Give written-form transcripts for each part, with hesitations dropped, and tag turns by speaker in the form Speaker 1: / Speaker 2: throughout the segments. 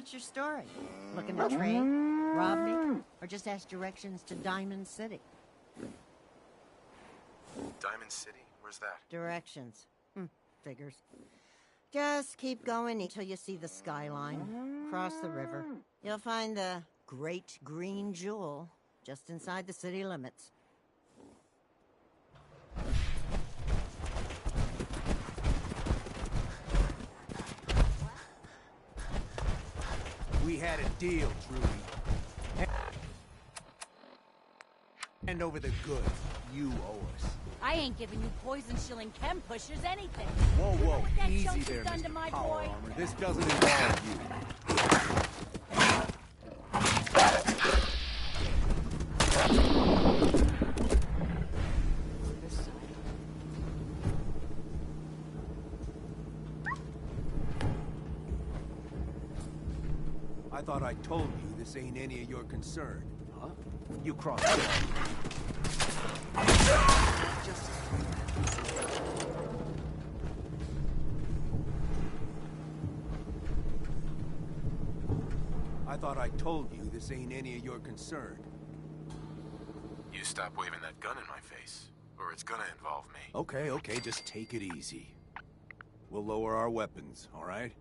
Speaker 1: what's your story? Looking to trade? Rob me? Or just ask directions to Diamond City?
Speaker 2: Diamond City? Where's that?
Speaker 1: Directions. Figures. Just keep going until you see the skyline. Cross the river. You'll find the Great Green Jewel just inside the city limits.
Speaker 3: We had a deal, Trudy. Hand over the goods. You owe us.
Speaker 4: I ain't giving you poison-shilling chem pushers anything.
Speaker 3: Whoa, whoa,
Speaker 4: What that
Speaker 3: easy
Speaker 4: junk
Speaker 3: there,
Speaker 4: has done to
Speaker 3: Mr.
Speaker 4: my
Speaker 3: Power
Speaker 4: boy?
Speaker 3: Armor. This doesn't involve you. I thought I told you this ain't any of your concern. Huh? You crossed the I thought I told you this ain't any of your concern.
Speaker 2: You stop waving that gun in my face, or it's gonna involve me.
Speaker 3: Okay, just take it easy. We'll lower our weapons, all right?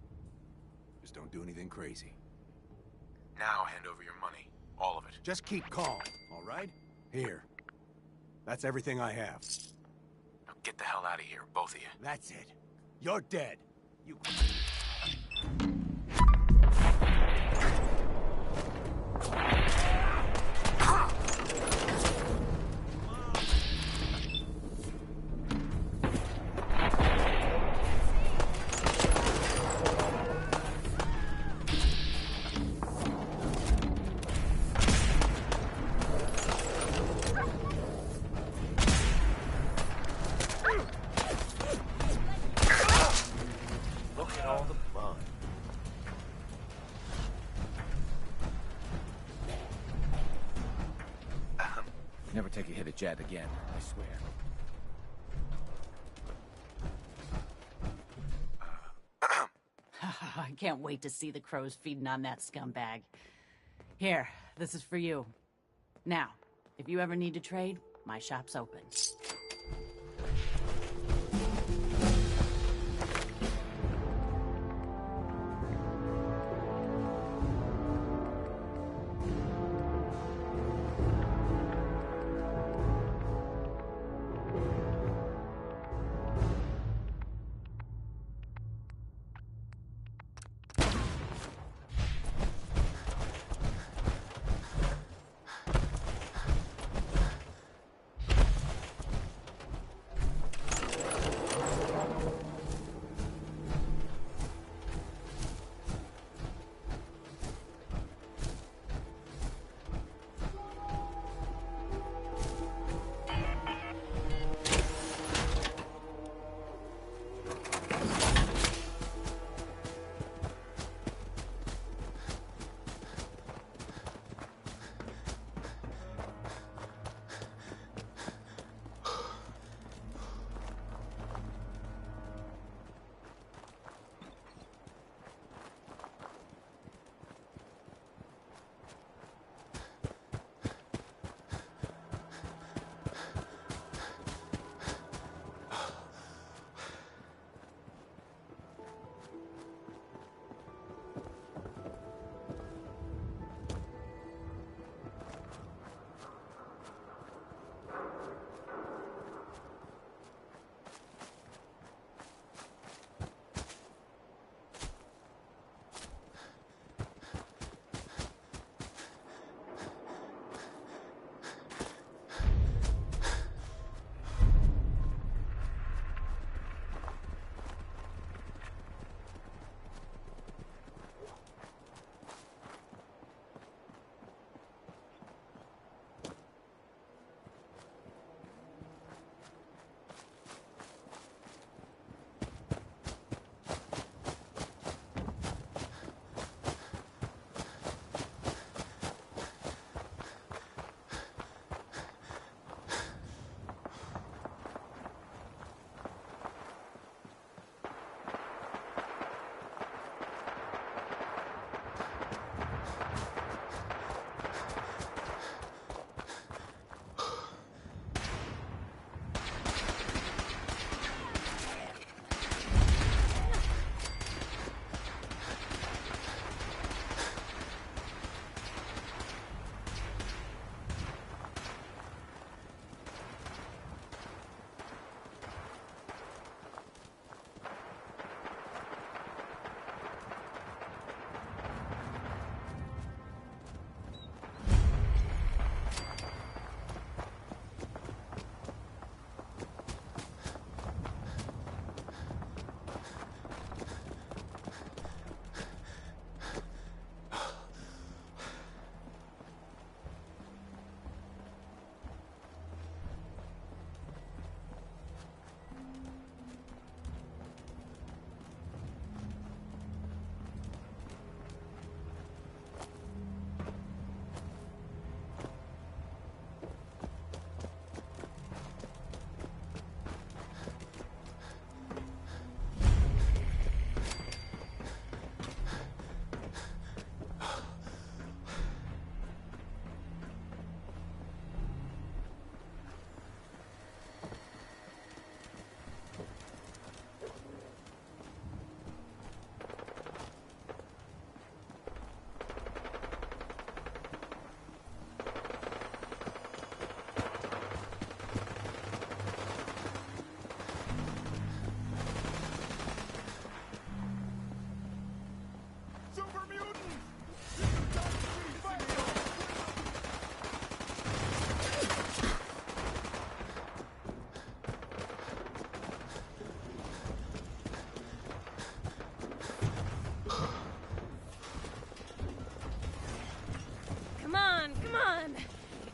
Speaker 3: Just don't do anything crazy.
Speaker 2: Now hand over your money. All of it.
Speaker 3: Just keep calm, all right? Here. That's everything I have.
Speaker 2: Now get the hell out of here, both of you.
Speaker 3: That's it. You're dead. You...
Speaker 2: Look at all the blood.
Speaker 5: Never take a hit at Jed again, I swear.
Speaker 4: I can't wait to see the crows feeding on that scumbag. Here, this is for you. Now, if you ever need to trade, my shop's open.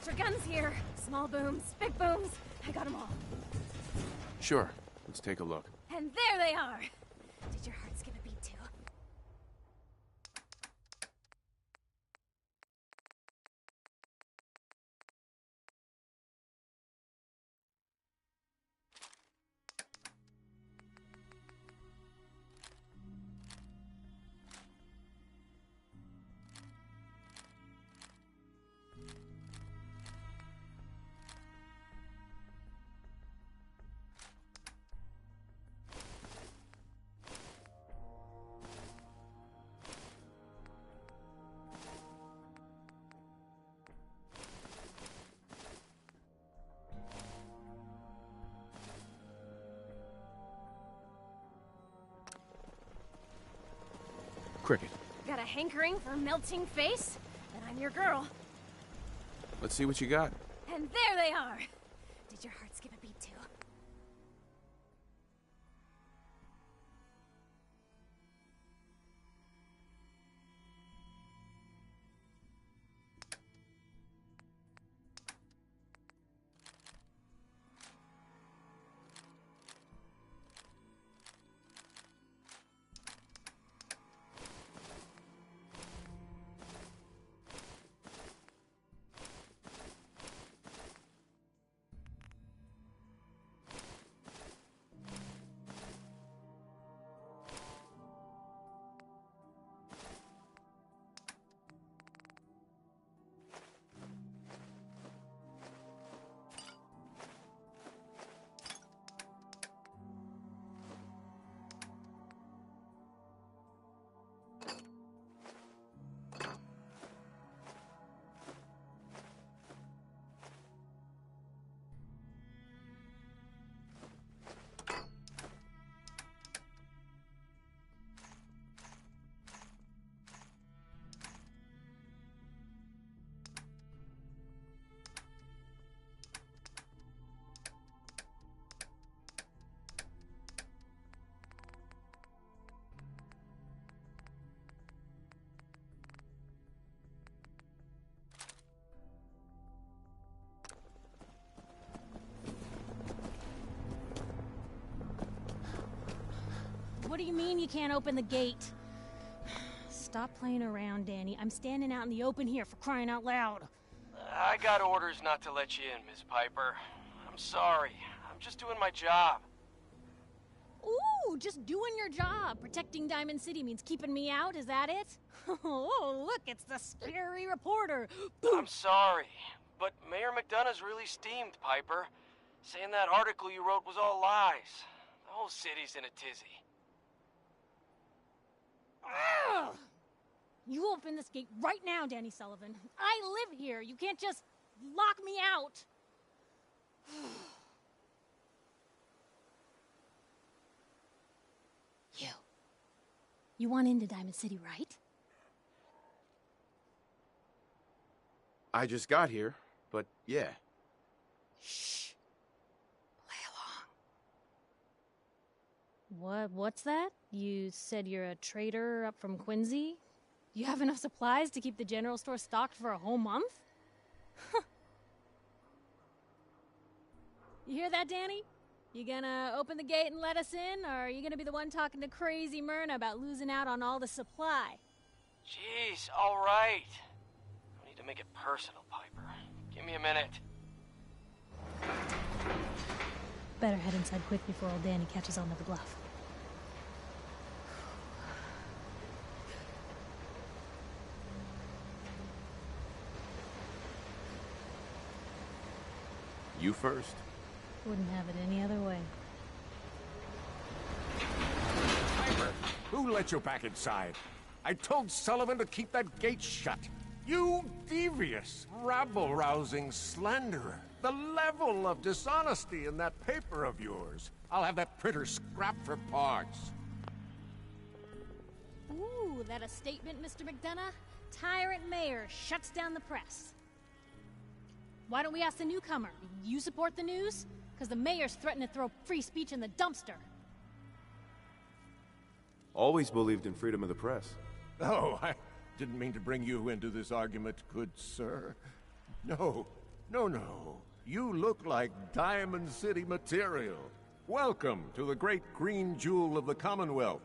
Speaker 6: Extra guns here. Small booms, big booms. I got them all.
Speaker 2: Sure. Let's take a look.
Speaker 6: And there they are. Did your heart skip a beat too?
Speaker 2: Cricket.
Speaker 6: Got a hankering for a melting face? Then I'm your girl.
Speaker 2: Let's see what you got.
Speaker 6: And there they are. Did your heart skip a beat too?
Speaker 7: What do you mean you can't open the gate? Stop playing around, Danny. I'm standing out in the open here, for crying out loud.
Speaker 8: I got orders not to let you in, Miss Piper. I'm sorry. I'm just doing my job.
Speaker 7: Ooh, just doing your job. Protecting Diamond City means keeping me out, is that it? Oh, look, it's the scary reporter.
Speaker 8: I'm sorry, but Mayor McDonough's really steamed, Piper. Saying that article you wrote was all lies. The whole city's in a tizzy.
Speaker 7: Ugh. You open this gate right now, Danny Sullivan. I live here. You can't just lock me out. You want into Diamond City, right?
Speaker 2: I just got here, but yeah.
Speaker 7: Shh. Play along. What's that? You said you're a trader up from Quincy? You have enough supplies to keep the general store stocked for a whole month? You hear that, Danny? You gonna open the gate and let us in, or are you gonna be the one talking to crazy Myrna about losing out on all the supply?
Speaker 8: Jeez, all right. I need to make it personal, Piper. Give me a minute.
Speaker 7: Better head inside quick before old Danny catches on to the bluff.
Speaker 3: You first.
Speaker 7: Wouldn't have it any other way.
Speaker 9: Piper, who let you back inside? I told Sullivan to keep that gate shut. You devious, rabble-rousing slanderer. The level of dishonesty in that paper of yours. I'll have that printer scrapped for parts.
Speaker 7: Ooh, that a statement, Mr. McDonough? Tyrant mayor shuts down the press. Why don't we ask the newcomer? You support the news? Because the mayor's threatening to throw free speech in the dumpster.
Speaker 2: Always believed in freedom of the press.
Speaker 9: Oh, I didn't mean to bring you into this argument, good sir. No, No, no. You look like Diamond City material. Welcome to the great green jewel of the Commonwealth.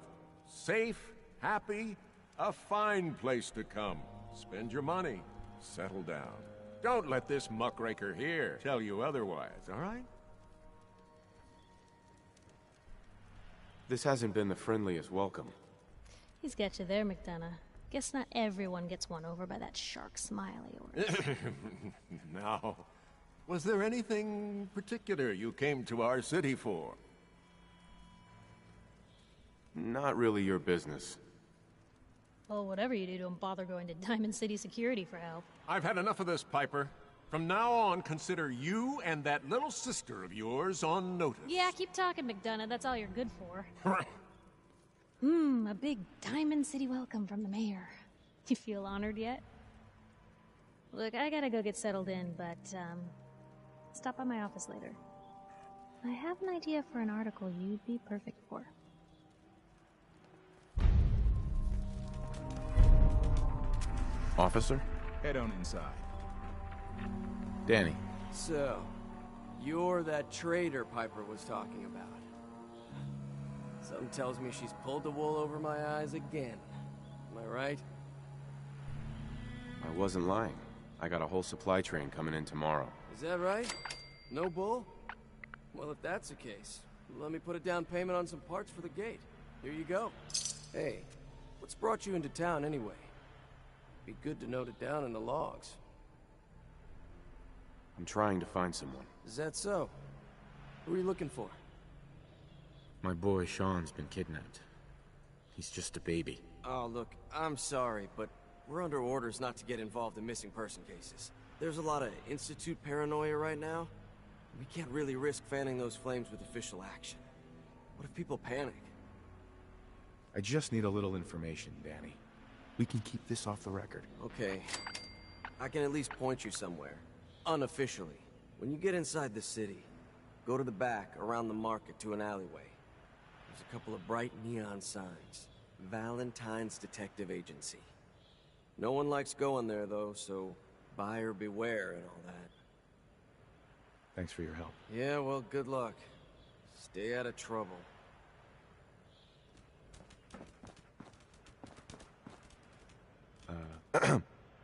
Speaker 9: Safe, happy, a fine place to come. Spend your money, settle down. Don't let this muckraker here tell you otherwise, all right?
Speaker 2: This hasn't been the friendliest welcome.
Speaker 6: He's got you there, McDonough. Guess not everyone gets won over by that shark smile of yours.
Speaker 9: Now, was there anything particular you came to our city for?
Speaker 2: Not really your business.
Speaker 6: Well, whatever you do, don't bother going to Diamond City Security for help.
Speaker 9: I've had enough of this, Piper. From now on, consider you and that little sister of yours on notice.
Speaker 6: Yeah, keep talking, McDonough. That's all you're good for. A big Diamond City welcome from the mayor. You feel honored yet? Look, I gotta go get settled in, but, stop by my office later. I have an idea for an article you'd be perfect for.
Speaker 2: Officer?
Speaker 5: Head on inside.
Speaker 2: Danny.
Speaker 8: So, you're that traitor Piper was talking about. Something tells me she's pulled the wool over my eyes again. Am I right?
Speaker 2: I wasn't lying. I got a whole supply train coming in tomorrow.
Speaker 8: Is that right? No bull? Well, if that's the case, let me put a down payment on some parts for the gate. Here you go. Hey, what's brought you into town anyway? Be good to note it down in the logs.
Speaker 2: I'm trying to find someone.
Speaker 8: Is that so? Who are you looking for?
Speaker 2: My boy Sean's been kidnapped. He's just a baby.
Speaker 8: Oh, look, I'm sorry, but we're under orders not to get involved in missing person cases. There's a lot of Institute paranoia right now. We can't really risk fanning those flames with official action. What if people panic?
Speaker 5: I just need a little information, Danny. We can keep this off the record.
Speaker 8: Okay. I can at least point you somewhere. Unofficially. When you get inside the city, go to the back, around the market, to an alleyway. There's a couple of bright neon signs. Valentine's Detective Agency. No one likes going there, though, so buyer beware and all that.
Speaker 5: Thanks for your help.
Speaker 8: Yeah, well, good luck. Stay out of trouble.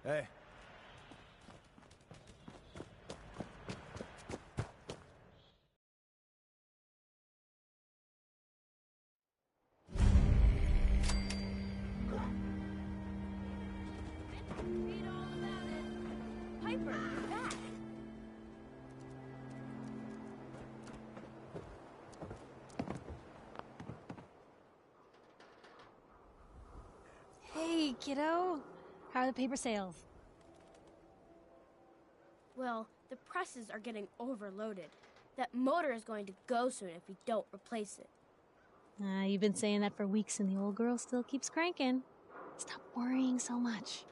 Speaker 5: Hey.
Speaker 6: Piper, you're back. Hey, kiddo. How are the paper sales?
Speaker 10: Well, the presses are getting overloaded. That motor is going to go soon if we don't replace it.
Speaker 6: You've been saying that for weeks and the old girl still keeps cranking. Stop worrying so much.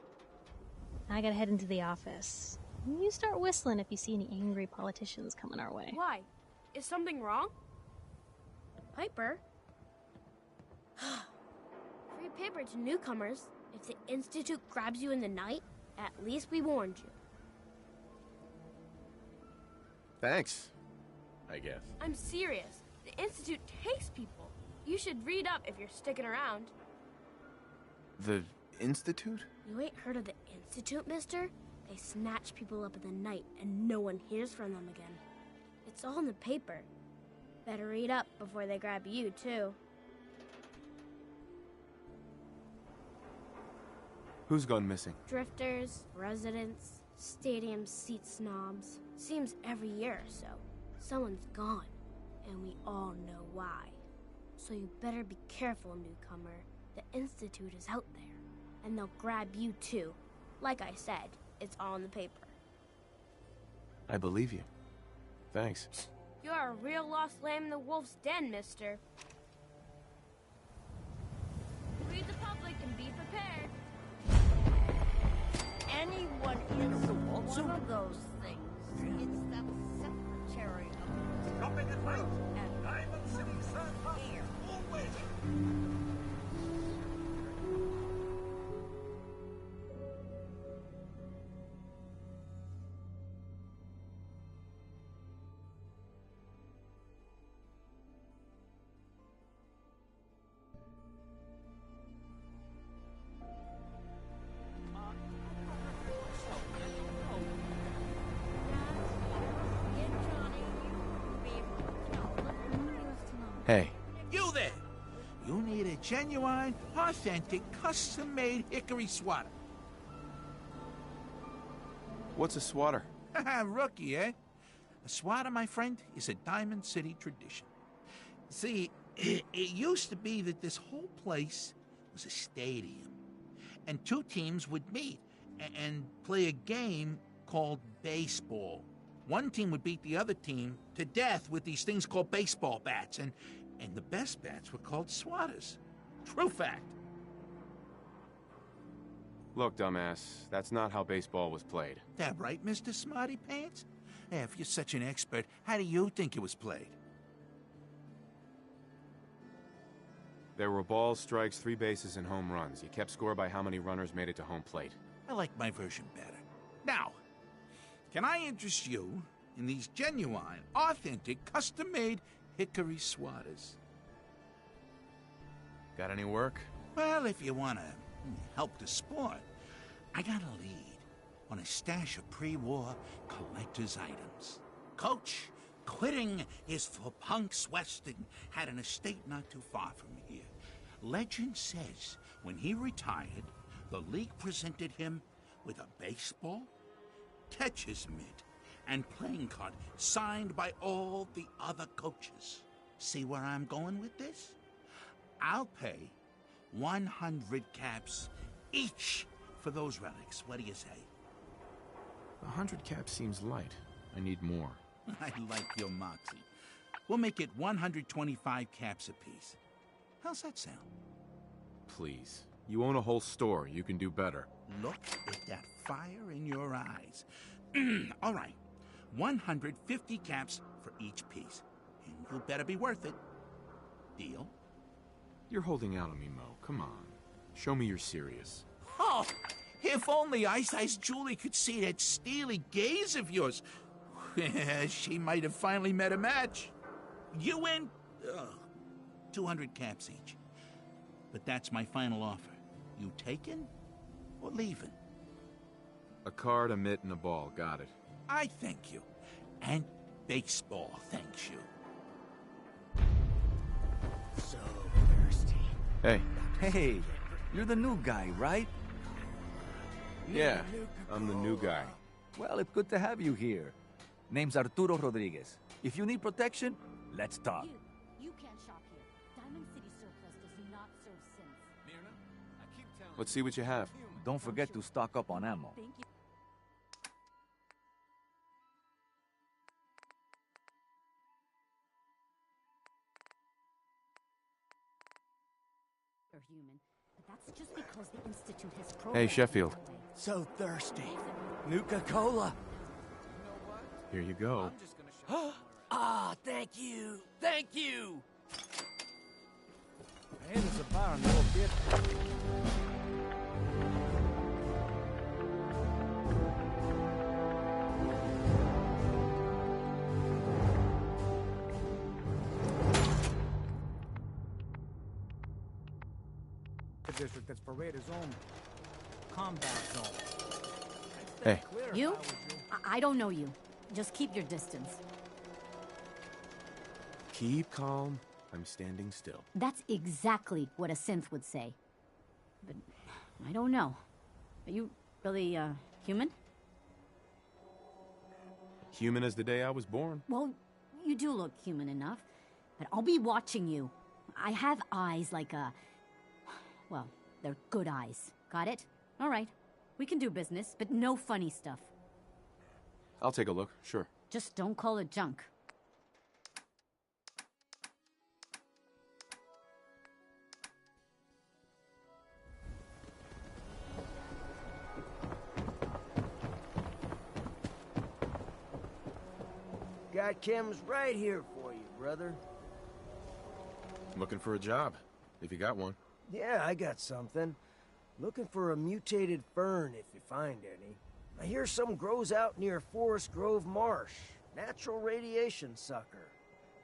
Speaker 6: I gotta head into the office. You start whistling if you see any angry politicians coming our way.
Speaker 10: Why? Is something wrong? Piper? Free paper to newcomers. If the Institute grabs you in the night, at least we warned you.
Speaker 2: Thanks, I guess.
Speaker 10: I'm serious. The Institute takes people. You should read up if you're sticking around.
Speaker 2: The Institute?
Speaker 10: You ain't heard of the Institute, mister? They snatch people up in the night and no one hears from them again. It's all in the paper. Better read up before they grab you, too.
Speaker 2: Who's gone missing?
Speaker 10: Drifters, residents, stadium seat snobs. Seems every year or so, someone's gone, and we all know why. So you better be careful, newcomer. The Institute is out there, and they'll grab you too. Like I said, it's all in the paper.
Speaker 2: I believe you. Thanks.
Speaker 10: You're a real lost lamb in the wolf's den, mister. Read the public and be prepared.
Speaker 1: Anyone is one of those things. It's the secretary of
Speaker 9: Dropping it right.
Speaker 1: and
Speaker 9: Diamond City Sun
Speaker 1: here.
Speaker 9: always.
Speaker 5: Hey,
Speaker 11: You there! You need a genuine, authentic, custom-made hickory swatter.
Speaker 5: what's a swatter?
Speaker 11: Rookie, eh? A swatter, my friend, is a Diamond City tradition. See, it used to be that this whole place was a stadium, and two teams would meet and play a game called baseball. One team would beat the other team to death with these things called baseball bats, and the best bats were called swatters. True fact.
Speaker 5: Look, dumbass, that's not how baseball was played.
Speaker 11: That right, Mr. Smarty Pants? Yeah, if you're such an expert, how do you think it was played?
Speaker 5: There were balls, strikes, 3 bases, and home runs. You kept score by how many runners made it to home plate.
Speaker 11: I like my version better. Now, can I interest you in these genuine, authentic, custom-made hickory swatters?
Speaker 5: Got any work?
Speaker 11: Well, if you want to help the sport, I got a lead on a stash of pre-war collector's items. Coach, quitting his for punks Western, had an estate not too far from here. Legend says when he retired, the league presented him with a baseball, catcher's mitt, and playing card signed by all the other coaches. See where I'm going with this? I'll pay 100 caps each for those relics. What do you say?
Speaker 5: 100 caps seems light. I need more.
Speaker 11: I like your moxie. We'll make it 125 caps apiece. How's that sound?
Speaker 5: Please. You own a whole store. You can do better.
Speaker 11: Look at that fire in your eyes. All right. 150 caps for each piece. And you better be worth it. Deal?
Speaker 5: You're holding out on me, Mo. Come on. Show me you're serious.
Speaker 11: Oh, if only Ice Julie could see that steely gaze of yours. She might have finally met a match. You win 200 caps each. But that's my final offer. You taking or leaving?
Speaker 5: A card, a mitt, and a ball. Got it.
Speaker 11: I thank you. And baseball thanks you.
Speaker 12: So thirsty.
Speaker 5: Hey.
Speaker 12: Hey, you're the new guy, right?
Speaker 5: Yeah, I'm the new guy.
Speaker 12: Well, it's good to have you here. Name's Arturo Rodriguez. If you need protection, let's talk.
Speaker 7: You can't shop here. Diamond City Surplus does not serve sins.
Speaker 5: Let's see what you have.
Speaker 12: Don't forget to stock up on ammo.
Speaker 7: Thank you. Are human, but that's just because the Institute has
Speaker 5: Hey, Sheffield.
Speaker 12: So thirsty. Nuka-Cola.
Speaker 5: Here you go.
Speaker 12: Ah, thank you. Thank you. Hey, there's a bar on the old bit.
Speaker 13: District that's Paredes' own combat zone.
Speaker 5: Hey.
Speaker 7: You? I don't know you. Just keep your distance.
Speaker 5: Keep calm. I'm standing still.
Speaker 7: That's exactly what a synth would say. But I don't know. Are you really, human?
Speaker 5: Human as the day I was born.
Speaker 7: Well, you do look human enough. But I'll be watching you. I have eyes like a... Well, they're good eyes. Got it? All right. We can do business, but no funny stuff.
Speaker 5: I'll take a look, sure.
Speaker 7: Just don't call it junk.
Speaker 14: Got chems right here for you, brother.
Speaker 5: Looking for a job, if you got one.
Speaker 14: Yeah, I got something. Looking for a mutated fern if you find any. I hear some grows out near Forest Grove Marsh. Natural radiation sucker.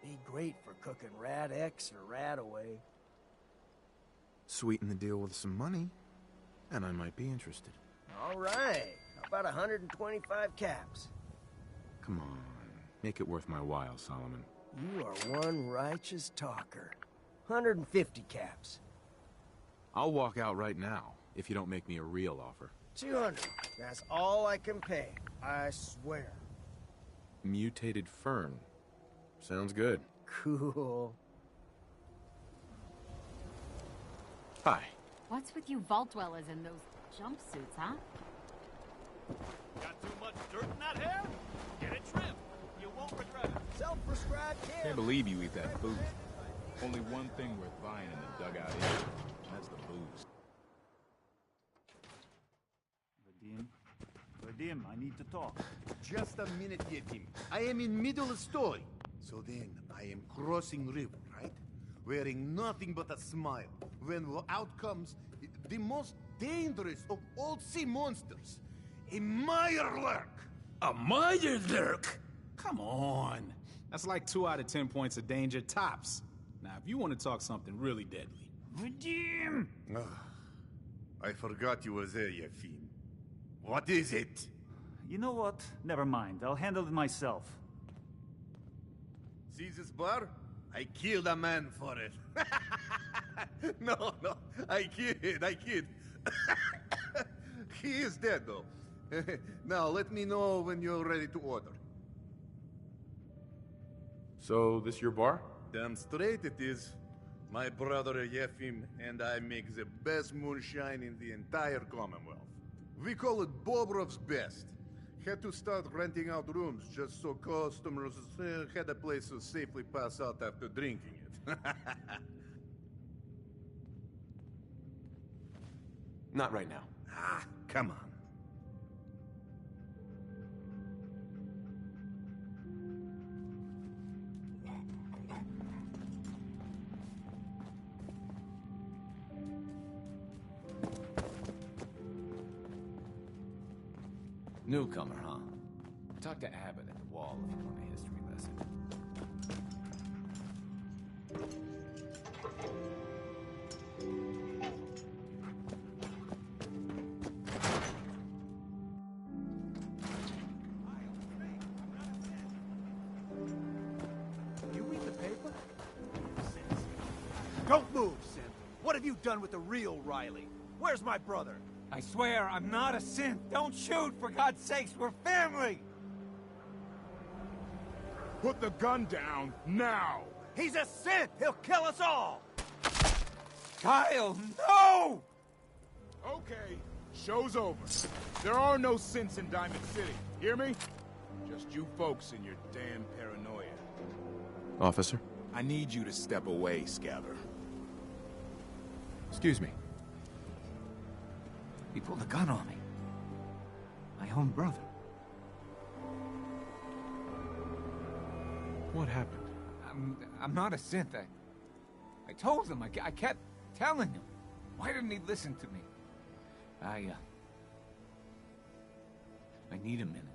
Speaker 14: Be great for cooking rat X or rat away.
Speaker 5: Sweeten the deal with some money, and I might be interested.
Speaker 14: All right. How about 125 caps?
Speaker 5: Come on. Make it worth my while, Solomon.
Speaker 14: You are one righteous talker. 150 caps.
Speaker 5: I'll walk out right now, if you don't make me a real offer.
Speaker 14: 200. That's all I can pay. I swear.
Speaker 5: Mutated fern. Sounds good.
Speaker 14: Cool.
Speaker 5: Hi.
Speaker 4: What's with you vault dwellers in those jumpsuits, huh?
Speaker 15: Got too much dirt in that hair? Get it trimmed. You won't regret it.
Speaker 14: Self-prescribed care.
Speaker 16: Can't believe you eat that food. Only one thing worth buying in the dugout is, that's the booze.
Speaker 17: Vadim, I need to talk.
Speaker 18: Just a minute, Yetim. I am in middle of story. So then, I am crossing river, right? Wearing nothing but a smile. When out comes the most dangerous of all sea monsters. A Meyerlurk!
Speaker 16: A Meyerlurk? Come on. That's like 2 out of 10 points of danger tops. Now, if you want to talk something really deadly.
Speaker 17: Vadim!
Speaker 18: I forgot you were there, Yefim. What is it?
Speaker 17: You know what? Never mind. I'll handle it myself.
Speaker 18: See this bar? I killed a man for it. No, I kid. He is dead, though. Now, let me know when you're ready to order.
Speaker 5: So, this your bar?
Speaker 18: Damn straight it is. My brother Yefim and I make the best moonshine in the entire Commonwealth. We call it Bobrov's Best. Had to start renting out rooms just so customers had a place to safely pass out after drinking it.
Speaker 5: Not right now.
Speaker 18: Ah, come on.
Speaker 12: Newcomer, huh? Talk to Abbott at the wall if you want a history lesson.
Speaker 14: You read the paper? Don't move, Sim. What have you done with the real Riley? Where's my brother?
Speaker 13: I swear, I'm not a synth. Don't shoot, for God's sakes, we're family!
Speaker 16: Put the gun down, now!
Speaker 14: He's a synth! He'll kill us all!
Speaker 13: Kyle, no!
Speaker 16: Okay, show's over. There are no synths in Diamond City, hear me? Just you folks and your damn paranoia.
Speaker 5: Officer?
Speaker 16: I need you to step away, Scabber.
Speaker 5: Excuse me.
Speaker 13: He pulled a gun on me. My own brother.
Speaker 5: What happened?
Speaker 13: I'm not a synth. I told him. I kept telling him. Why didn't he listen to me? I need a minute.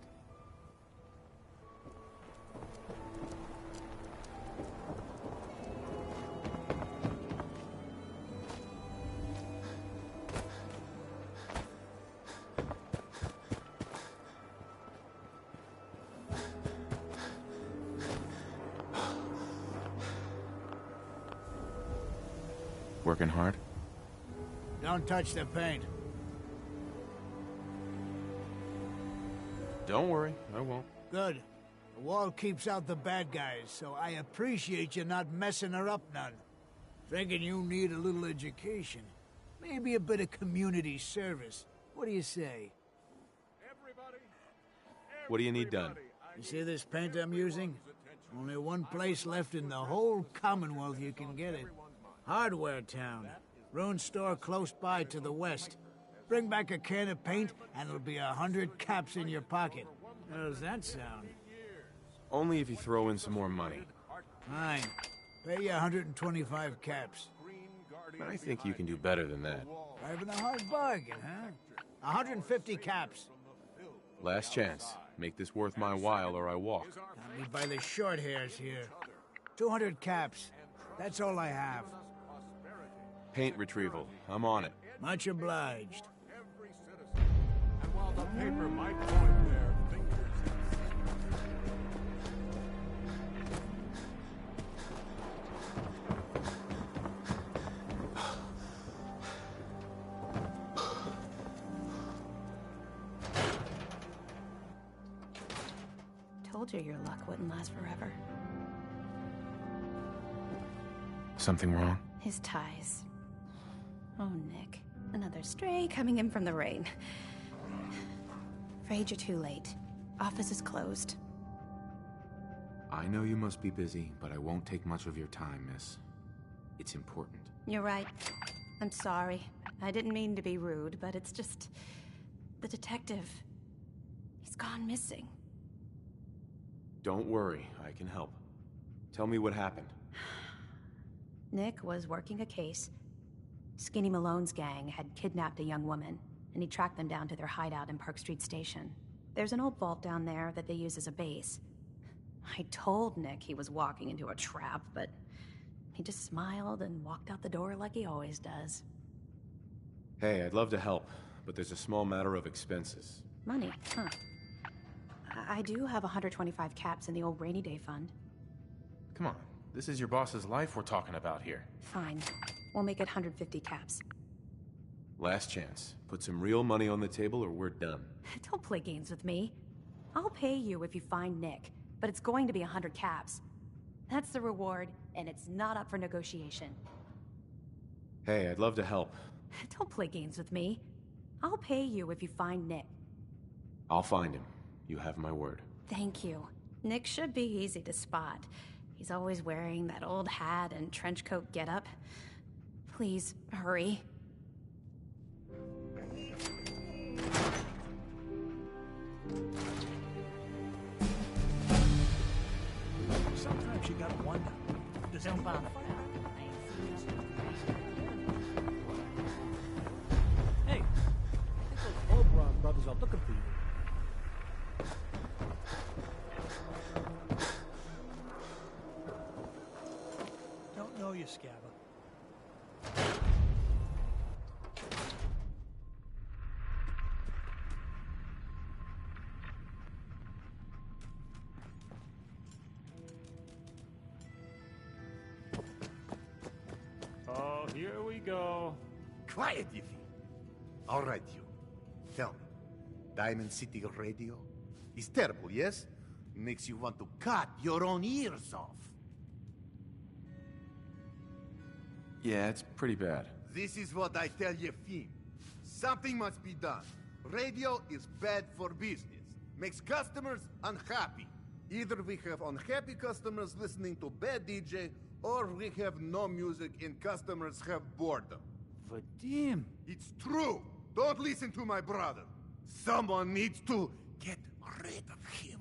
Speaker 5: Working hard?
Speaker 13: Don't touch the paint.
Speaker 5: Don't worry, I won't.
Speaker 13: Good. The wall keeps out the bad guys, so I appreciate you not messing her up none. Thinking you need a little education. Maybe a bit of community service. What do you say?
Speaker 5: What do you need done?
Speaker 13: You see this paint I'm using? Only one place left in the whole Commonwealth you can get it. Hardware Town. Ruin store close by to the west. Bring back a can of paint, and it'll be 100 caps in your pocket. How does that sound?
Speaker 5: Only if you throw in some more money.
Speaker 13: Fine. Pay you 125 caps.
Speaker 5: I think you can do better than that.
Speaker 13: Driving a hard bargain, huh? 150 caps.
Speaker 5: Last chance. Make this worth my while or I walk.
Speaker 13: Got me by the short hairs here. 200 caps. That's all I have.
Speaker 5: Paint retrieval. I'm on it.
Speaker 13: Much obliged.
Speaker 9: And while the paper might point their fingers
Speaker 19: told you your luck wouldn't last forever.
Speaker 5: Something wrong?
Speaker 19: His ties. Oh, Nick. Another stray coming in from the rain. Afraid you're too late. Office is closed.
Speaker 5: I know you must be busy, but I won't take much of your time, miss. It's important.
Speaker 19: You're right. I'm sorry. I didn't mean to be rude, but it's just... the detective... he's gone missing.
Speaker 5: Don't worry, I can help. Tell me what happened.
Speaker 19: Nick was working a case. Skinny Malone's gang had kidnapped a young woman, and he tracked them down to their hideout in Park Street Station. There's an old vault down there that they use as a base. I told Nick he was walking into a trap, but he just smiled and walked out the door like he always does.
Speaker 5: Hey, I'd love to help, but there's a small matter of expenses.
Speaker 19: Money, huh? I do have 125 caps in the old rainy day fund.
Speaker 2: Come on, this is your boss's life we're talking about here.
Speaker 19: Fine. We'll make it 150 caps.
Speaker 5: Last chance. Put some real money on the table or we're done.
Speaker 19: Don't play games with me. I'll pay you if you find Nick, but it's going to be 100 caps. That's the reward, and it's not up for negotiation.
Speaker 5: Hey, I'd love to help.
Speaker 19: Don't play games with me. I'll pay you if you find Nick.
Speaker 5: I'll find him. You have my word.
Speaker 19: Thank you. Nick should be easy to spot. He's always wearing that old hat and trench coat getup. Please, hurry.
Speaker 13: Sometimes you gotta wonder.
Speaker 4: Don't bother.
Speaker 15: Hey, I think those Oberon brothers are looking for you.
Speaker 13: Don't know you, Scabba.
Speaker 17: Oh, here we go.
Speaker 18: Quiet, Yiffy. All right, you. Tell me, Diamond City Radio is terrible, yes? Makes you want to cut your own ears off.
Speaker 5: Yeah, it's pretty bad.
Speaker 18: This is what I tell Yefim. Something must be done. Radio is bad for business. Makes customers unhappy. Either we have unhappy customers listening to bad DJ, or we have no music and customers have boredom.
Speaker 17: Vadim!
Speaker 18: It's true! Don't listen to my brother. Someone needs to get rid of him.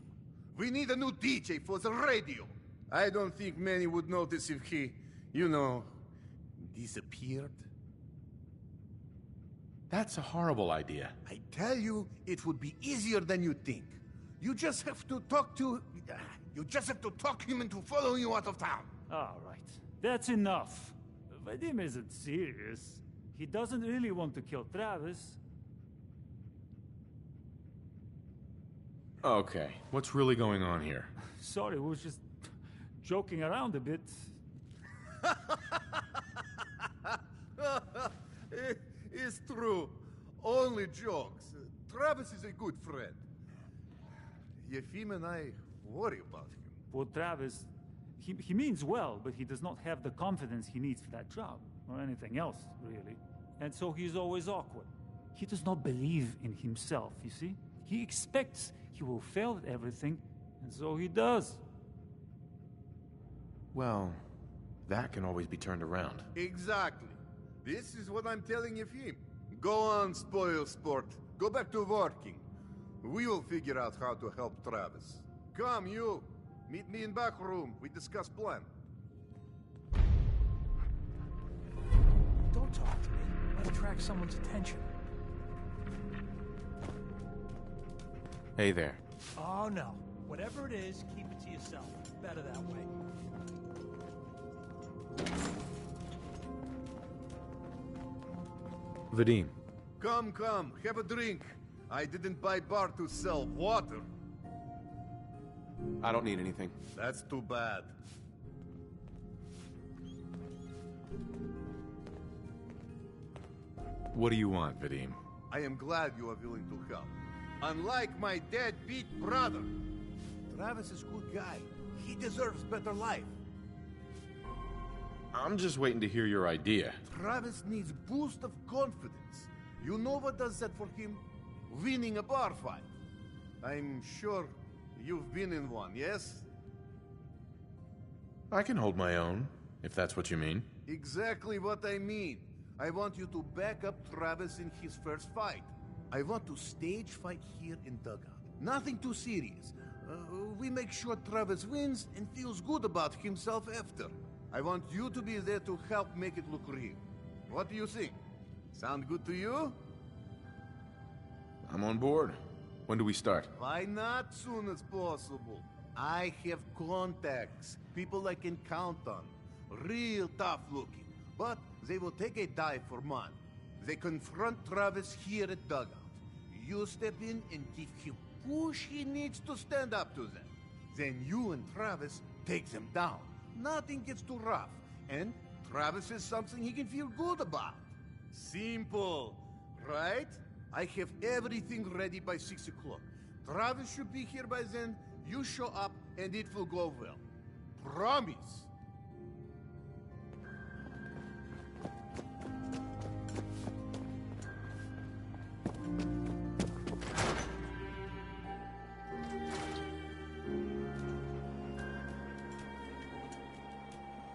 Speaker 18: We need a new DJ for the radio. I don't think many would notice if he, disappeared.
Speaker 5: That's a horrible idea.
Speaker 18: I tell you, it would be easier than you think. You just have to talk him into following you out of town.
Speaker 17: All right, that's enough. Vadim isn't serious. He doesn't really want to kill Travis.
Speaker 5: Okay, what's really going on here?
Speaker 17: Sorry, we was just joking around a bit.
Speaker 18: It's true. Only jokes. Travis is a good friend. Yefim and I worry about him.
Speaker 17: Poor Travis, he means well, but he does not have the confidence he needs for that job, or anything else, really. And so he's always awkward. He does not believe in himself, you see? He expects he will fail at everything, and so he does.
Speaker 5: Well, that can always be turned around.
Speaker 18: Exactly. This is what I'm telling Yefim. Go on, spoil sport. Go back to working. We will figure out how to help Travis. Come, you. Meet me in back room. We discuss plan.
Speaker 13: Don't talk to me. Might attract someone's attention.
Speaker 5: Hey there.
Speaker 15: Oh, no. Whatever it is, keep it to yourself. Better that way.
Speaker 5: Vadim.
Speaker 18: Come, have a drink. I didn't buy bar to sell water.
Speaker 5: I don't need anything.
Speaker 18: That's too bad.
Speaker 5: What do you want, Vadim?
Speaker 18: I am glad you are willing to help. Unlike my deadbeat brother.
Speaker 9: Travis is a good guy. He deserves better life.
Speaker 5: I'm just waiting to hear your idea.
Speaker 18: Travis needs boost of confidence. You know what does that for him? Winning a bar fight. I'm sure you've been in one, yes?
Speaker 5: I can hold my own, if that's what you mean.
Speaker 18: Exactly what I mean. I want you to back up Travis in his first fight. I want to stage fight here in Dugout. Nothing too serious. We make sure Travis wins and feels good about himself after. I want you to be there to help make it look real. What do you think? Sound good to you?
Speaker 5: I'm on board. When do we start?
Speaker 18: Why not soon as possible? I have contacts, people I can count on. Real tough looking, but they will take a dive for money. They confront Travis here at Dugout. You step in and give him push he needs to stand up to them. Then you and Travis take them down. Nothing gets too rough, and Travis is something he can feel good about. Simple, right? I have everything ready by 6 o'clock. Travis should be here by then. You show up, and it will go well. Promise.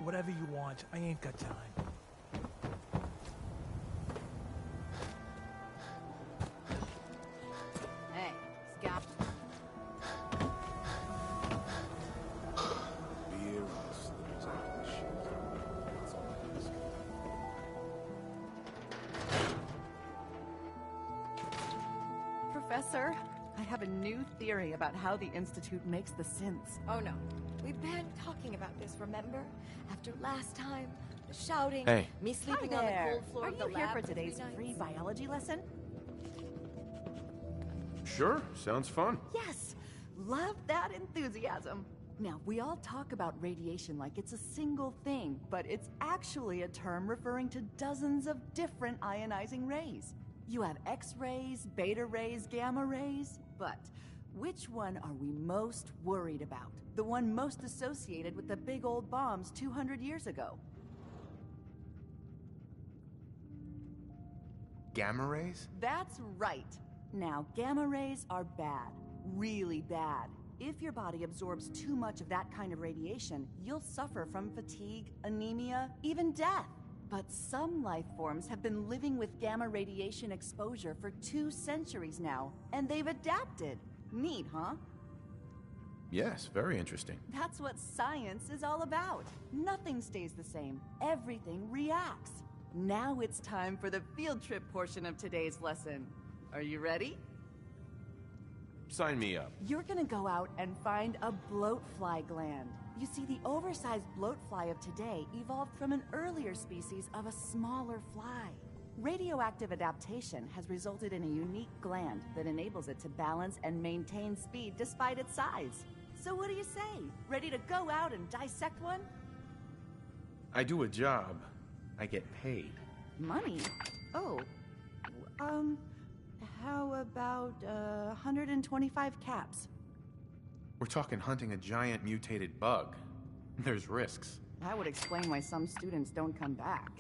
Speaker 15: Whatever you want, I ain't got time.
Speaker 4: Hey, Scott.
Speaker 3: Beer and slippers out of the shoes. That's all I ask.
Speaker 20: Professor, I have a new theory about how the Institute makes the synths.
Speaker 21: Oh no. We've been talking about this, remember? After last time, the shouting,
Speaker 5: Hey.
Speaker 21: me sleeping on the cold floor
Speaker 20: Are
Speaker 21: of the
Speaker 20: you here
Speaker 21: lab
Speaker 20: for
Speaker 21: for
Speaker 20: today's
Speaker 21: 3 nights.
Speaker 20: free biology lesson?
Speaker 5: Sure, sounds fun.
Speaker 20: Yes! Love that enthusiasm. Now, we all talk about radiation like it's a single thing, but it's actually a term referring to dozens of different ionizing rays. You have X-rays, beta rays, gamma rays, but which one are we most worried about? The one most associated with the big old bombs 200 years ago.
Speaker 5: Gamma rays?
Speaker 20: That's right. Now, gamma rays are bad. Really bad. If your body absorbs too much of that kind of radiation, you'll suffer from fatigue, anemia, even death. But some life forms have been living with gamma radiation exposure for 2 centuries now, and they've adapted. Neat, huh?
Speaker 5: Yes, very interesting.
Speaker 20: That's what science is all about. Nothing stays the same. Everything reacts. Now it's time for the field trip portion of today's lesson. Are you ready?
Speaker 5: Sign me up.
Speaker 20: You're gonna go out and find a bloatfly gland. You see, the oversized bloatfly of today evolved from an earlier species of a smaller fly. Radioactive adaptation has resulted in a unique gland that enables it to balance and maintain speed despite its size. So what do you say? Ready to go out and dissect one?
Speaker 5: I do a job. I get paid.
Speaker 20: Money? Oh. How about 125 caps?
Speaker 5: We're talking hunting a giant mutated bug. There's risks.
Speaker 20: That would explain why some students don't come back.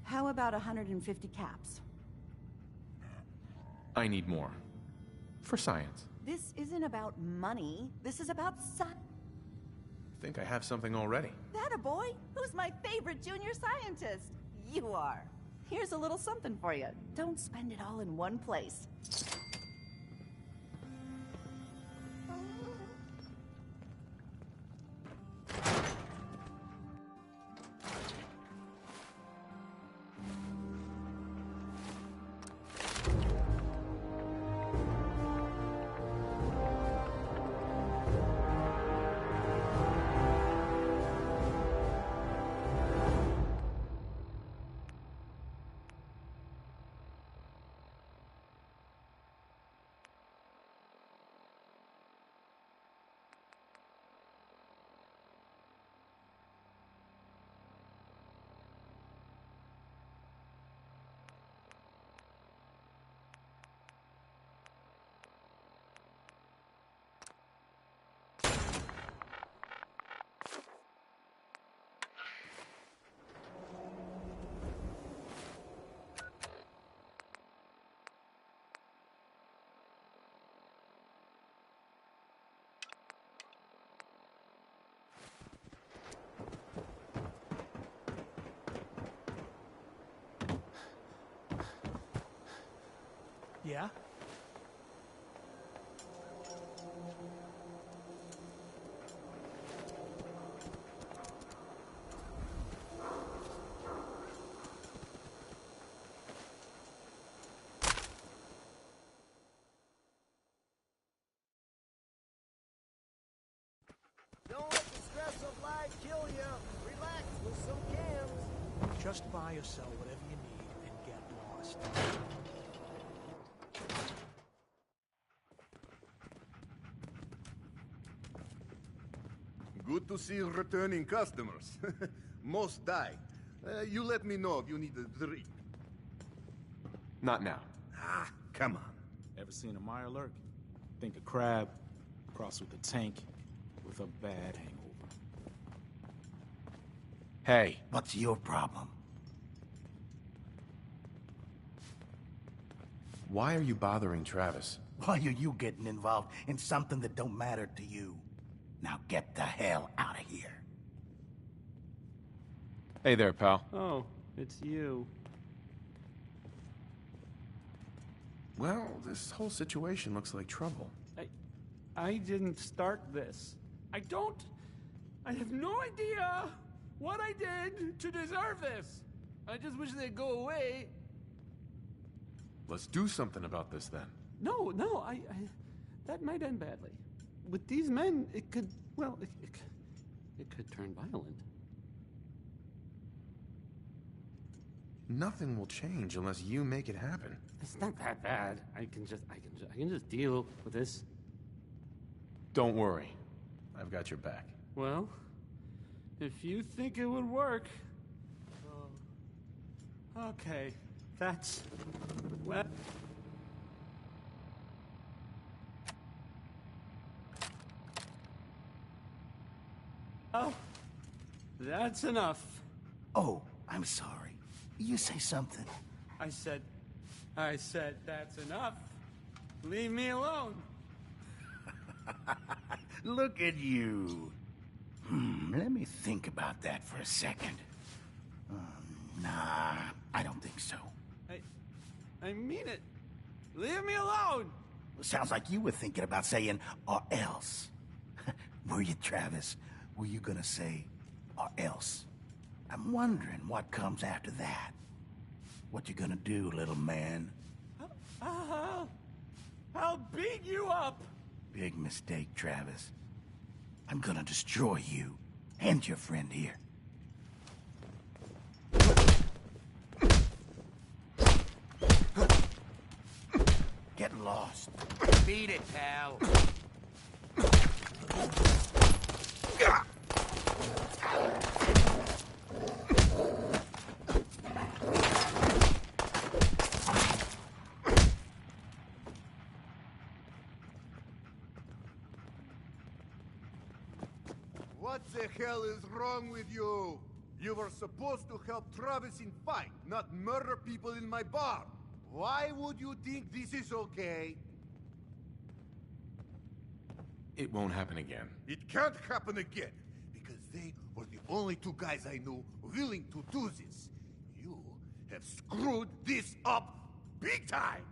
Speaker 20: How about 150 caps?
Speaker 5: I need more. For science.
Speaker 20: This isn't about money. This is about
Speaker 5: Think I have something already.
Speaker 20: That a boy? Who's my favorite junior scientist? You are. Here's a little something for you. Don't spend it all in one place.
Speaker 13: Yeah?
Speaker 14: Don't let the stress of life kill you. Relax with some cans.
Speaker 13: Just buy or sell whatever you need and get lost.
Speaker 18: Good to see returning customers. Most die. You let me know if you need a drink.
Speaker 5: Not now.
Speaker 18: Ah, come on.
Speaker 15: Ever seen a Meyer lurk? Think a crab, crossed with a tank, with a bad hangover.
Speaker 5: Hey.
Speaker 11: What's your problem?
Speaker 2: Why are you bothering Travis?
Speaker 11: Why are you getting involved in something that don't matter to you? Now get the hell out of here.
Speaker 5: Hey there, pal.
Speaker 8: Oh, it's you.
Speaker 2: Well, this whole situation looks like trouble.
Speaker 8: I didn't start this. I have no idea what I did to deserve this. I just wish they'd go away.
Speaker 2: Let's do something about this then.
Speaker 8: No, that might end badly. With these men, it could, well, it could turn violent.
Speaker 2: Nothing will change unless you make it happen.
Speaker 8: It's not that bad. I can just deal with this.
Speaker 2: Don't worry. I've got your back.
Speaker 8: Well, if you think it would work. Okay, that's... well... Oh, that's enough.
Speaker 11: Oh, I'm sorry. You say something.
Speaker 8: I said that's enough. Leave me alone.
Speaker 11: Look at you. Let me think about that for a second. Nah, I don't think so.
Speaker 8: I mean it. Leave me alone.
Speaker 11: Sounds like you were thinking about saying, or else. Were you, Travis? Were you gonna say, or else? I'm wondering what comes after that. What you gonna do, little man?
Speaker 8: I'll beat you up.
Speaker 11: Big mistake, Travis. I'm gonna destroy you and your friend here. Get lost. Beat it, pal.
Speaker 18: What the hell is wrong with you? You were supposed to help Travis in fight, not murder people in my bar. Why would you think this is okay?
Speaker 2: It won't happen again.
Speaker 18: It can't happen again, because they were the only two guys I knew willing to do this. You have screwed this up big time!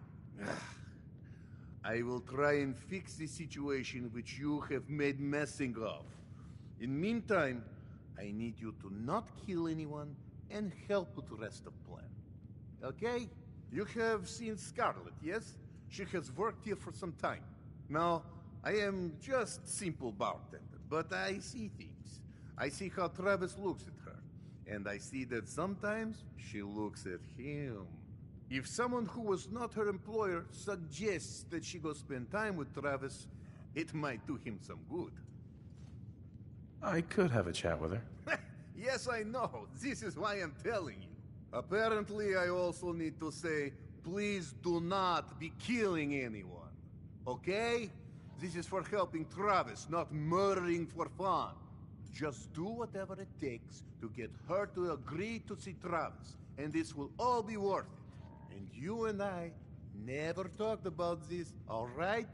Speaker 18: I will try and fix the situation which you have made messing of. In meantime, I need you to not kill anyone and help with the rest of the plan. Okay? You have seen Scarlet, yes? She has worked here for some time. Now, I am just simple bartender, but I see things. I see how Travis looks at her, and I see that sometimes she looks at him. If someone who was not her employer suggests that she go spend time with Travis, it might do him some good.
Speaker 2: I could have a chat with her.
Speaker 18: Yes, I know. This is why I'm telling you. Apparently, I also need to say, please do not be killing anyone. Okay? This is for helping Travis, not murdering for fun. Just do whatever it takes to get her to agree to see Travis, and this will all be worth it. And you and I never talked about this, all right?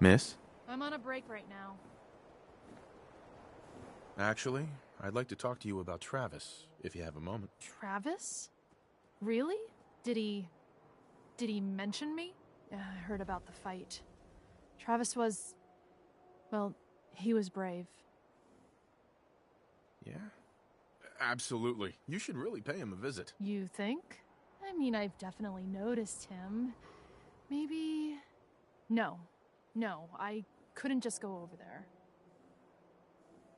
Speaker 5: Miss?
Speaker 6: I'm on a break right now.
Speaker 2: Actually, I'd like to talk to you about Travis, if you have a moment.
Speaker 6: Travis? Really? Did he mention me? I heard about the fight. Travis was... well, he was brave.
Speaker 2: Yeah? Absolutely. You should really pay him a visit.
Speaker 6: You think? I mean, I've definitely noticed him. Maybe... No, I couldn't just go over there.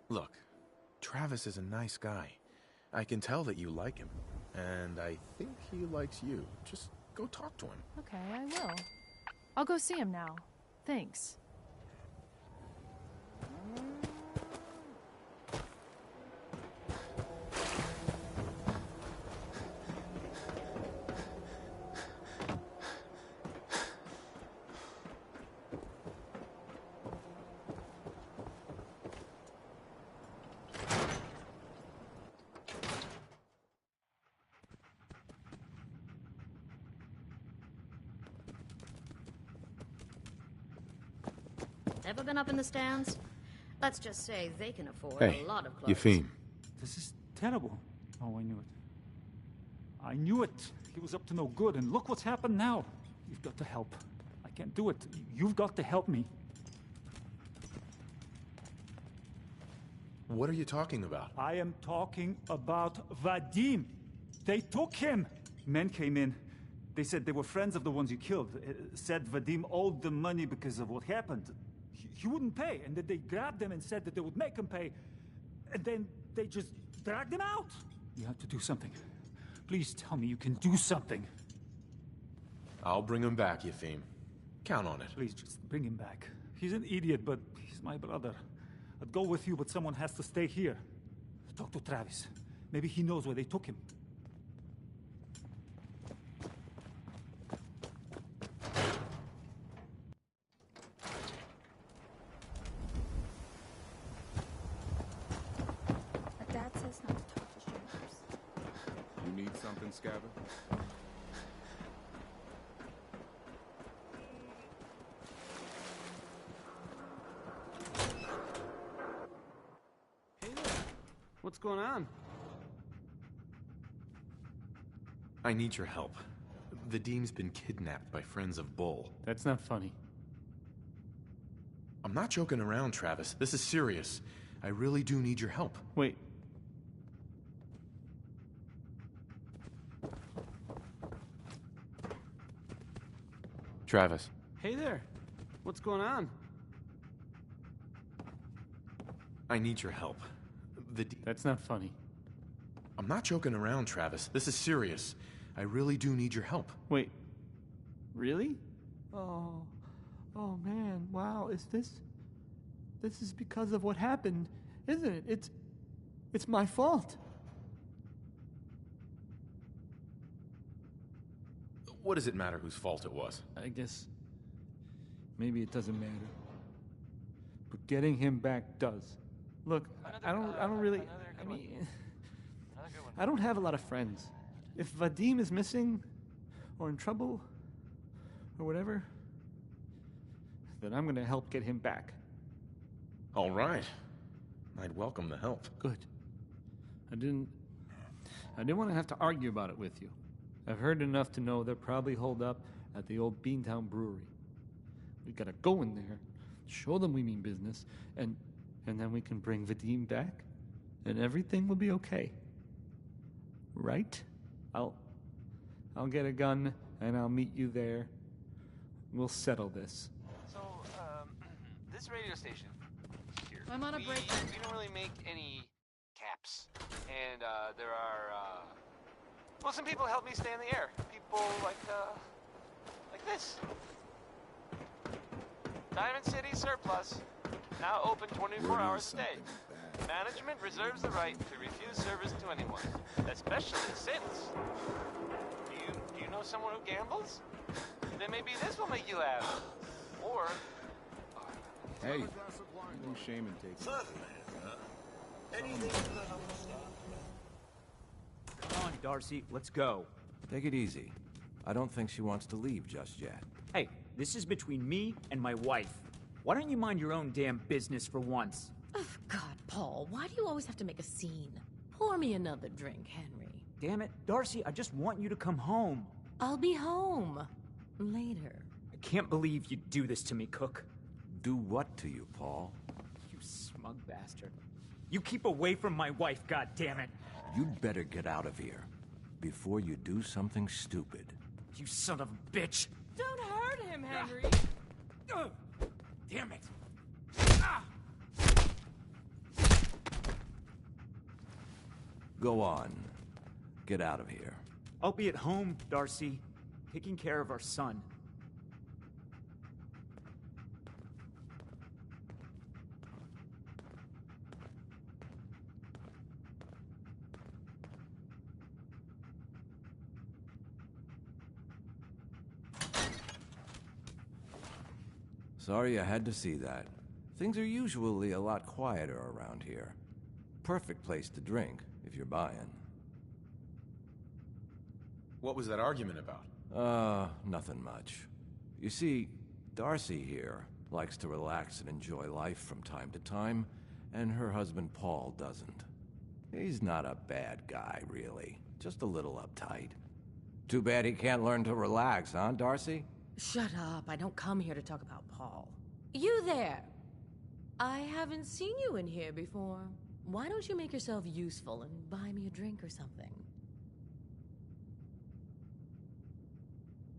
Speaker 2: Look, Travis is a nice guy. I can tell that you like him. And I think he likes you. Just go talk to him.
Speaker 6: Okay, I will. I'll go see him now. Thanks.
Speaker 22: Ever been up in the stands? Let's just say they can afford
Speaker 5: Hey,
Speaker 22: a lot of clothes.
Speaker 5: Yefim.
Speaker 17: This is terrible. Oh, I knew it. I knew it. He was up to no good, and look what's happened now. You've got to help. I can't do it. You've got to help me.
Speaker 2: What are you talking about?
Speaker 17: I am talking about Vadim. They took him. Men came in. They said they were friends of the ones you killed. Said Vadim owed them money because of what happened. He wouldn't pay, and then they grabbed him and said that they would make him pay. And then they just dragged him out. You have to do something. Please tell me you can do something.
Speaker 2: I'll bring him back, Yefim. Count on it.
Speaker 17: Please, just bring him back. He's an idiot, but he's my brother. I'd go with you, but someone has to stay here. Talk to Travis. Maybe he knows where they took him.
Speaker 21: My dad says not to talk to strangers.
Speaker 16: You need something, Scabbard?
Speaker 8: What's going on?
Speaker 2: I need your help. Vadim's been kidnapped by friends of Bull.
Speaker 8: That's not funny.
Speaker 2: I'm not joking around, Travis. This is serious. I really do need your help.
Speaker 8: Wait.
Speaker 5: Travis.
Speaker 8: Hey there. What's going on?
Speaker 2: I need your help.
Speaker 8: That's not funny.
Speaker 2: I'm not joking around, Travis. This is serious. I really do need your help.
Speaker 8: Wait. Really? Oh man, wow, this is because of what happened, isn't it? It's my fault.
Speaker 2: What does it matter whose fault it was?
Speaker 8: I guess maybe it doesn't matter. But getting him back does. Look, I don't really, I mean, I don't have a lot of friends. If Vadim is missing, or in trouble, or whatever, then I'm gonna help get him back.
Speaker 2: All right. I'd welcome the help.
Speaker 8: Good. I didn't want to have to argue about it with you. I've heard enough to know they're probably holed up at the old Beantown Brewery. We gotta go in there, show them we mean business, and then we can bring Vadim back, and everything will be okay. Right? I'll get a gun, and I'll meet you there. We'll settle this.
Speaker 23: So, this radio station here.
Speaker 6: I'm on a break.
Speaker 23: We don't really make any caps. And, there are, well, some people help me stay in the air. People like this. Diamond City Surplus. Now open 24 hours a day. Management reserves the right to refuse service to anyone, especially since. Do you know someone who gambles? Then maybe this will make you laugh. Or...
Speaker 16: Hey, no shame in taking
Speaker 24: Come on, Darcy, let's go.
Speaker 25: Take it easy. I don't think she wants to leave just yet.
Speaker 24: Hey, this is between me and my wife. Why don't you mind your own damn business for once?
Speaker 1: Oh, God, Paul, why do you always have to make a scene? Pour me another drink, Henry.
Speaker 24: Damn it, Darcy, I just want you to come home.
Speaker 1: I'll be home. Later.
Speaker 24: I can't believe you'd do this to me, Cook.
Speaker 3: Do what to you, Paul?
Speaker 24: You smug bastard. You keep away from my wife, goddammit.
Speaker 3: You'd better get out of here before you do something stupid.
Speaker 24: You son of a bitch.
Speaker 1: Don't hurt him, Henry.
Speaker 24: Damn it.
Speaker 3: Go on. Get out of here.
Speaker 24: I'll be at home, Darcy, taking care of our son.
Speaker 3: Sorry you had to see that. Things are usually a lot quieter around here. Perfect place to drink, if you're buying.
Speaker 2: What was that argument about?
Speaker 3: Nothing much. You see, Darcy here likes to relax and enjoy life from time to time, and her husband Paul doesn't. He's not a bad guy, really. Just a little uptight. Too bad he can't learn to relax, huh, Darcy?
Speaker 1: Shut up. I don't come here to talk about Paul. You there! I haven't seen you in here before. Why don't you make yourself useful and buy me a drink or something?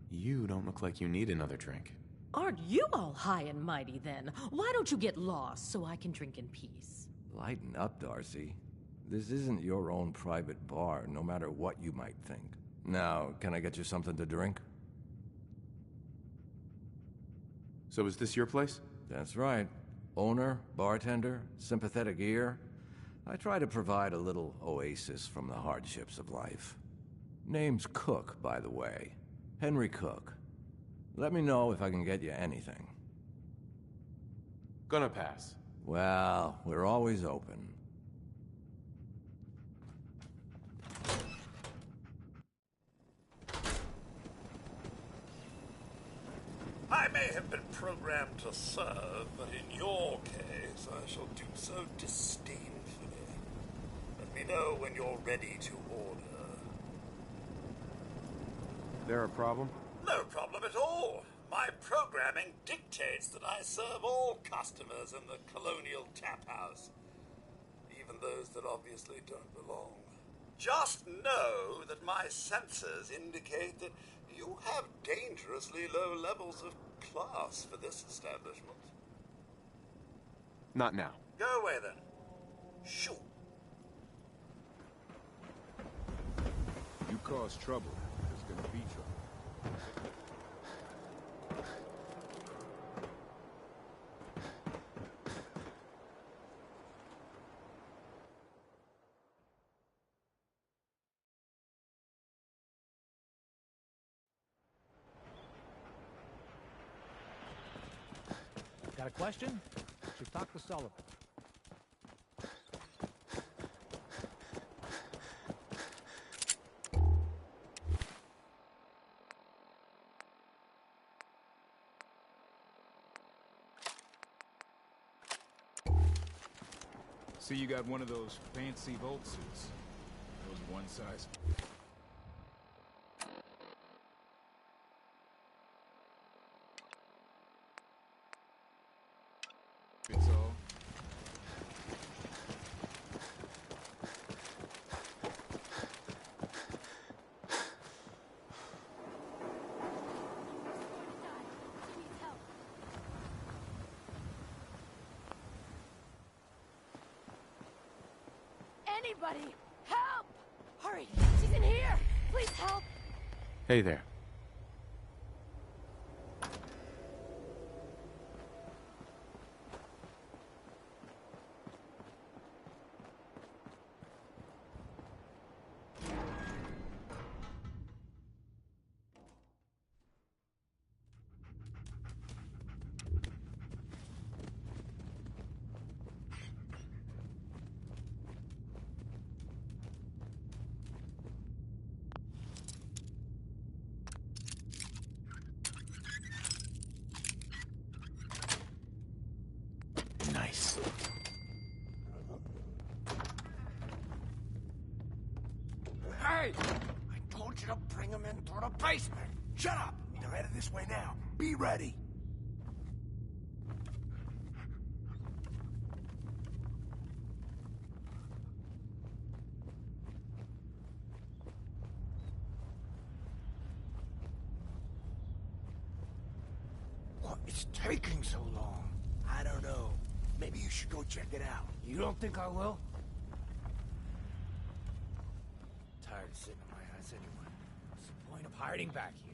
Speaker 2: You don't look like you need another drink.
Speaker 1: Aren't you all high and mighty then? Why don't you get lost so I can drink in peace?
Speaker 3: Lighten up, Darcy. This isn't your own private bar, no matter what you might think. Now, can I get you something to drink?
Speaker 2: So is this your place?
Speaker 3: That's right. Owner, bartender, sympathetic ear. I try to provide a little oasis from the hardships of life. Name's Cook, by the way. Henry Cook. Let me know if I can get you anything.
Speaker 2: Gonna pass.
Speaker 3: Well, we're always open.
Speaker 7: I may have been programmed to serve, but in your case, I shall do so disdainfully. Let me know when you're ready to order.
Speaker 5: There a problem?
Speaker 7: No problem at all. My programming dictates that I serve all customers in the Colonial Tap House, even those that obviously don't belong. Just know that my sensors indicate that you have dangerously low levels of class for this establishment.
Speaker 5: Not now.
Speaker 7: Go away then. Shoo.
Speaker 16: You cause trouble, there's gonna be trouble.
Speaker 10: Got a question? Should talk to Sullivan.
Speaker 16: See, you got one of those fancy Volt suits. Those one size. Fits all.
Speaker 21: Anybody, help! Hurry, she's in here! Please help!
Speaker 2: Hey there.
Speaker 4: Hey! I told you to bring him into the basement! Shut up! They're headed this way now. Be ready! What is taking so long? I don't know. Maybe you should go check it out. You don't think I will?
Speaker 9: Tired of sitting in my house anyway. What's the point of hiding back here?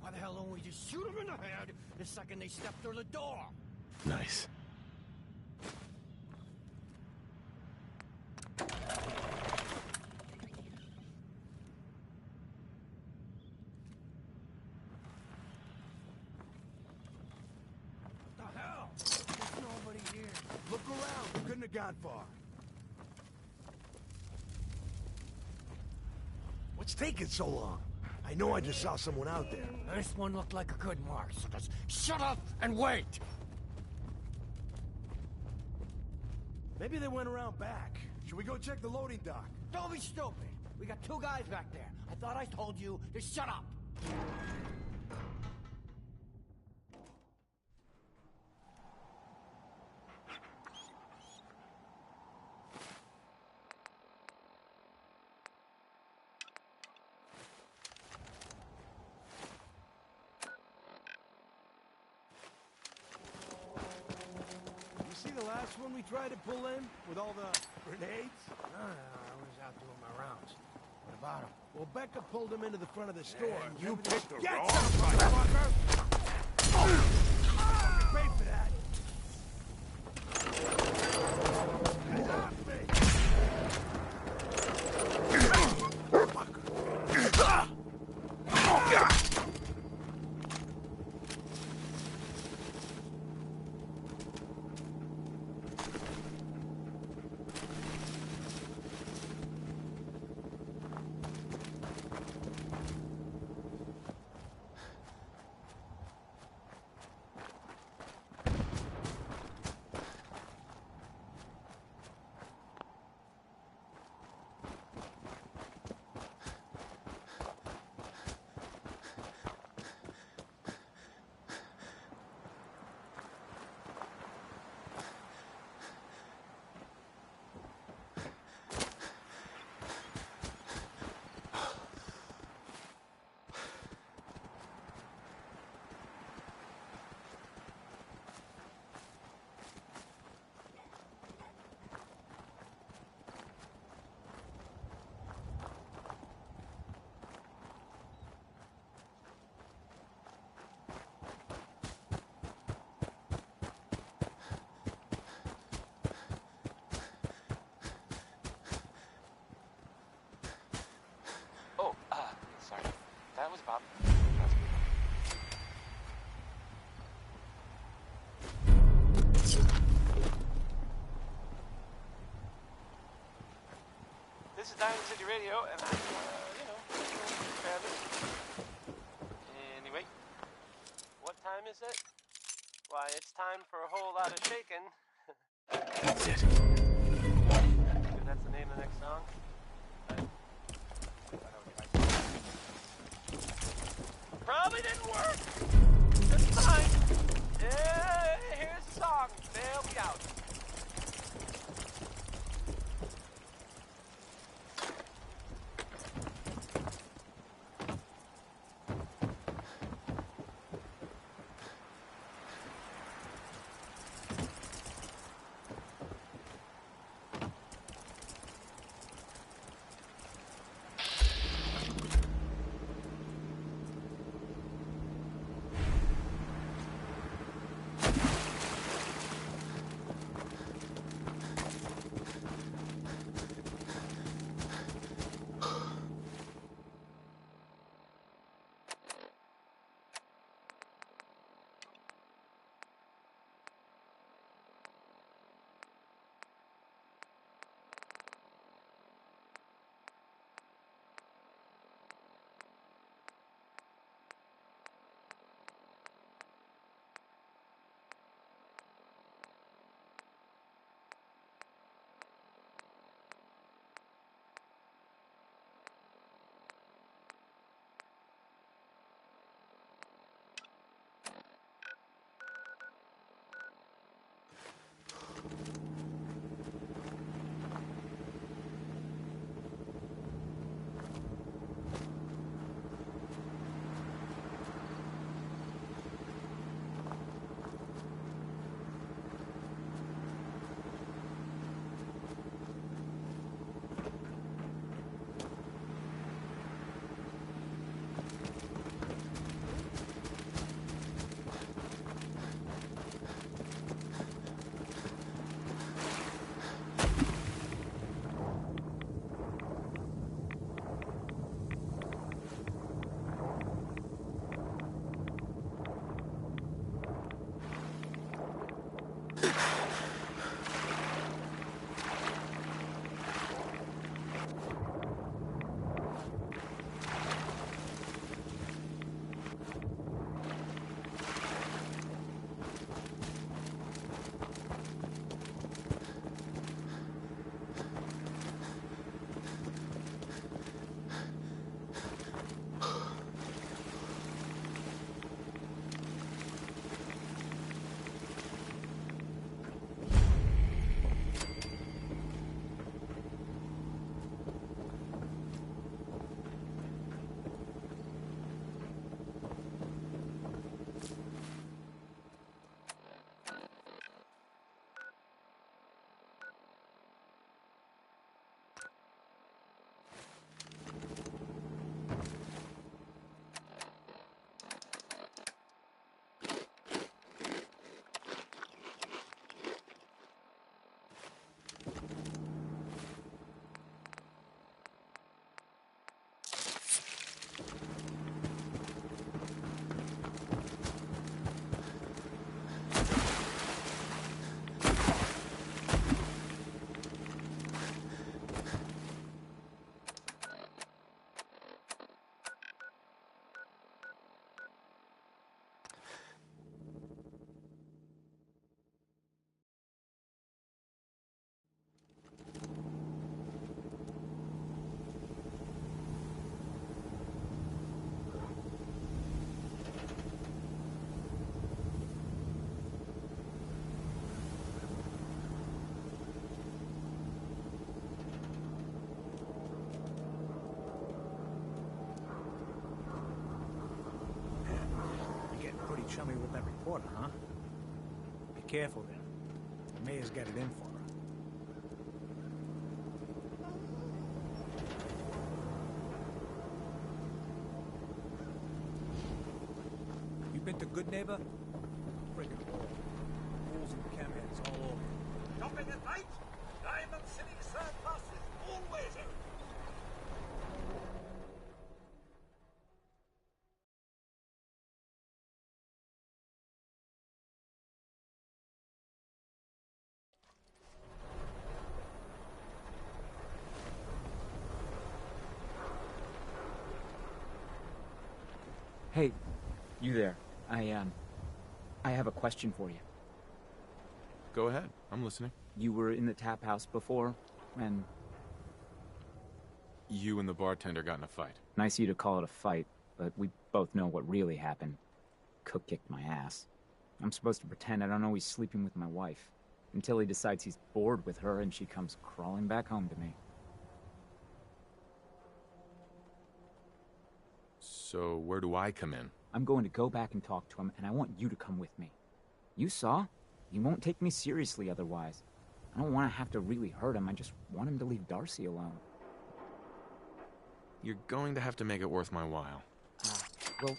Speaker 9: Why the hell don't we just shoot them in the head the second they step through the door?
Speaker 2: Nice.
Speaker 4: What the hell? There's nobody here. Look around. We couldn't have gone far. What's taking so long? I know I just saw someone out there.
Speaker 9: This one looked like a good mark, so just shut up and wait!
Speaker 4: Maybe they went around back. Should we go check the loading dock?
Speaker 9: Don't be stupid! We got two guys back there. I thought I told you to shut up!
Speaker 4: The last one we tried to pull in with all the grenades?
Speaker 9: No, I was out doing my rounds. What about him?
Speaker 4: Well, Becca pulled him into the front of the store.
Speaker 9: And you picked the
Speaker 4: Get
Speaker 9: wrong
Speaker 4: some, motherfucker! Pay for that. Get off me!
Speaker 23: Sorry. That was Bob. This is Diamond City Radio, and I'm, Anyway, what time is it? Why, it's time for a whole lot of shaking.
Speaker 2: That's it.
Speaker 23: That's the name of the next song? Probably didn't work. That's fine. Here's the song. Bail me out.
Speaker 13: chummy with that reporter, huh? Be careful there. The mayor's got it in for her.
Speaker 24: You been to Good Neighbor? Friggin' wall. Fools and camheads all over.
Speaker 7: Shopping at night? Diamond City Surplus is always open.
Speaker 24: Hey, you there. I have a question for you.
Speaker 5: Go ahead. I'm listening.
Speaker 24: You were in the tap house before, and...
Speaker 5: You and the bartender got in a fight.
Speaker 24: Nice of you to call it a fight, but we both know what really happened. Cook kicked my ass. I'm supposed to pretend I don't know he's sleeping with my wife, until he decides he's bored with her and she comes crawling back home to me.
Speaker 5: So where do I come in?
Speaker 24: I'm going to go back and talk to him, and I want you to come with me. You saw? He won't take me seriously otherwise. I don't want to have to really hurt him. I just want him to leave Darcy alone.
Speaker 5: You're going to have to make it worth my while.
Speaker 24: Well,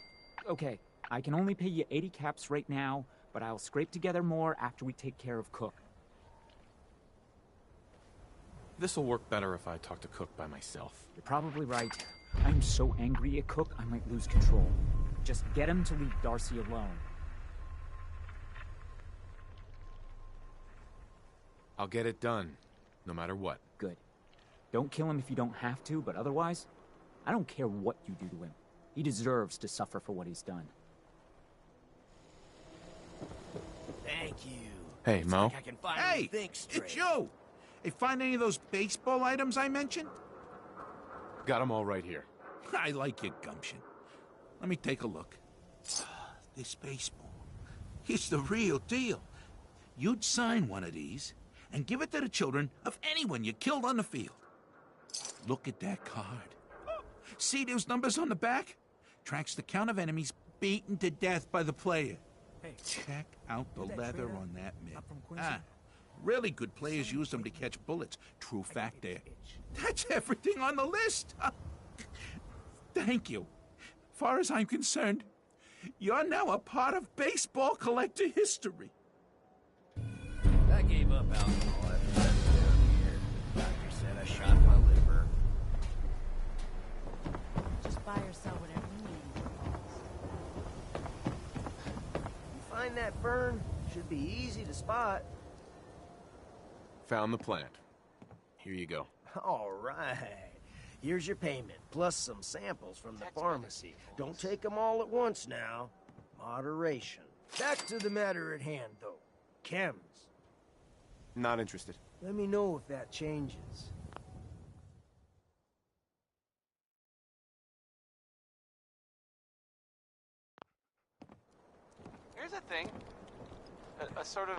Speaker 24: okay. I can only pay you 80 caps right now, but I'll scrape together more after we take care of Cook.
Speaker 5: This'll work better if I talk to Cook by myself.
Speaker 24: You're probably right. I'm so angry at Cook, I might lose control. Just get him to leave Darcy alone.
Speaker 5: I'll get it done, no matter what.
Speaker 24: Good. Don't kill him if you don't have to, but otherwise, I don't care what you do to him. He deserves to suffer for what he's done.
Speaker 9: Thank you.
Speaker 2: Hey,
Speaker 9: It's
Speaker 2: Mo.
Speaker 9: like I can finally think straight.
Speaker 11: It's you! Hey, find any of those baseball items I mentioned?
Speaker 5: Got them all right here.
Speaker 11: I like your gumption. Let me take a look. This baseball. It's the real deal. You'd sign one of these and give it to the children of anyone you killed on the field. Look at that card. See those numbers on the back? Tracks the count of enemies beaten to death by the player.
Speaker 13: Hey,
Speaker 11: check out the leather
Speaker 13: trainer?
Speaker 11: on that mitt.
Speaker 13: Up from Quincy?
Speaker 11: Really good players use them to catch bullets. True fact there. That's everything on the list. Thank you. Far as I'm concerned, you're now a part of baseball collector history.
Speaker 9: I gave up alcohol after that down here. Doctor said I shot my liver.
Speaker 21: Just buy or sell whatever you need.
Speaker 9: You find that burn? Should be easy to spot.
Speaker 5: Found the plant. Here you go.
Speaker 9: All right. Here's your payment, plus some samples from the pharmacy. Don't take them all at once now. Moderation. Back to the matter at hand, though. Chems.
Speaker 5: Not interested.
Speaker 9: Let me know if that changes.
Speaker 23: Here's a thing. A sort of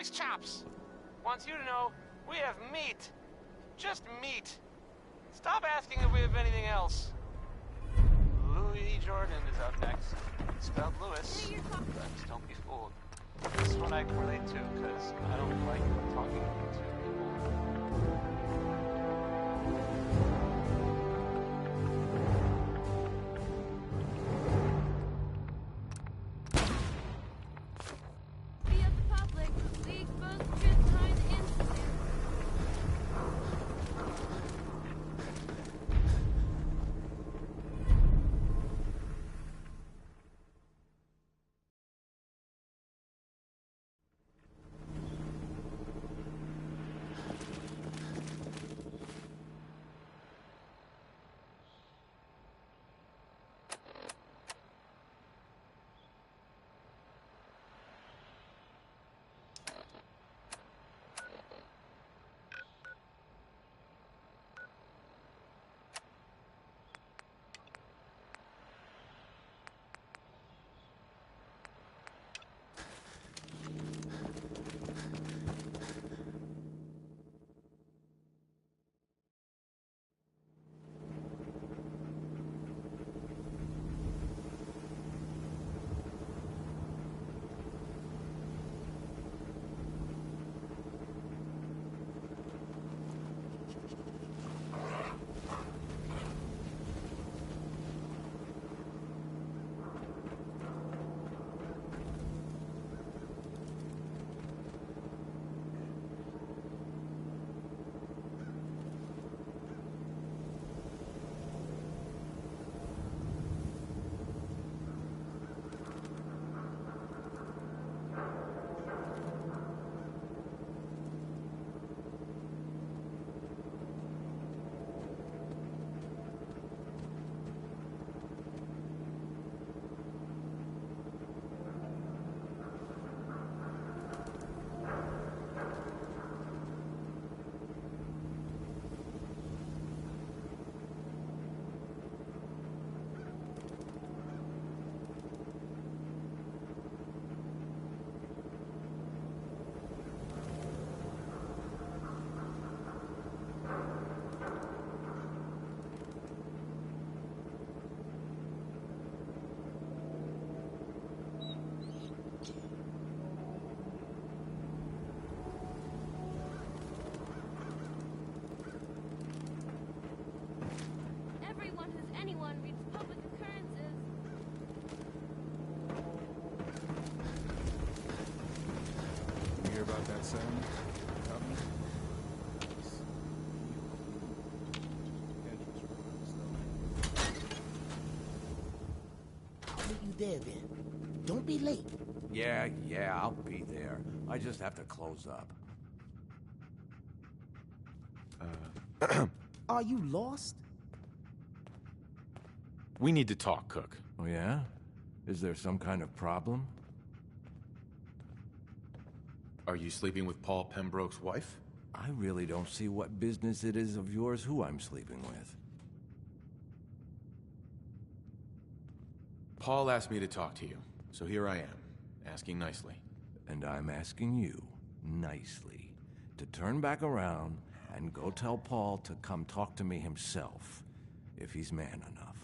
Speaker 23: his chops. Wants you to know we have meat. Just meat. Stop asking if we have anything else. Louis Jordan is up next. Spelled Lewis, but don't be fooled. This one I can relate to because I don't like talking to people.
Speaker 21: Be of the public, we expose the truth behind the incident. Everyone who's anyone reads public occurrences.
Speaker 2: You hear about that sound?
Speaker 4: I'll meet you there then. Don't be late.
Speaker 3: Yeah, I'll be there. I just have to close up.
Speaker 4: Are you lost?
Speaker 2: We need to talk, Cook.
Speaker 3: Oh, yeah? Is there some kind of problem?
Speaker 2: Are you sleeping with Paul Pembroke's wife?
Speaker 3: I really don't see what business it is of yours who I'm sleeping with.
Speaker 2: Paul asked me to talk to you, so here I am, asking nicely.
Speaker 3: And I'm asking you, nicely, to turn back around and go tell Paul to come talk to me himself, if he's man enough.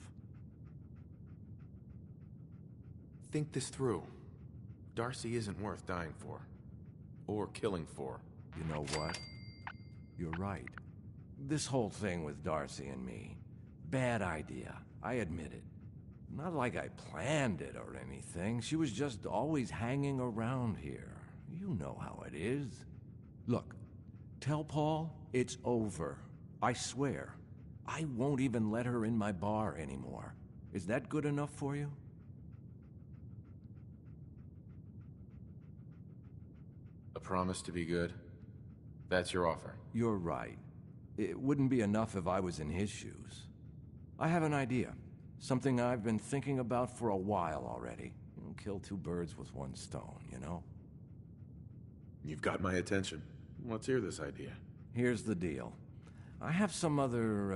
Speaker 2: Think this through. Darcy isn't worth dying for. Or killing for.
Speaker 3: You know what? You're right. This whole thing with Darcy and me, bad idea. I admit it. Not like I planned it or anything. She was just always hanging around here. You know how it is. Look, tell Paul it's over. I swear. I won't even let her in my bar anymore. Is that good enough for you?
Speaker 2: A promise to be good? That's your offer?
Speaker 3: You're right. It wouldn't be enough if I was in his shoes. I have an idea. Something I've been thinking about for a while already. Kill two birds with one stone, you know?
Speaker 2: You've got my attention. Let's hear this idea.
Speaker 3: Here's the deal. I have some other,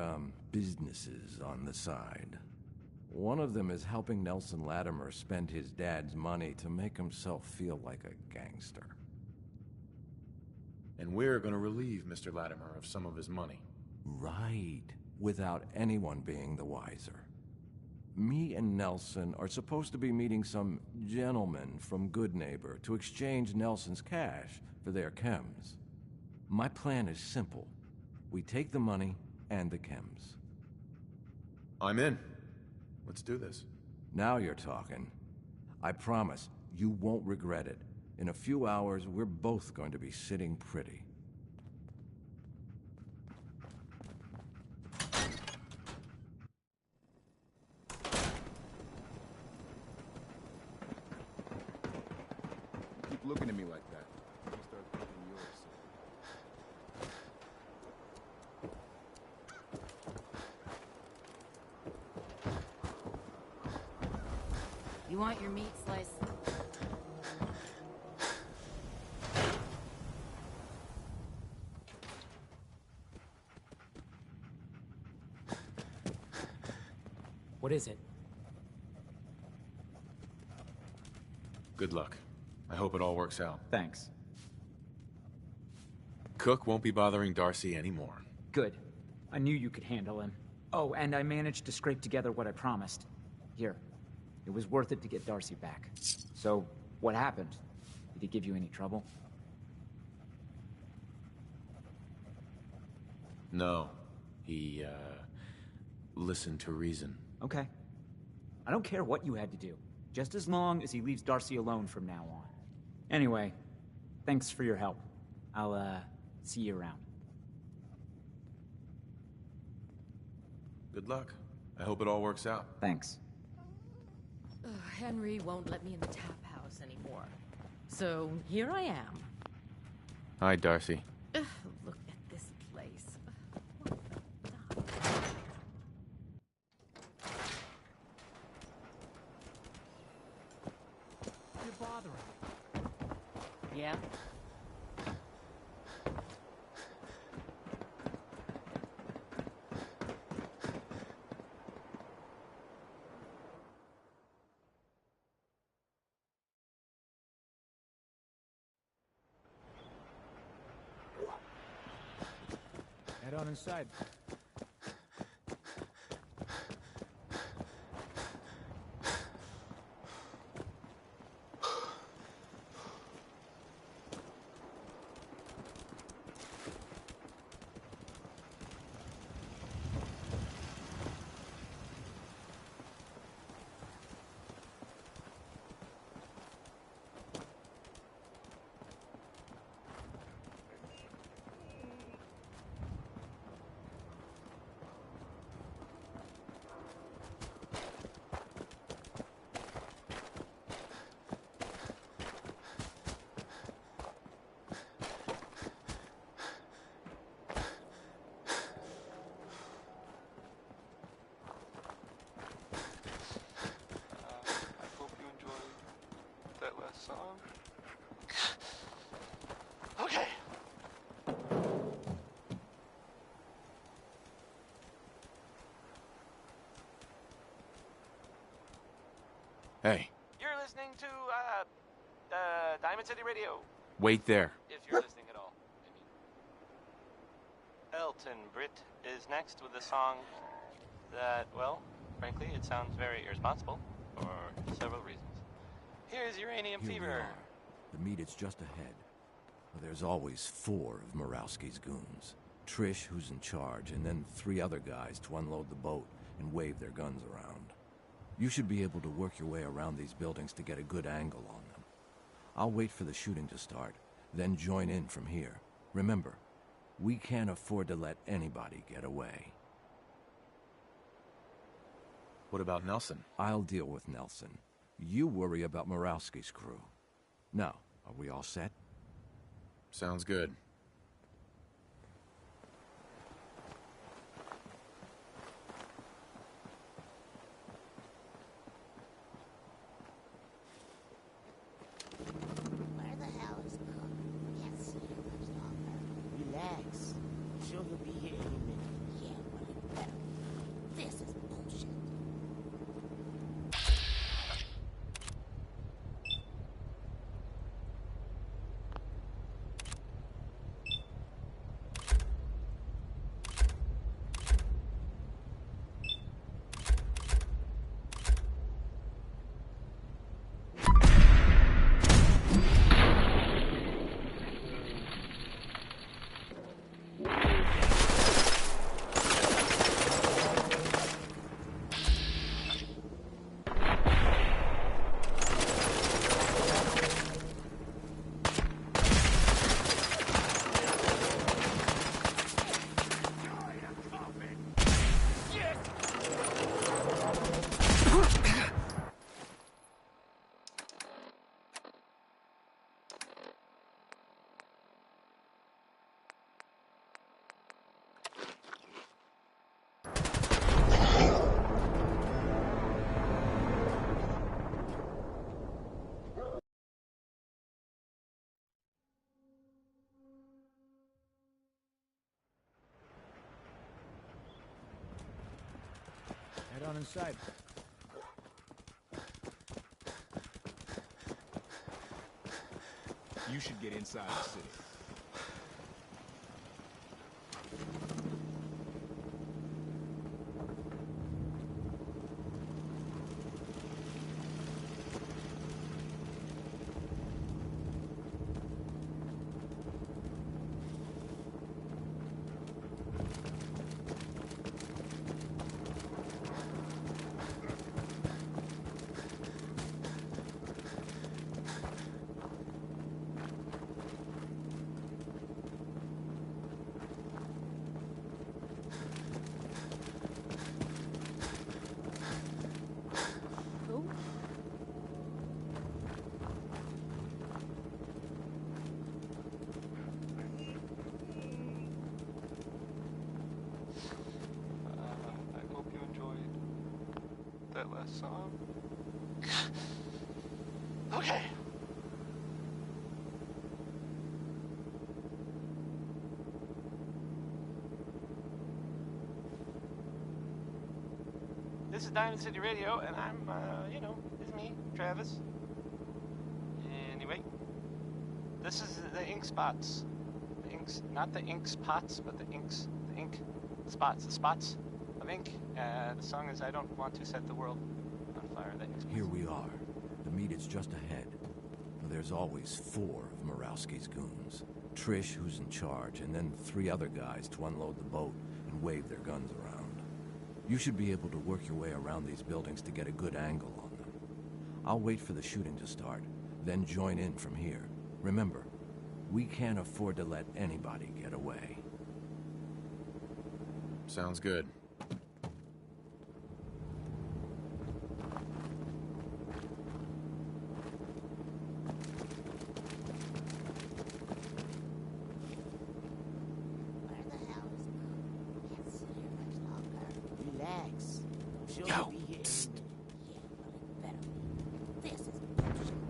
Speaker 3: businesses on the side. One of them is helping Nelson Latimer spend his dad's money to make himself feel like a gangster.
Speaker 2: And we're gonna relieve Mr. Latimer of some of his money.
Speaker 3: Right. Without anyone being the wiser. Me and Nelson are supposed to be meeting some gentleman from Good Neighbor to exchange Nelson's cash for their chems. My plan is simple. We take the money and the chems.
Speaker 2: I'm in. Let's do this.
Speaker 3: Now you're talking. I promise, you won't regret it. In a few hours, we're both going to be sitting pretty.
Speaker 16: Keep looking at me like that. I'm gonna start thinking you're sick.
Speaker 1: You want your meat sliced?
Speaker 24: What is it?
Speaker 2: Good luck. I hope it all works out.
Speaker 24: Thanks.
Speaker 2: Cook won't be bothering Darcy anymore.
Speaker 24: Good. I knew you could handle him. Oh, and I managed to scrape together what I promised. Here. It was worth it to get Darcy back. So, what happened? Did he give you any trouble?
Speaker 2: No. He, listened to reason.
Speaker 24: Okay. I don't care what you had to do, just as long as he leaves Darcy alone from now on. Anyway, thanks for your help. I'll, see you around.
Speaker 2: Good luck. I hope it all works out.
Speaker 24: Thanks.
Speaker 1: Henry won't let me in the tap house anymore. So, here I am.
Speaker 2: Hi, Darcy.
Speaker 1: Look at this place.
Speaker 10: You're bothering.
Speaker 1: Yeah?
Speaker 10: Head on inside.
Speaker 23: Song. Okay.
Speaker 2: Hey,
Speaker 23: You're listening to Diamond City Radio.
Speaker 2: wait there.
Speaker 23: If you're listening at all. I mean. Elton Britt is next with a song that, well, frankly, it sounds very irresponsible for several reasons. Here's Uranium
Speaker 3: Here we
Speaker 23: Fever.
Speaker 3: are. The meet is just ahead. There's always 4 of Murawski's goons. Trish, who's in charge, and then 3 other guys to unload the boat and wave their guns around. You should be able to work your way around these buildings to get a good angle on them. I'll wait for the shooting to start, then join in from here. Remember, we can't afford to let anybody get away.
Speaker 2: What about Nelson?
Speaker 3: I'll deal with Nelson. You worry about Murawski's crew. Now, are we all set?
Speaker 2: Sounds good.
Speaker 12: Where the hell is Cook? Can't see him much longer. Relax. Sure he'll be here any minute. Yeah, well, he better. This is bullshit.
Speaker 13: Head on inside.
Speaker 16: You should get inside the city.
Speaker 23: I hope you enjoyed that last song. Okay. This is Diamond City Radio, and I'm, it's me, Travis. Anyway, this is the Ink Spots. The inks, not the ink spots, but the ink spots, the spots of ink. The song is I Don't Want to Set the World on Fire. The ink spots.
Speaker 3: Here we are. The meet is just ahead. There's always 4 of Murawski's goons. Trish, who's in charge, and then 3 other guys to unload the boat and wave their guns around. You should be able to work your way around these buildings to get a good angle on them. I'll wait for the shooting to start, then join in from here. Remember, we can't afford to let anybody get away.
Speaker 2: Sounds good.
Speaker 12: Where the hell is Mom? Can't sit here much longer. Relax. I'm sure he'll be here any minute. Yeah, well, it better be. This is bullshit.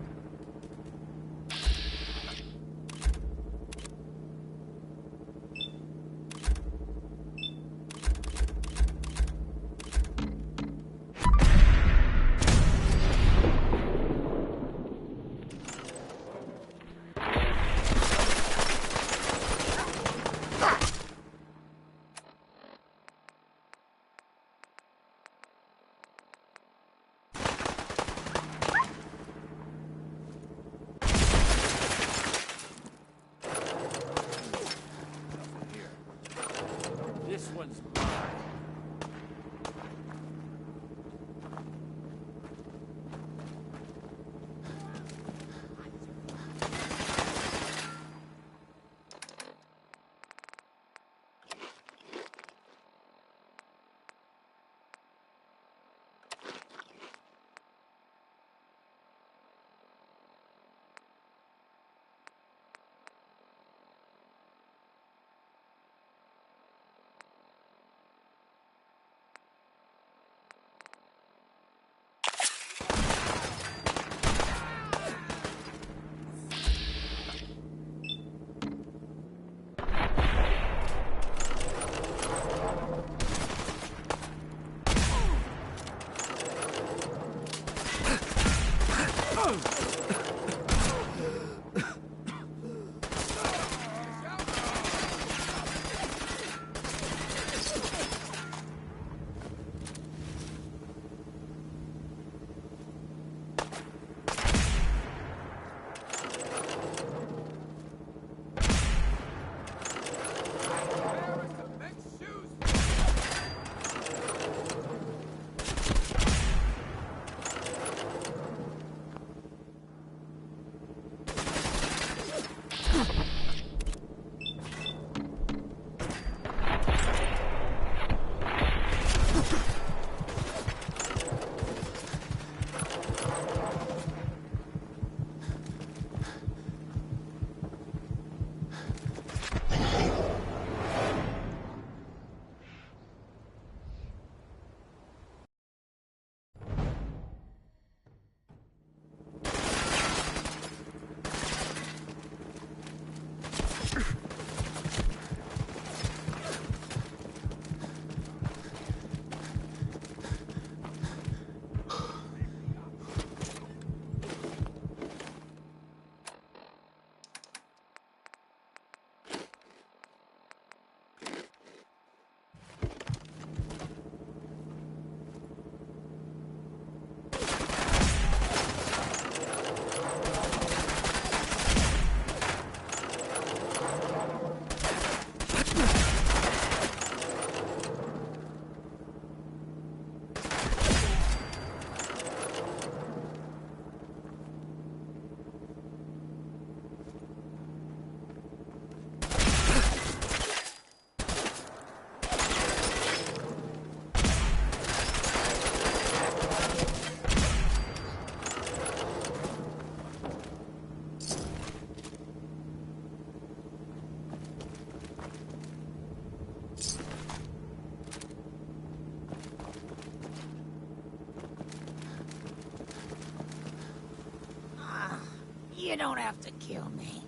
Speaker 12: You don't have to kill me.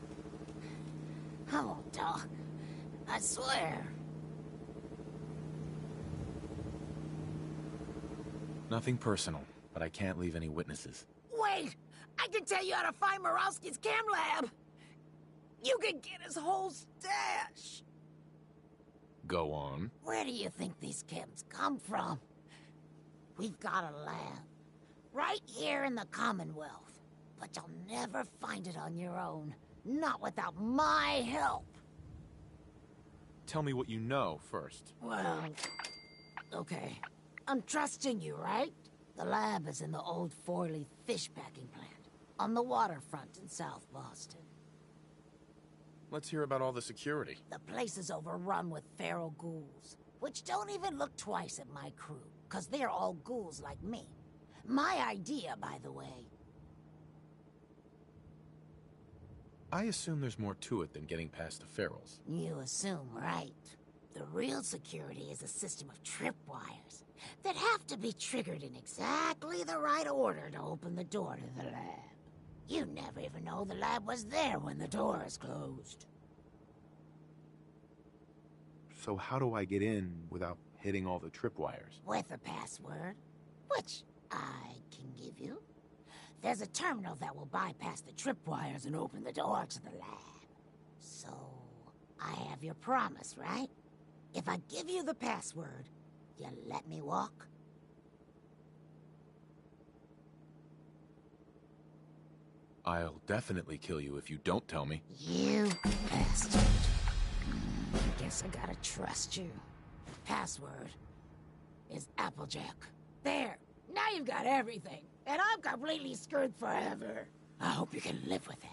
Speaker 12: I won't talk. I swear.
Speaker 2: Nothing personal, but I can't leave any witnesses.
Speaker 12: Wait! I can tell you how to find Morowski's chem lab! You can get his whole stash!
Speaker 2: Go on.
Speaker 12: Where do you think these chems come from? We've got a lab. Right here in the Commonwealth. But you'll never find it on your own. Not without my help.
Speaker 2: Tell me what you know first.
Speaker 12: Well, okay. I'm trusting you, right? The lab is in the old Forley fish packing plant. On the waterfront in South Boston.
Speaker 2: Let's hear about all the security.
Speaker 12: The place is overrun with feral ghouls. Which don't even look twice at my crew. 'Cause they're all ghouls like me. My idea, by the way.
Speaker 2: I assume there's more to it than getting past the ferals.
Speaker 12: You assume right. The real security is a system of tripwires that have to be triggered in exactly the right order to open the door to the lab. You never even know the lab was there when the door is closed.
Speaker 2: So how do I get in without hitting all the tripwires?
Speaker 12: With a password, which I can give you. There's a terminal that will bypass the tripwires and open the door to the lab. So, I have your promise, right? If I give you the password, you let me walk?
Speaker 2: I'll definitely kill you if you don't tell me.
Speaker 12: You bastard. I guess I gotta trust you. Password is Applejack. There! Now you've got everything, and I'm completely screwed forever. I hope you can live with that.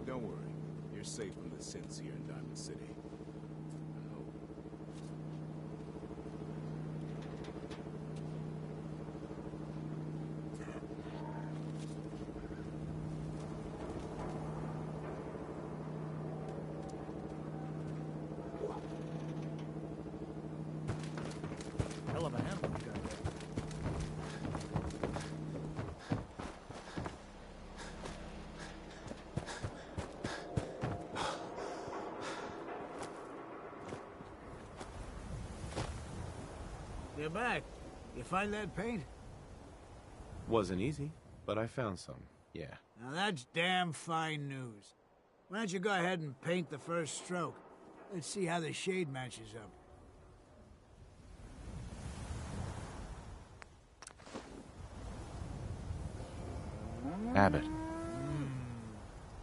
Speaker 16: Don't worry. You're safe from the synths here in Diamond City. I hope.
Speaker 10: Hell of a handle you got there.
Speaker 13: back. You find that paint?
Speaker 2: Wasn't easy, but I found some, yeah.
Speaker 13: Now that's damn fine news. Why don't you go ahead and paint the first stroke? Let's see how the shade matches up.
Speaker 2: Abbott.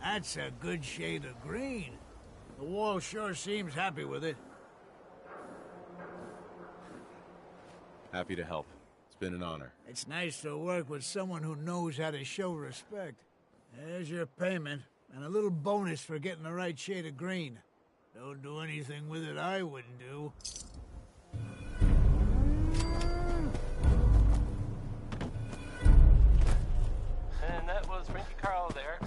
Speaker 13: That's a good shade of green. The wall sure seems happy with it.
Speaker 2: Happy to help. It's been an honor.
Speaker 13: It's nice to work with someone who knows how to show respect. There's your payment, and a little bonus for getting the right shade of green. Don't do anything with it I wouldn't do.
Speaker 23: And that was Frankie Carl there.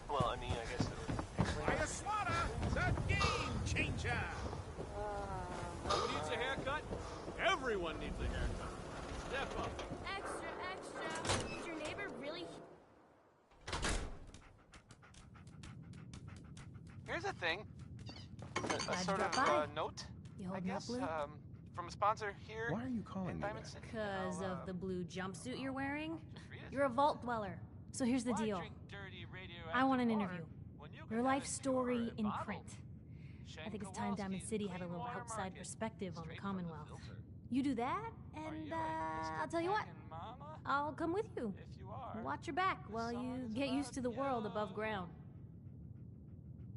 Speaker 23: Well, I mean, I guess it was...
Speaker 16: Fire swatter! It's a game changer!
Speaker 10: Who needs a haircut? Everyone needs a haircut. Step up.
Speaker 22: Extra, extra. Is your neighbor really...
Speaker 23: Here's a thing. A
Speaker 22: Glad
Speaker 23: sort
Speaker 22: you
Speaker 23: of
Speaker 22: dropped by.
Speaker 23: note,
Speaker 22: You
Speaker 23: I
Speaker 22: holding up,
Speaker 23: guess,
Speaker 22: Blue?
Speaker 23: from a sponsor here.
Speaker 2: Why are you calling
Speaker 23: in
Speaker 2: me
Speaker 23: Diamond
Speaker 2: that?
Speaker 23: City.
Speaker 1: Because of the blue jumpsuit you're wearing? You're a vault dweller. So here's the deal. I want an interview. Your life story in print. I think it's time Diamond City had a little outside perspective on the Commonwealth. You do that, and I'll tell you what. I'll come with you. Watch your back while you get used to the world above ground.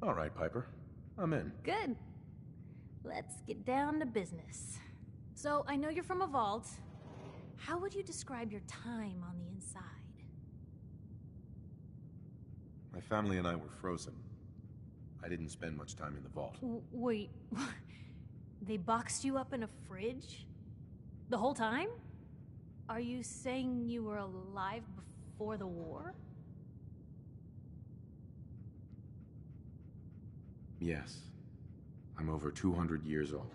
Speaker 2: All right, Piper. I'm in.
Speaker 1: Good. Let's get down to business. So, I know you're from a vault. How would you describe your time on the inside?
Speaker 2: My family and I were frozen. I didn't spend much time in the vault.
Speaker 1: Wait, they boxed you up in a fridge? The whole time? Are you saying you were alive before the war?
Speaker 2: Yes. I'm over 200 years old.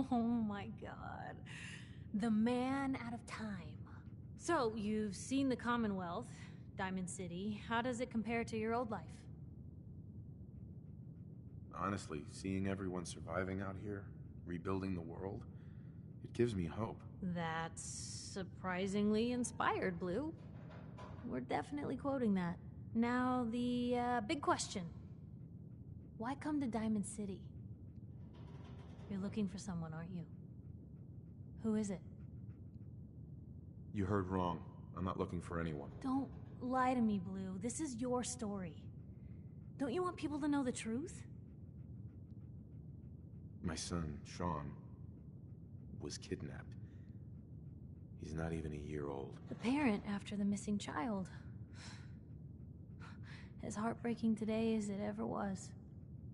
Speaker 1: Oh my god. The man out of time. So, you've seen the Commonwealth, Diamond City. How does it compare to your old life?
Speaker 2: Honestly, seeing everyone surviving out here, rebuilding the world, it gives me hope.
Speaker 1: That's surprisingly inspired, Blue. We're definitely quoting that. Now, the big question. Why come to Diamond City? You're looking for someone, aren't you? Who is it?
Speaker 2: You heard wrong. I'm not looking for anyone.
Speaker 1: Don't lie to me, Blue. This is your story. Don't you want people to know the truth?
Speaker 2: My son, Sean, was kidnapped. He's not even a year old.
Speaker 1: The parent after the missing child. As heartbreaking today as it ever was.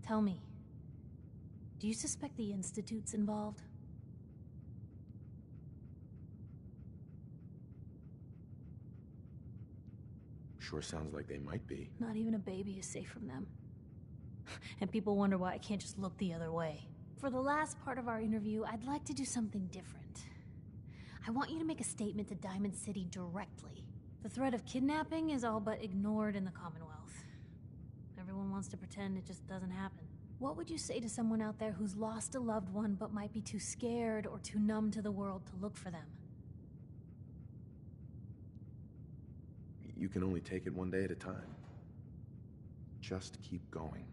Speaker 1: Tell me, do you suspect the Institute's involved?
Speaker 2: Sure sounds like they might be.
Speaker 1: Not even a baby is safe from them. And people wonder why I can't just look the other way. For the last part of our interview, I'd like to do something different. I want you to make a statement to Diamond City directly. The threat of kidnapping is all but ignored in the Commonwealth. Everyone wants to pretend it just doesn't happen. What would you say to someone out there who's lost a loved one but might be too scared or too numb to the world to look for them?
Speaker 2: You can only take it one day at a time. Just keep going.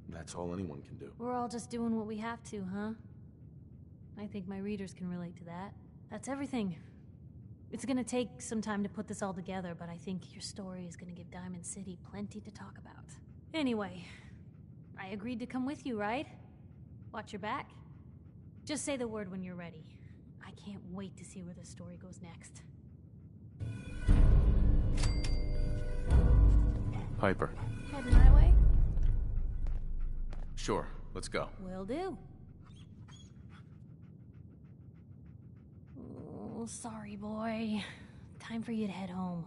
Speaker 2: That's all anyone can do.
Speaker 1: We're all just doing what we have to, huh? I think my readers can relate to that. That's everything. It's gonna take some time to put this all together, but I think your story is gonna give Diamond City plenty to talk about. Anyway, I agreed to come with you, right? Watch your back? Just say the word when you're ready. I can't wait to see where this story goes next.
Speaker 2: Piper.
Speaker 1: Heading my way?
Speaker 2: Sure, let's go.
Speaker 1: Will do. Oh, sorry, boy. Time for you to head home.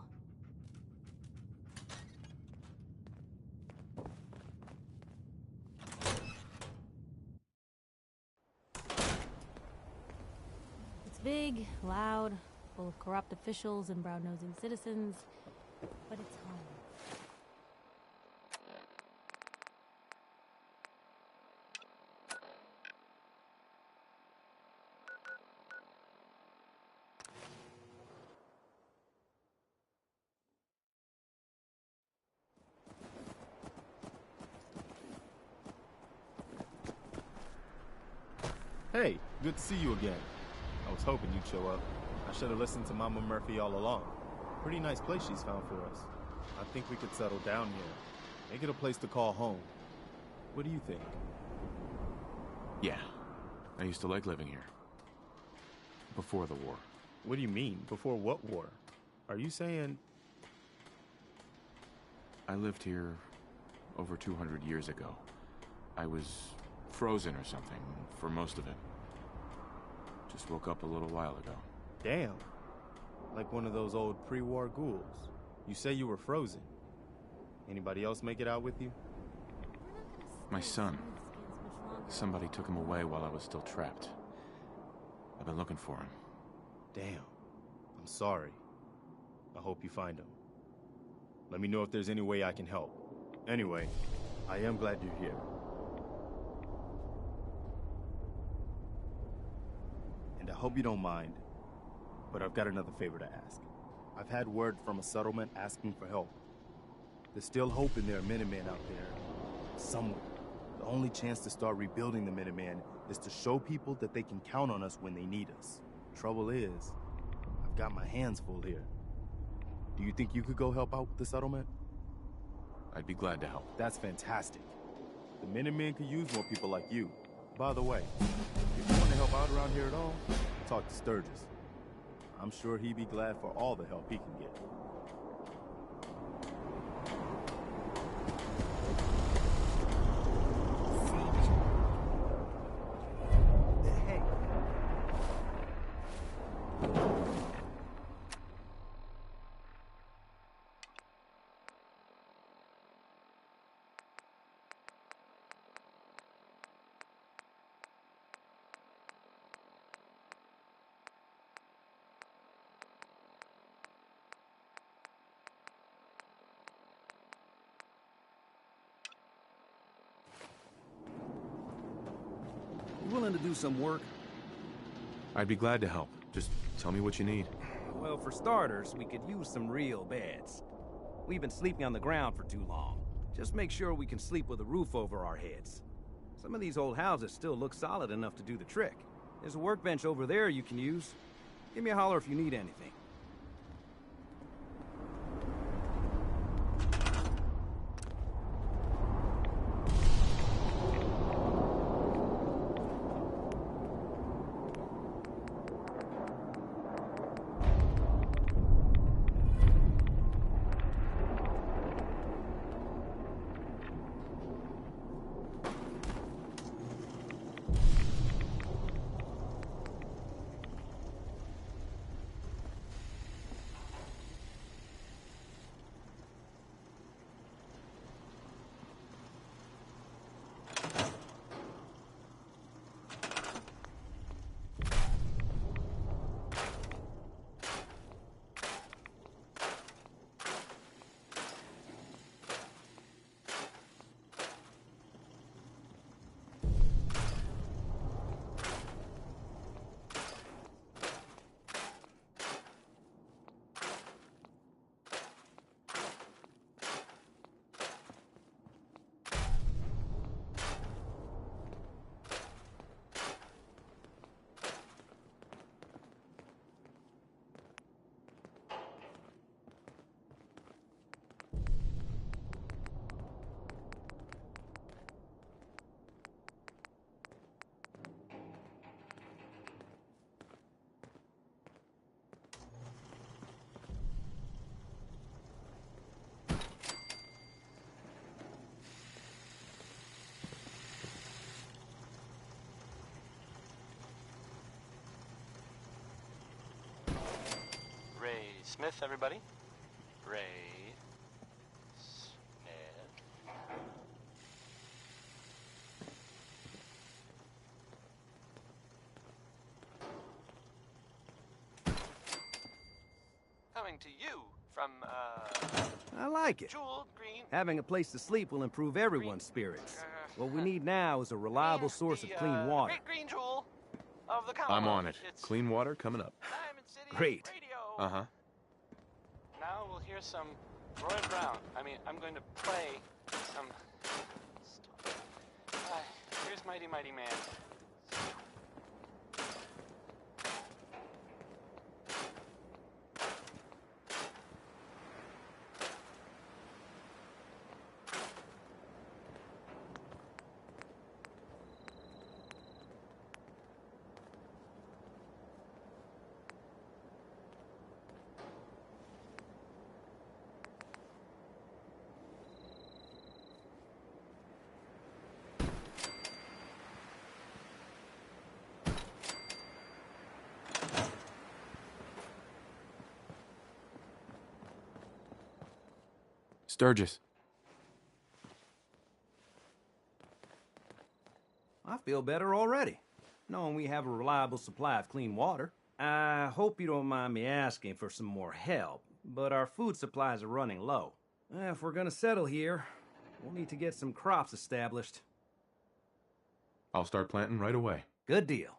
Speaker 1: It's big, loud, full of corrupt officials and brown-nosing citizens, but it's home.
Speaker 14: Hey, good to see you again. I was hoping you'd show up. I should have listened to Mama Murphy all along. Pretty nice place she's found for us. I think we could settle down here. Make it a place to call home. What do you think?
Speaker 2: Yeah. I used to like living here. Before the war.
Speaker 14: What do you mean? Before what war? Are you saying...
Speaker 2: I lived here over 200 years ago. I was frozen or something for most of it. Just woke up a little while ago.
Speaker 14: Damn. Like one of those old pre-war ghouls. You say you were frozen. Anybody else make it out with you?
Speaker 2: My son. Somebody took him away while I was still trapped. I've been looking for him.
Speaker 14: Damn. I'm sorry. I hope you find him. Let me know if there's any way I can help. Anyway, I am glad you're here. And I hope you don't mind, but I've got another favor to ask. I've had word from a settlement asking for help. There's still hope in there are Minutemen out there. Somewhere. The only chance to start rebuilding the Minutemen is to show people that they can count on us when they need us. Trouble is, I've got my hands full here. Do you think you could go help out with the settlement?
Speaker 2: I'd be glad to help.
Speaker 14: That's fantastic. The Minutemen could use more people like you. By the way, if you want to help out around here at all, talk to Sturgis. I'm sure he'd be glad for all the help he can get.
Speaker 15: Willing to do some work?
Speaker 2: I'd be glad to help. Just tell me what you need.
Speaker 15: Well, for starters, we could use some real beds. We've been sleeping on the ground for too long. Just make sure we can sleep with a roof over our heads. Some of these old houses still look solid enough to do the trick. There's a workbench over there you can use. Give me a holler if you need anything.
Speaker 23: Smith, everybody. Ray Smith. Coming to you from,
Speaker 15: I like it.
Speaker 23: Jewel Green.
Speaker 15: Having a place to sleep will improve everyone's spirits. What we need now is a reliable source of clean water.
Speaker 23: Green Jewel of the
Speaker 2: I'm on it. Clean water coming up.
Speaker 15: Great.
Speaker 2: Uh-huh.
Speaker 23: Now we'll hear some Roy Brown. I'm going to play some stuff. Here's Mighty Mighty Man.
Speaker 2: Sturgis.
Speaker 15: I feel better already, knowing we have a reliable supply of clean water. I hope you don't mind me asking for some more help, but our food supplies are running low. If we're gonna settle here, we'll need to get some crops established.
Speaker 2: I'll start planting right away.
Speaker 15: Good deal.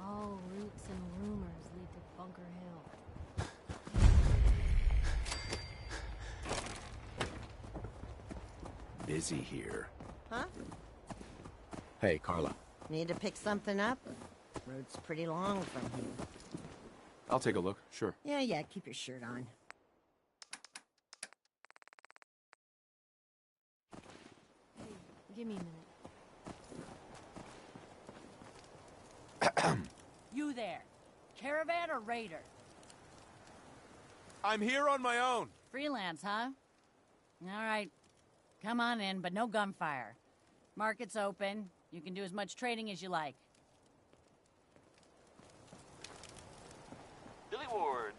Speaker 1: All roots and rumors lead to Bunker Hill.
Speaker 17: Busy here.
Speaker 18: Huh?
Speaker 17: Hey, Carla.
Speaker 18: Need to pick something up? Route's pretty long from here.
Speaker 5: I'll take a look, sure.
Speaker 18: Yeah, keep your shirt on.
Speaker 1: Hey, give me a minute.
Speaker 19: You there. Caravan or raider?
Speaker 5: I'm here on my own.
Speaker 19: Freelance, huh? All right. Come on in, but no gunfire. Market's open. You can do as much trading as you like.
Speaker 23: Billy Ward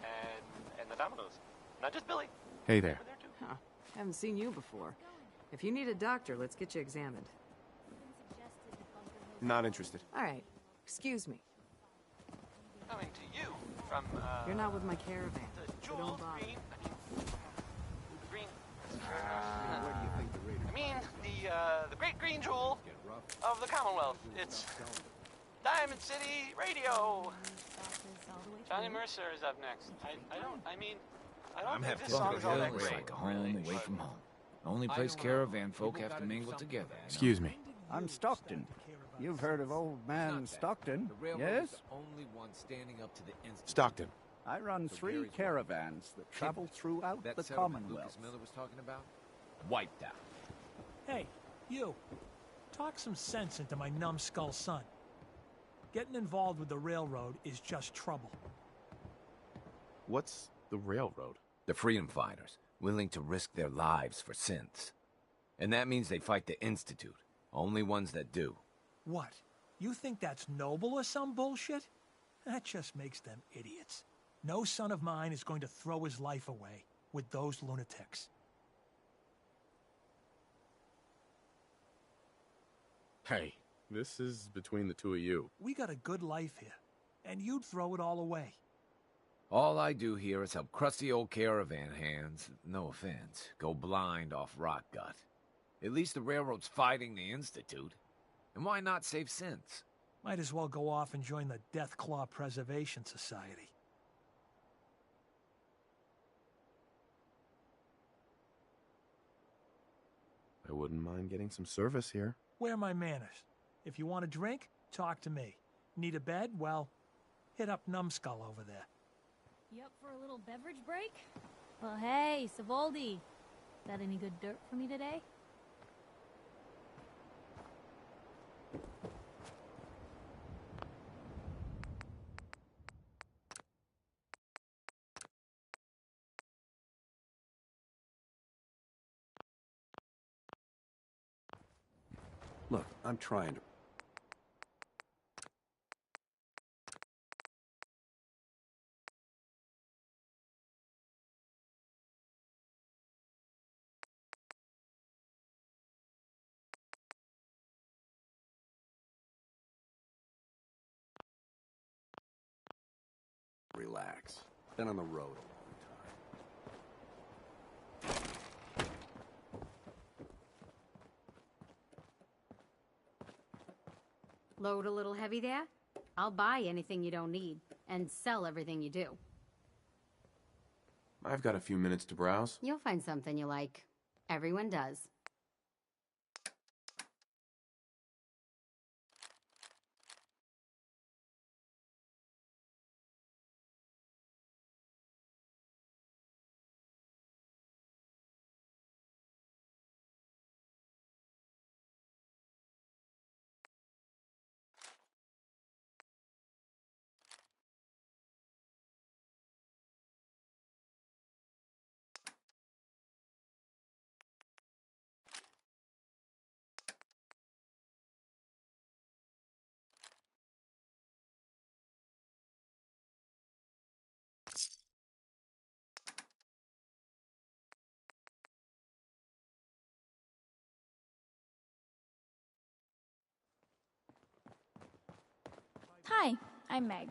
Speaker 23: and the Dominoes. Not just Billy.
Speaker 5: Hey there.
Speaker 20: Huh. Haven't seen you before. If you need a doctor, let's get you examined.
Speaker 5: Not interested.
Speaker 20: All right. Excuse me.
Speaker 23: Coming to you from,
Speaker 20: You're not with my caravan.
Speaker 23: the
Speaker 20: So don't
Speaker 23: Jules
Speaker 20: bother.
Speaker 23: Green. Green. I mean, the great green jewel of the Commonwealth. It's Diamond City Radio. Johnny Mercer is up next. I don't think this song's all that
Speaker 3: It's
Speaker 23: great.
Speaker 3: like a home away from home. Only place caravan folk have to mingle together. you know?
Speaker 2: Excuse me.
Speaker 25: I'm Stockton. You've heard of old man Stockton, yes?
Speaker 2: Stockton.
Speaker 25: I run 3 caravans that travel throughout the Commonwealth.
Speaker 3: Miller was talking about? Wiped out.
Speaker 26: Hey, you. Talk some sense into my numbskull son. Getting involved with the railroad is just trouble.
Speaker 5: What's the railroad?
Speaker 27: The freedom fighters, willing to risk their lives for synths. And that means they fight the Institute. Only ones that do.
Speaker 26: What? You think that's noble or some bullshit? That just makes them idiots. No son of mine is going to throw his life away with those lunatics.
Speaker 5: Hey, this is between the two of you.
Speaker 26: We got a good life here, and you'd throw it all away.
Speaker 27: All I do here is help crusty old caravan hands, no offense, go blind off rot gut. At least the railroad's fighting the Institute. And why not save synths?
Speaker 26: Might as well go off and join the Death Claw Preservation Society.
Speaker 5: I wouldn't mind getting some service here.
Speaker 26: Where are my manners? If you want a drink, talk to me. Need a bed? Well, hit up Numbskull over there.
Speaker 1: You up for a little beverage break? Well, hey, Savoldi. Got any good dirt for me today?
Speaker 28: Look, I'm trying to... relax. Been on the road a long time.
Speaker 22: Load a little heavy there? I'll buy anything you don't need, and sell everything you do.
Speaker 5: I've got a few minutes to browse.
Speaker 22: You'll find something you like. Everyone does.
Speaker 4: Hi, I'm Meg.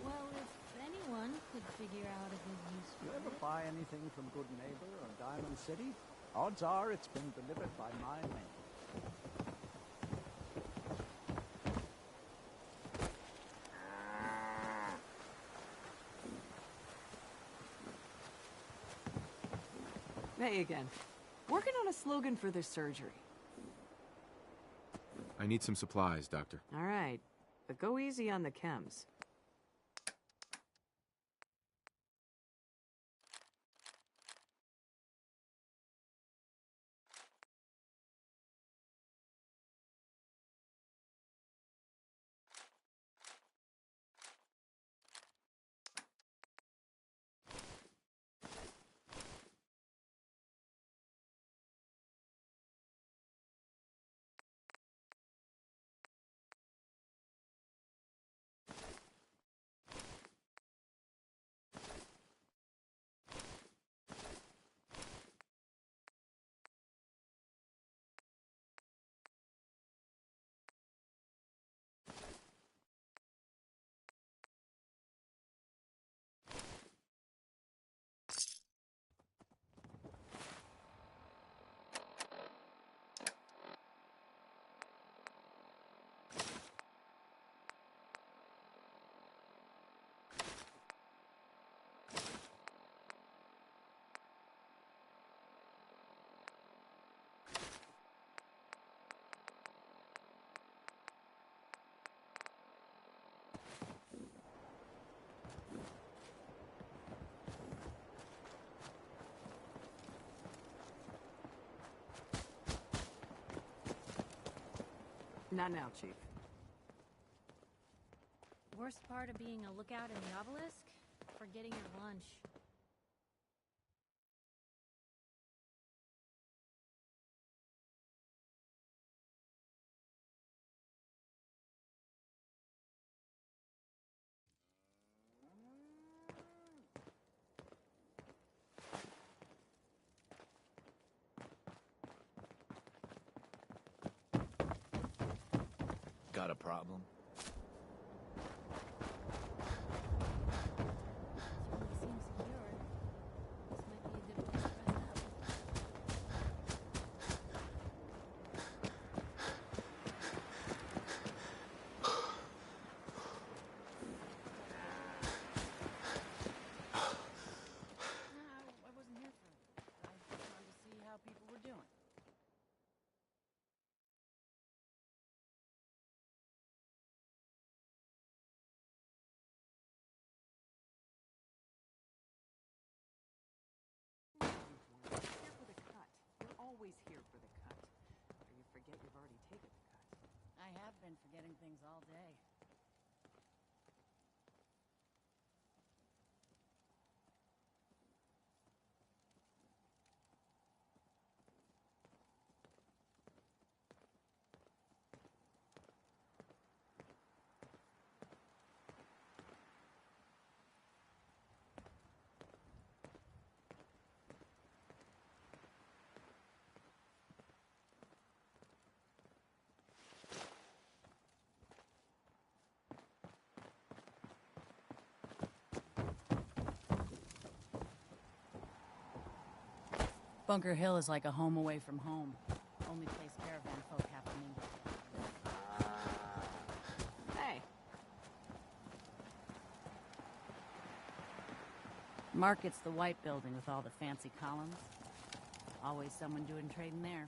Speaker 1: Well, if anyone could figure out a good use
Speaker 25: You
Speaker 1: for
Speaker 25: ever
Speaker 1: it.
Speaker 25: buy anything from Good Neighbor or Diamond City? Odds are it's been delivered by my men.
Speaker 20: Hey again. Working on a slogan for this surgery.
Speaker 5: I need some supplies, Doctor.
Speaker 20: All right, but go easy on the chems. Not now, Chief.
Speaker 1: Worst part of being a lookout in the obelisk? Forgetting your lunch.
Speaker 27: Got a problem?
Speaker 1: Seems secure. This might be a good place to rest up.
Speaker 19: I wasn't here for it. I just wanted to see how people were doing.
Speaker 20: Here for the cut. You're always here for the cut. Or you forget you've already taken the cut.
Speaker 19: I have been forgetting things all day. Bunker Hill is like a home away from home. Only place caravan folk have to mingle.
Speaker 20: Hey.
Speaker 19: Market's the white building with all the fancy columns. Always someone doing trading there.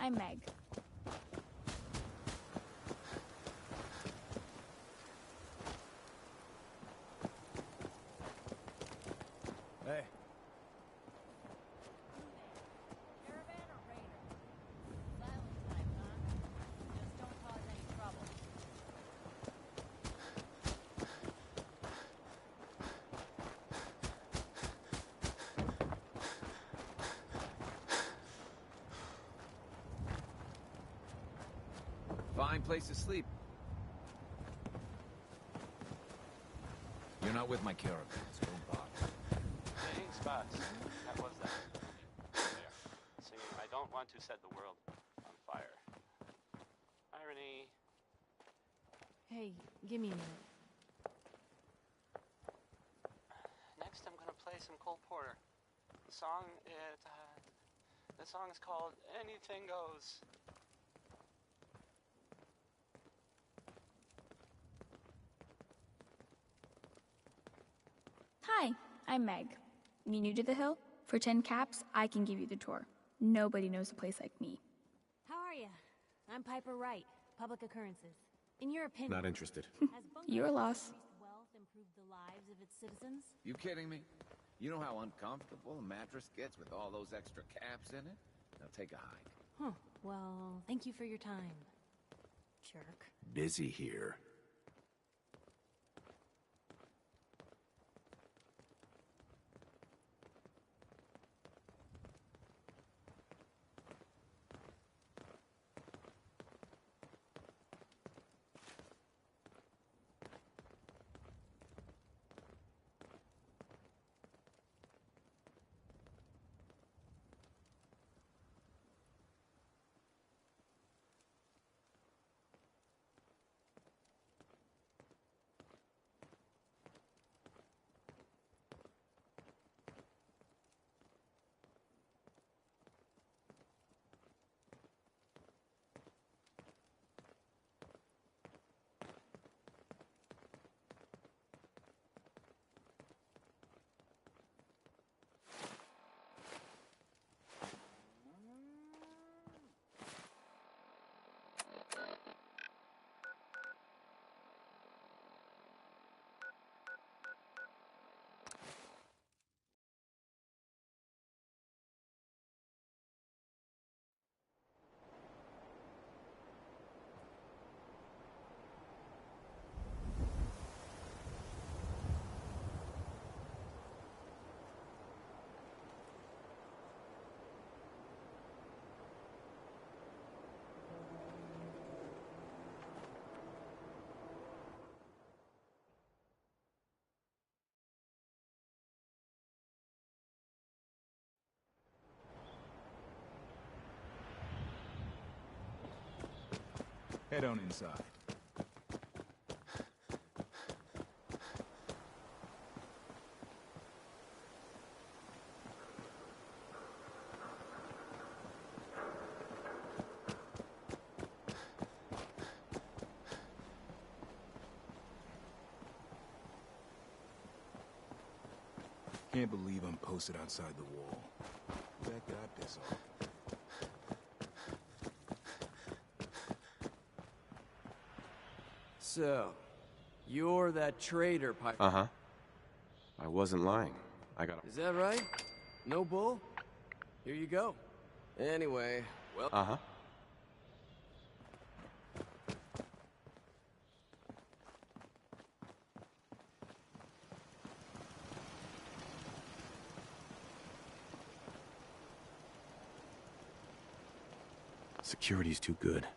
Speaker 4: I'm Meg.
Speaker 25: Hey.
Speaker 19: Caravan or raider? Silent type, huh? Just don't cause any trouble.
Speaker 27: Fine place to sleep. You're not with my caravan, so don't bother.
Speaker 23: Thanks, boss. That was that. There. Singing, I don't want to set the world on fire. Irony.
Speaker 1: Hey, give me a minute.
Speaker 23: Next, I'm gonna play some Cole Porter. The song is called Anything Goes.
Speaker 4: Hi, I'm Meg. You new to the hill? For 10 caps, I can give you the tour. Nobody knows a place like me.
Speaker 1: How are ya? I'm Piper Wright, Public Occurrences. In your opinion,
Speaker 5: Not interested.
Speaker 1: has
Speaker 4: Your loss.
Speaker 1: increased wealth improved the lives of its citizens?
Speaker 27: You kidding me? You know how uncomfortable a mattress gets with all those extra caps in it? Now take a hike.
Speaker 1: Huh. Well, thank you for your time. Jerk.
Speaker 17: Busy here.
Speaker 16: Head on inside. Can't believe I'm posted outside the wall. Who that guy piss off?
Speaker 6: So, you're that traitor, Piper.
Speaker 5: Uh-huh. I wasn't lying. I got
Speaker 6: Is that right? No bull? Here you go. Anyway, well...
Speaker 5: Uh-huh. Security's too good.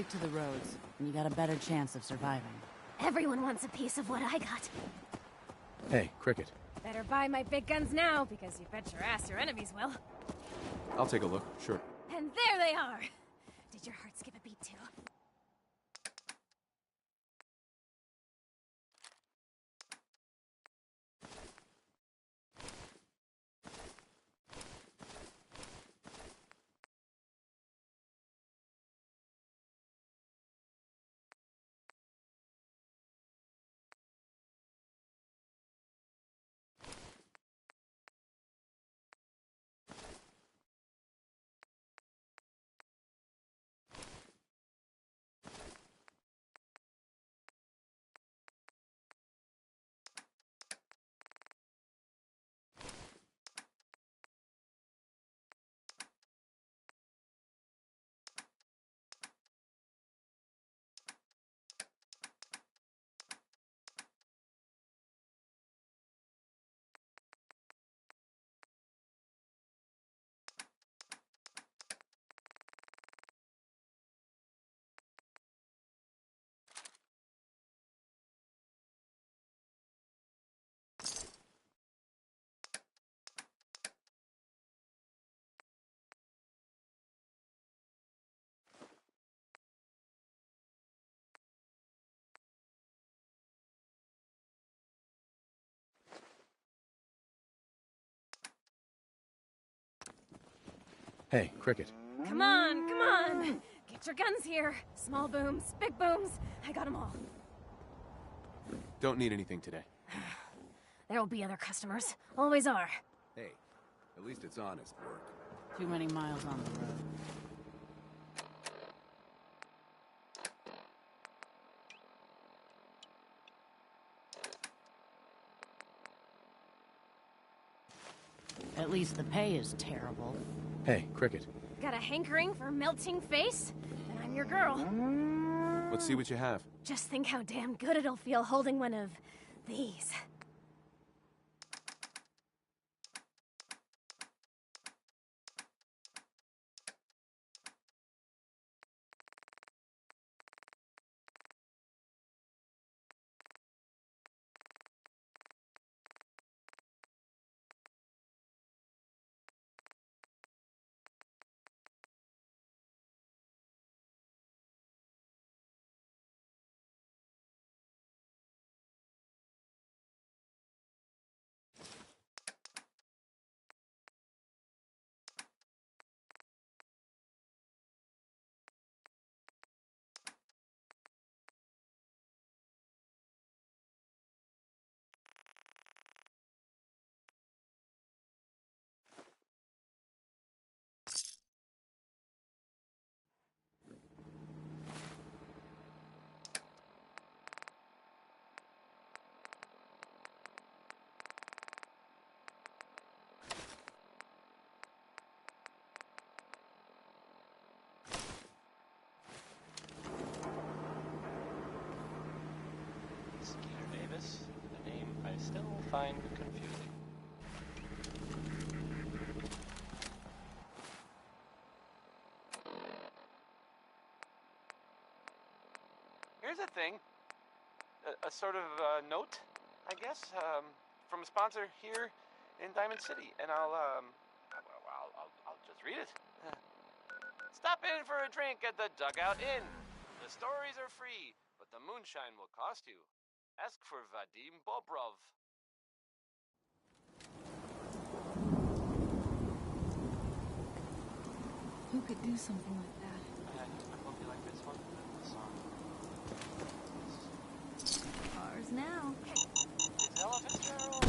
Speaker 19: Stick to the roads, and you got a better chance of surviving.
Speaker 1: Everyone wants a piece of what I got.
Speaker 28: Hey, Cricket.
Speaker 7: Better buy my big guns now, because you bet your ass your enemies will.
Speaker 5: I'll take a look, sure.
Speaker 1: And there they are! Did your heart skip a beat too?
Speaker 28: Hey, Cricket.
Speaker 7: Come on, come on! Get your guns here. Small booms, big booms. I got them all.
Speaker 5: Don't need anything today.
Speaker 7: There'll be other customers. Always are.
Speaker 28: Hey, at least it's honest work.
Speaker 19: Too many miles on the road. At least the pay is terrible.
Speaker 28: Hey, Cricket.
Speaker 7: Got a hankering for melting face? Then I'm your girl.
Speaker 5: Let's see what you have.
Speaker 7: Just think how damn good it'll feel holding one of these.
Speaker 23: Still find confusing. Here's a thing. A sort of note, I guess, from a sponsor here in Diamond City, and I'll just read it. Stop in for a drink at the Dugout Inn. The stories are free, but the moonshine will cost you. Ask for Vadim Bobrov.
Speaker 1: Who could do something like that?
Speaker 23: I hope you like this one. The song.
Speaker 1: Ours now.
Speaker 23: It's Ella Fitzgerald.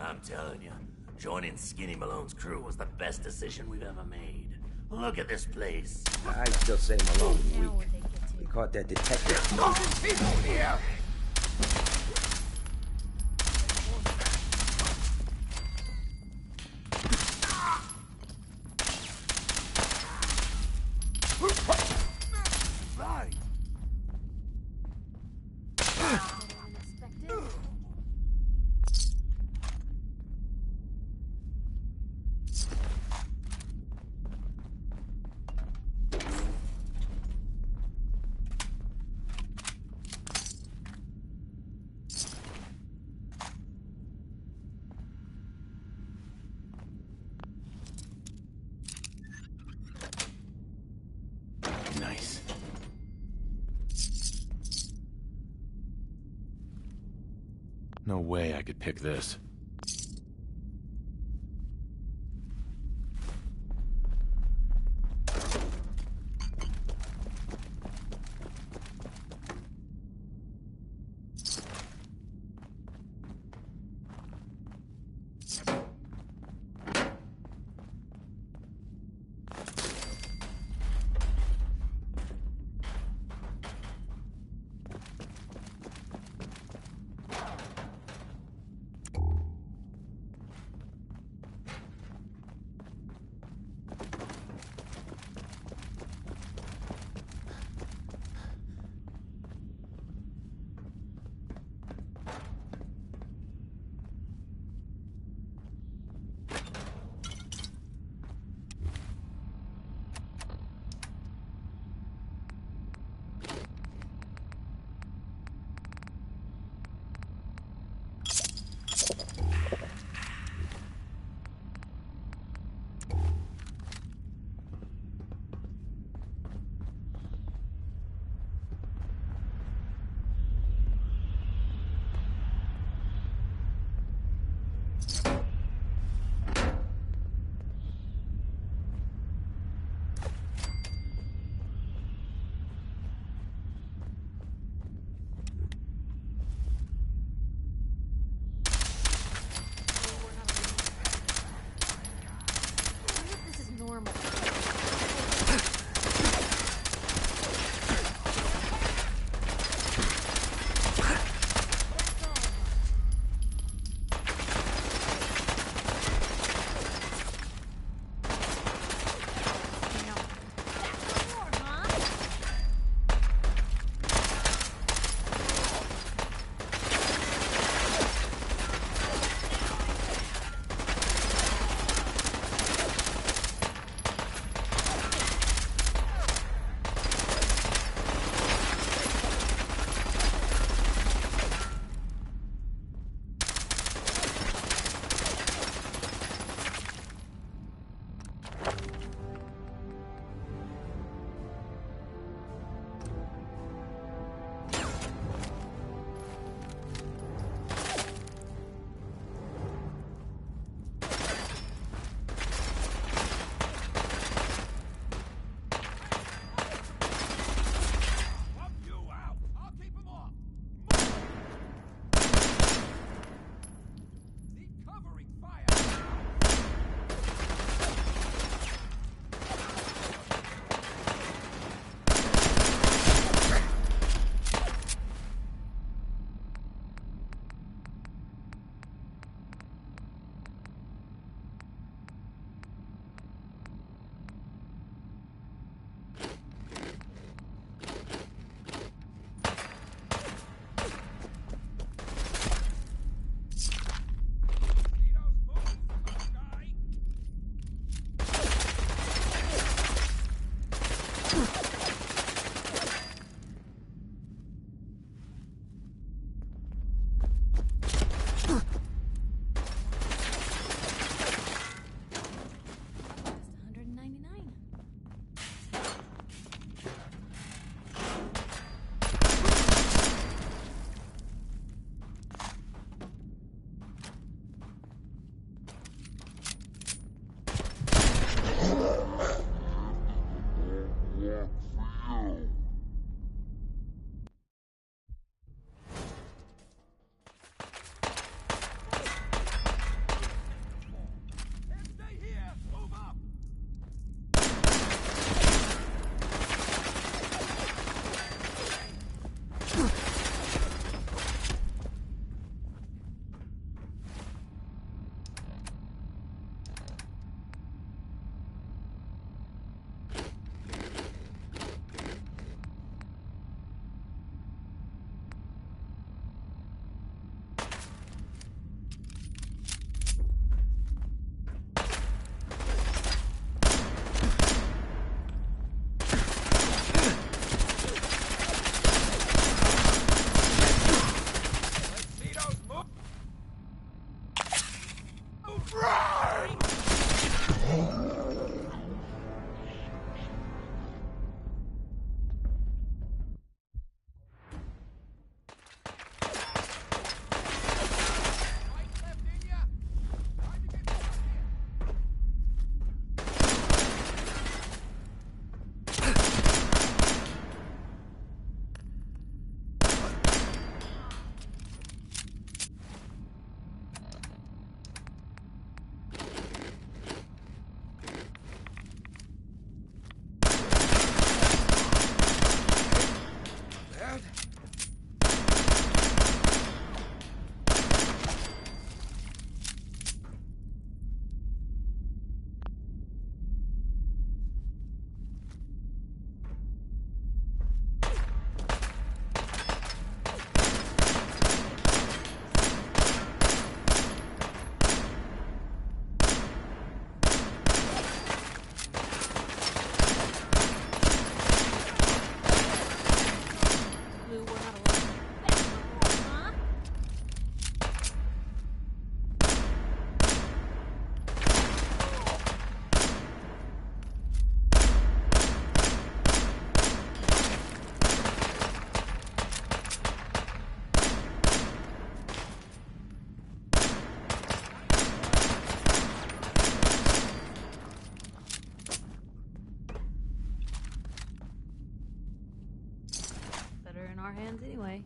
Speaker 8: I'm telling you, joining Skinny Malone's crew was the best decision we've ever made. Look at this place.
Speaker 9: I still say Malone's weak. We caught that detective.
Speaker 8: There's people here!
Speaker 2: Nice. No way I could pick this.
Speaker 1: our hands anyway.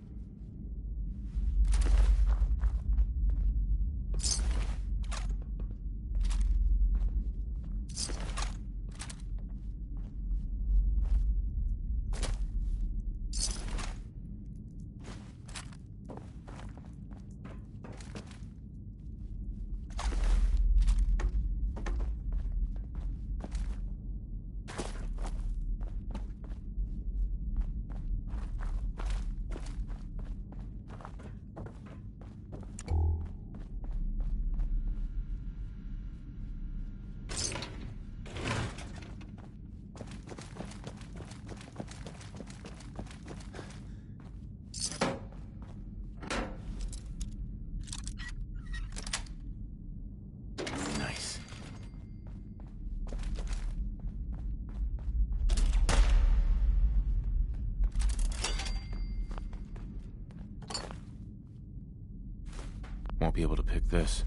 Speaker 2: Nice. Won't be able to pick this.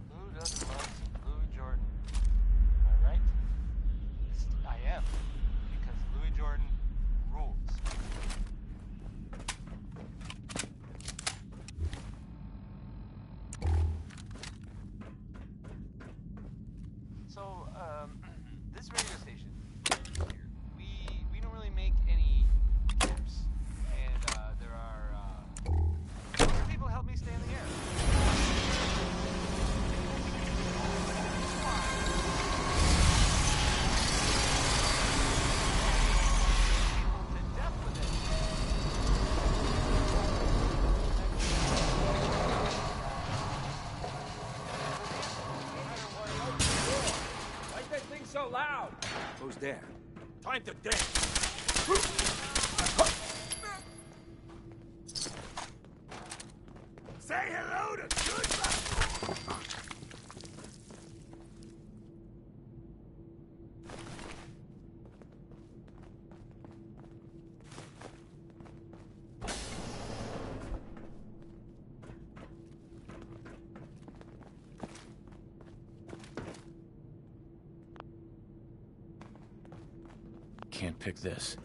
Speaker 23: Who doesn't love some Louis Jordan? Am I right? I am. Because Louis Jordan rules. So, this radio station here, we don't really make any caps. And, there are, some people help me stay in the air.
Speaker 9: Why's that thing so loud? Who's there? Time to dance. Say hello to good.
Speaker 2: Can't pick this.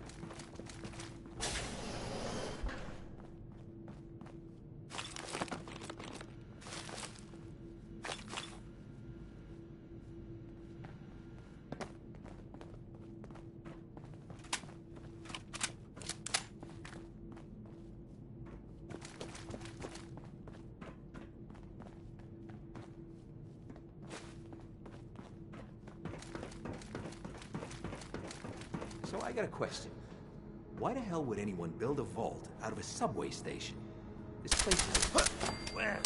Speaker 9: So I got a question. Why the hell would anyone build a vault out of a subway station? This place is... Where?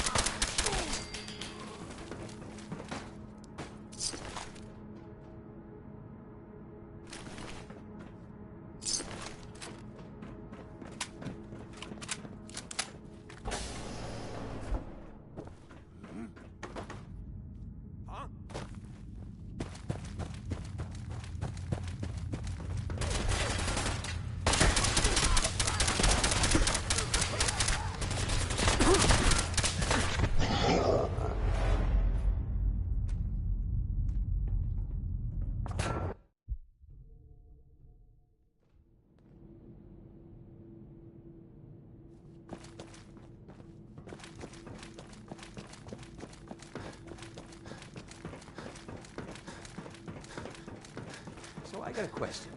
Speaker 9: So I got a question.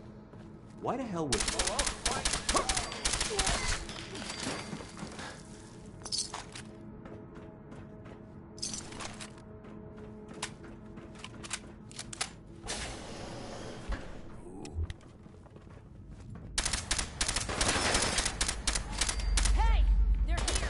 Speaker 9: Why the hell would...
Speaker 7: Hey! They're here!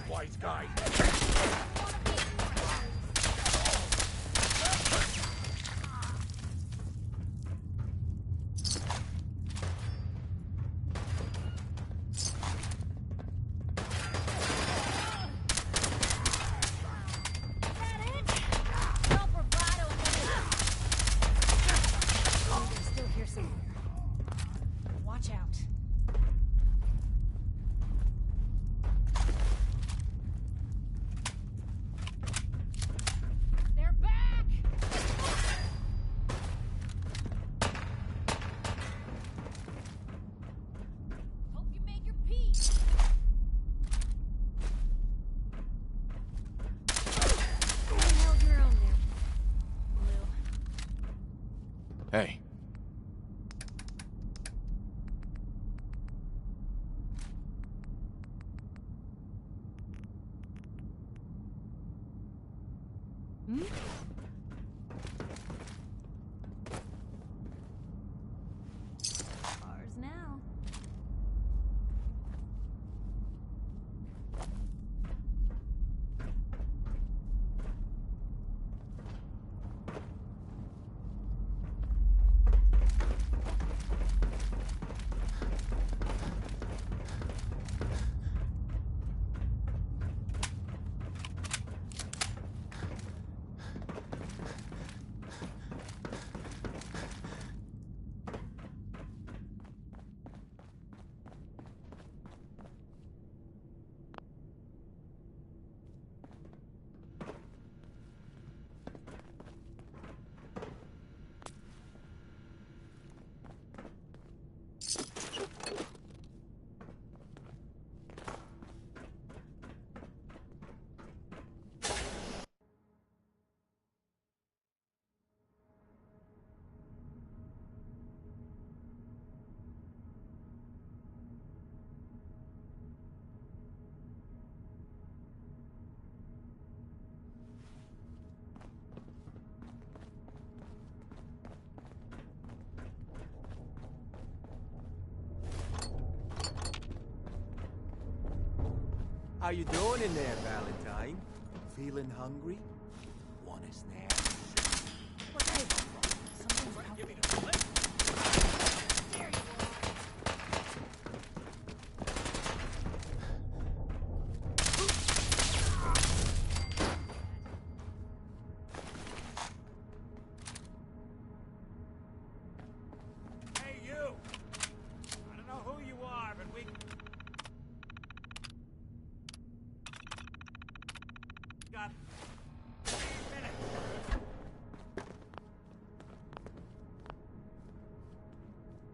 Speaker 26: Wise guy.
Speaker 7: Still here somewhere. Watch out. They're back! Hope you made your peace. You held your own there, Blue.
Speaker 2: Hey.
Speaker 1: Hmm? Ours now.
Speaker 9: How you doing in there, Valentine? Feeling hungry? Want a snack?
Speaker 26: Hey, you! I don't know who you are, but we... got 3 minutes.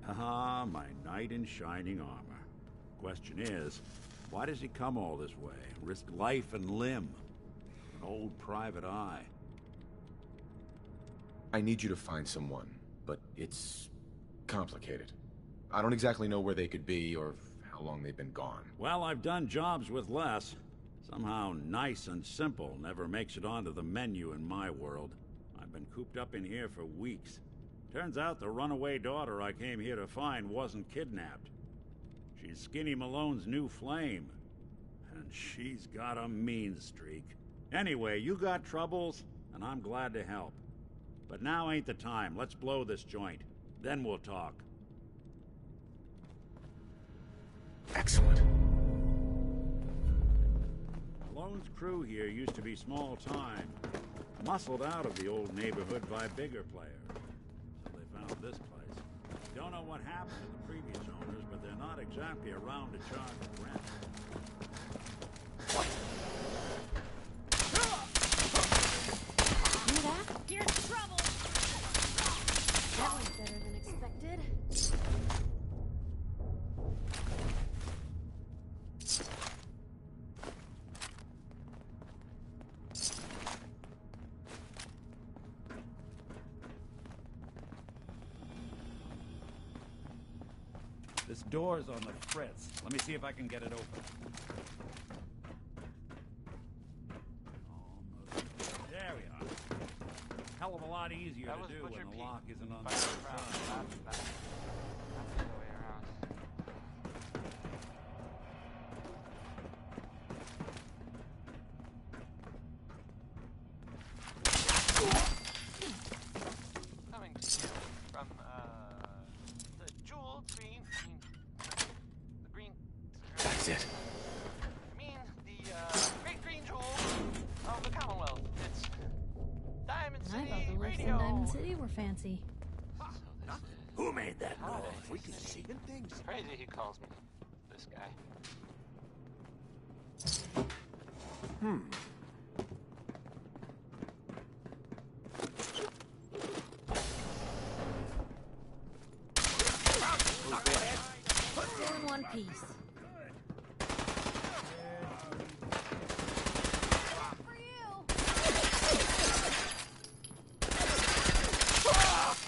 Speaker 10: Ah, my knight in shining armor. Question is, why does he come all this way? Risk life and limb? An old private eye.
Speaker 2: I need you to find someone, but it's complicated. I don't exactly know where they could be or how long they've been gone.
Speaker 10: Well, I've done jobs with less. Somehow nice and simple never makes it onto the menu in my world. I've been cooped up in here for weeks. Turns out the runaway daughter I came here to find wasn't kidnapped. She's Skinny Malone's new flame. And she's got a mean streak. Anyway, you got troubles, and I'm glad to help. But now ain't the time. Let's blow this joint. Then we'll talk.
Speaker 2: Excellent.
Speaker 10: Malone's crew here used to be small time. Muscled out of the old neighborhood by bigger players. So they found this place. Don't know what happened to the previous owners, but they're not exactly around to charge rent. This door's on the fritz. Let me see if I can get it open. Almost. There we are. Hell of a lot easier to do when the lock isn't on the other side.
Speaker 23: That's the other way around. Coming to you from, the jeweled green... the green...
Speaker 27: That's it.
Speaker 23: I mean, the, great green jewel of the Commonwealth. It's Diamond
Speaker 1: I
Speaker 23: City
Speaker 1: thought the lifts in
Speaker 23: Radio.
Speaker 1: Diamond City were fancy.
Speaker 23: Who made that noise? We can see things. Crazy he calls me. This guy.
Speaker 1: All in one piece.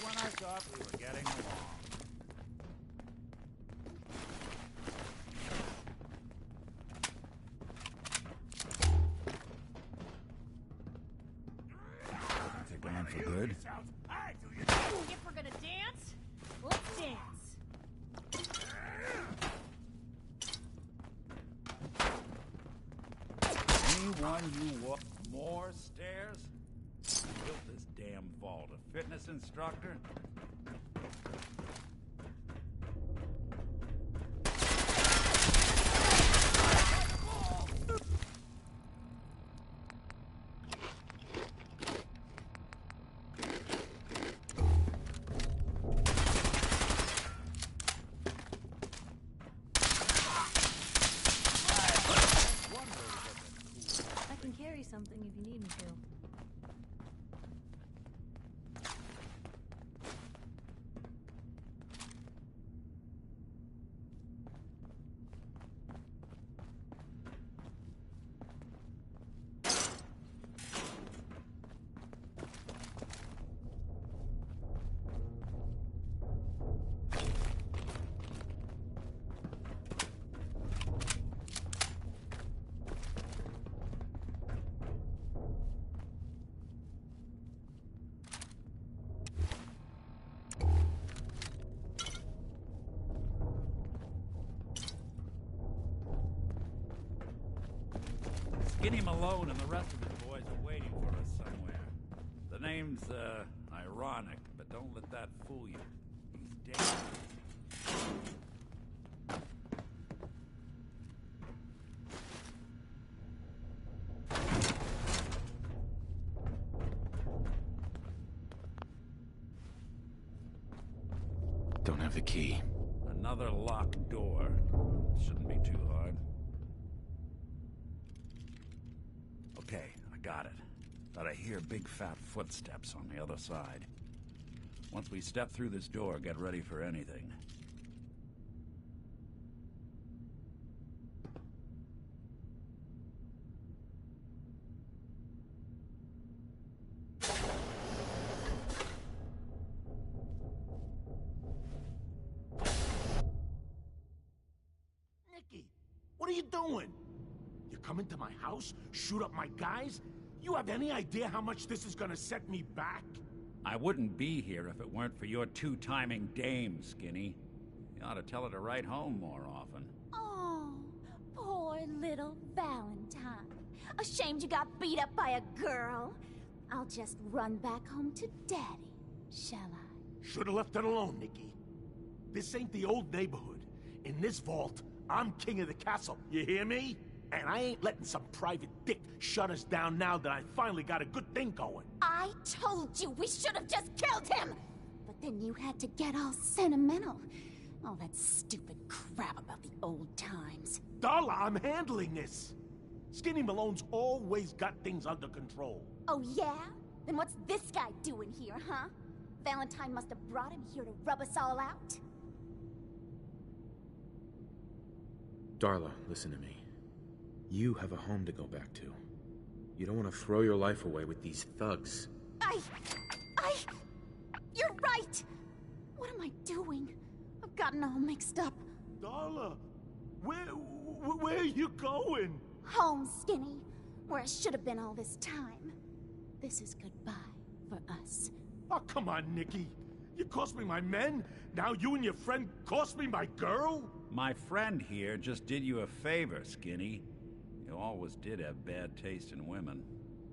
Speaker 10: When I thought we were getting along. Think we're on for good?
Speaker 7: If we're gonna dance, let's dance.
Speaker 10: Anyone you want more stairs? Who built this damn vault? A fitness instructor?
Speaker 1: I can carry something if you need me to.
Speaker 10: Skinny Malone and the rest of his boys are waiting for us somewhere. The name's, ironic, but don't let that fool you. He's dead.
Speaker 2: Don't have the key.
Speaker 10: Another locked door. Shouldn't be too hard. Okay, I got it. But I hear big fat footsteps on the other side. Once we step through this door, get ready for anything.
Speaker 11: Nicky, what are you doing? You come into my house, shoot up my guys? You have any idea how much this is gonna set me back?
Speaker 10: I wouldn't be here if it weren't for your two-timing dame, Skinny. You ought to tell her to write home more often.
Speaker 12: Oh, poor little Valentine. Ashamed you got beat up by a girl? I'll just run back home to Daddy, shall I?
Speaker 11: Should've left it alone, Nicky. This ain't the old neighborhood. In this vault, I'm king of the castle, you hear me? And I ain't letting some private dick shut us down now that I finally got a good thing going.
Speaker 12: I told you we should have just killed him! But then you had to get all sentimental. All that stupid crap about the old times.
Speaker 11: Darla, I'm handling this. Skinny Malone's always got things under control.
Speaker 12: Oh yeah? Then what's this guy doing here, huh? Valentine must have brought him here to rub us all out?
Speaker 2: Darla, listen to me. You have a home to go back to. You don't want to throw your life away with these thugs.
Speaker 12: You're right! What am I doing? I've gotten all mixed up.
Speaker 11: Darla, where are you going?
Speaker 12: Home, Skinny, where I should have been all this time. This is goodbye for us.
Speaker 11: Oh, come on, Nikki. You cost me my men, now you and your friend cost me my girl?
Speaker 10: My friend here just did you a favor, Skinny. You always did have bad taste in women.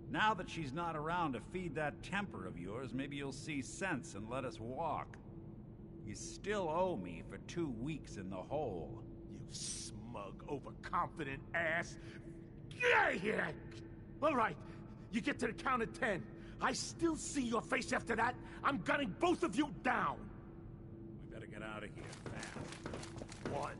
Speaker 10: Now that she's not around to feed that temper of yours, maybe you'll see sense and let us walk. You still owe me for 2 weeks in the hole.
Speaker 11: You smug, overconfident ass. Get out of here! All right, you get to the count of 10. I still see your face after that. I'm gunning both of you down.
Speaker 10: We better get out of here fast.
Speaker 11: 1.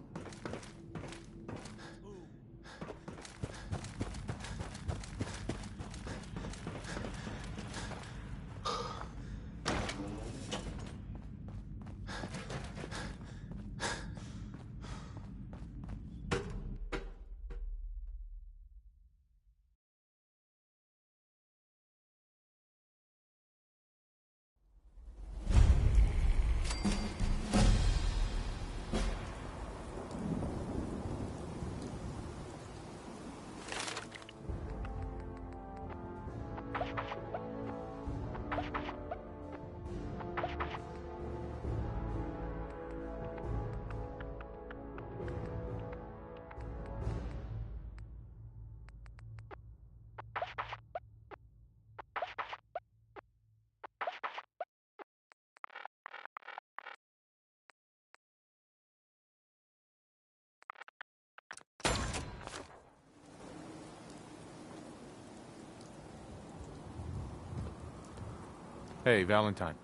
Speaker 2: Hey, Valentine.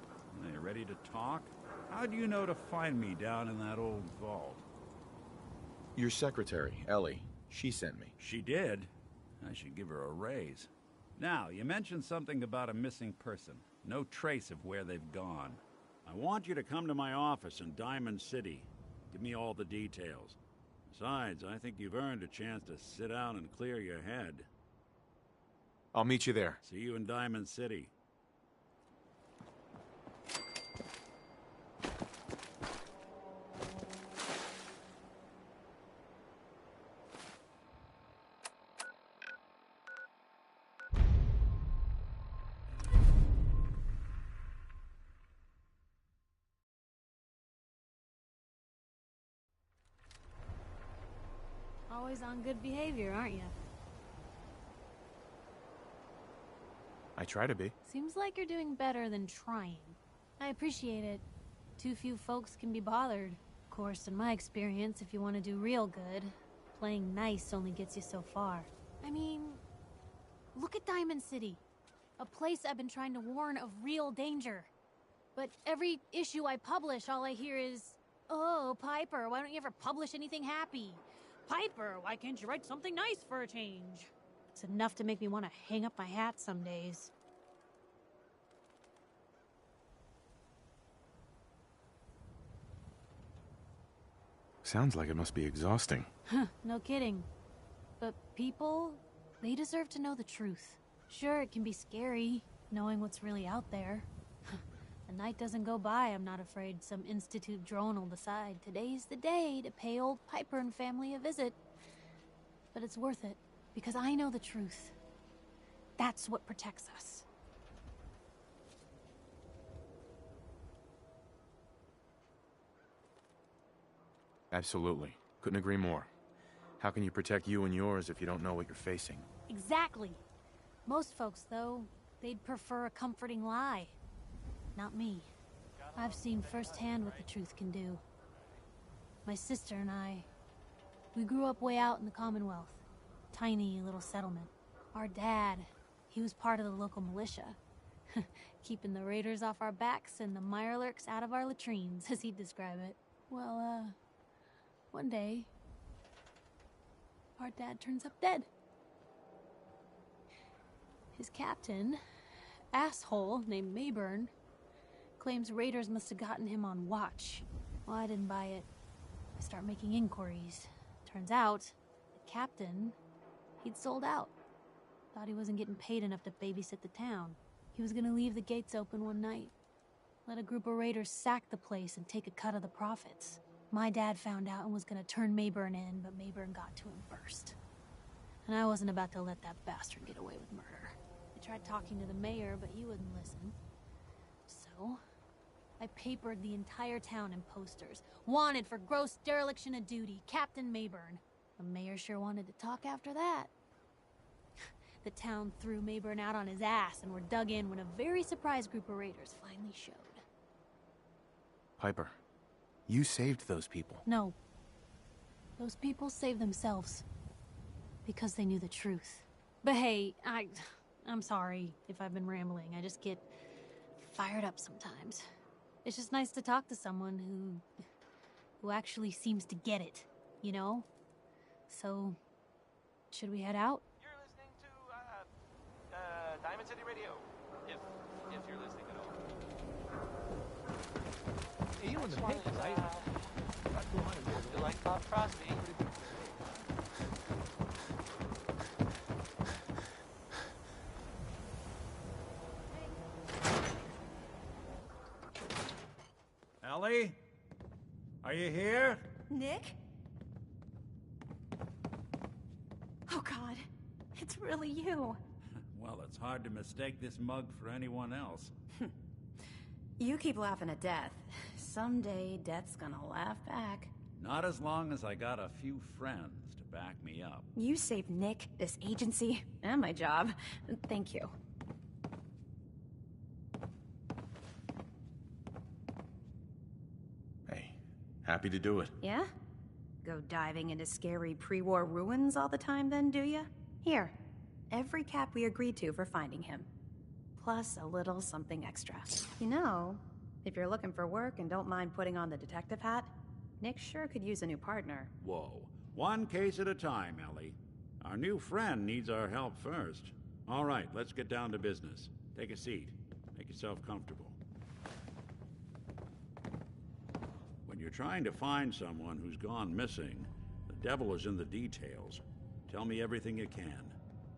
Speaker 10: Are you ready to talk? How do you know to find me down in that old vault?
Speaker 28: Your secretary, Ellie. She sent me.
Speaker 10: She did? I should give her a raise. Now, you mentioned something about a missing person. No trace of where they've gone. I want you to come to my office in Diamond City. Give me all the details. Besides, I think you've earned a chance to sit down and clear your head.
Speaker 2: I'll meet you there.
Speaker 10: See you in Diamond City.
Speaker 1: Always on good behavior, aren't you?
Speaker 2: I try to be.
Speaker 1: Seems like you're doing better than trying. I appreciate it. Too few folks can be bothered. Of course, in my experience, if you want to do real good, playing nice only gets you so far. I mean, look at Diamond City. A place I've been trying to warn of real danger. But every issue I publish, all I hear is, "Oh, Piper, why don't you ever publish anything happy? Piper, why can't you write something nice for a change?" It's enough to make me want to hang up my hat some days.
Speaker 2: Sounds like it must be exhausting.
Speaker 1: Huh, no kidding. But people, they deserve to know the truth. Sure, it can be scary, knowing what's really out there. A night doesn't go by, I'm not afraid some institute drone will decide today's the day to pay old Piper and family a visit. But it's worth it, because I know the truth. That's what protects us.
Speaker 2: Absolutely. Couldn't agree more. How can you protect you and yours if you don't know what you're facing?
Speaker 1: Exactly. Most folks, though, they'd prefer a comforting lie. Not me. I've seen firsthand what the truth can do. My sister and I, we grew up way out in the Commonwealth. Tiny little settlement. Our dad, he was part of the local militia. Keeping the raiders off our backs and the mirelurks out of our latrines, as he'd describe it. Well, one day, our dad turns up dead. His captain, asshole named Mayburn, claims raiders must have gotten him on watch. Well, I didn't buy it. I start making inquiries. Turns out, the captain, he'd sold out. Thought he wasn't getting paid enough to babysit the town. He was gonna leave the gates open one night. Let a group of raiders sack the place and take a cut of the profits. My dad found out and was gonna turn Mayburn in, but Mayburn got to him first. And I wasn't about to let that bastard get away with murder. I tried talking to the mayor, but he wouldn't listen. So, I papered the entire town in posters. Wanted for gross dereliction of duty, Captain Mayburn. The mayor sure wanted to talk after that. The town threw Mayburn out on his ass and were dug in when a very surprised group of raiders finally showed.
Speaker 5: Piper, you saved those people.
Speaker 1: No. Those people saved themselves. Because they knew the truth. But hey, I'm sorry if I've been rambling. I just get fired up sometimes. It's just nice to talk to someone who actually seems to get it, you know? So, should we head out?
Speaker 23: You're listening to, Diamond City Radio. If you're listening at all.
Speaker 9: Hey, you know the paper, right?
Speaker 23: You like Bob Crosby?
Speaker 10: Ellie? Are you here?
Speaker 7: Nick? Oh God, it's really you.
Speaker 10: Well, it's hard to mistake this mug for anyone else.
Speaker 3: You keep laughing at death. Someday, death's gonna laugh back.
Speaker 10: Not as long as I got a few friends to back me up.
Speaker 3: You saved Nick, this agency, and my job. Thank you.
Speaker 28: Happy to do it.
Speaker 3: Yeah? Go diving into scary pre-war ruins all the time then, do ya? Here, every cap we agreed to for finding him. Plus a little something extra. You know, if you're looking for work and don't mind putting on the detective hat, Nick sure could use a new partner.
Speaker 10: Whoa. One case at a time, Ellie. Our new friend needs our help first. All right, let's get down to business. Take a seat. Make yourself comfortable. When you're trying to find someone who's gone missing, the devil is in the details. Tell me everything you can,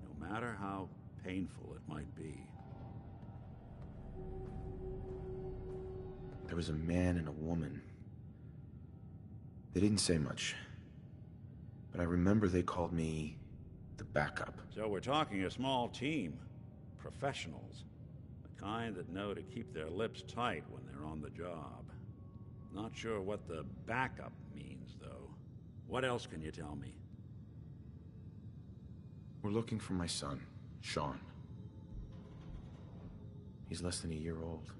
Speaker 10: no matter how painful it might be.
Speaker 28: There was a man and a woman. They didn't say much, but I remember they called me the backup.
Speaker 10: So we're talking a small team. Professionals. The kind that know to keep their lips tight when they're on the job. Not sure what the backup means, though. What else can you tell me?
Speaker 28: We're looking for my son, Sean. He's less than a year old.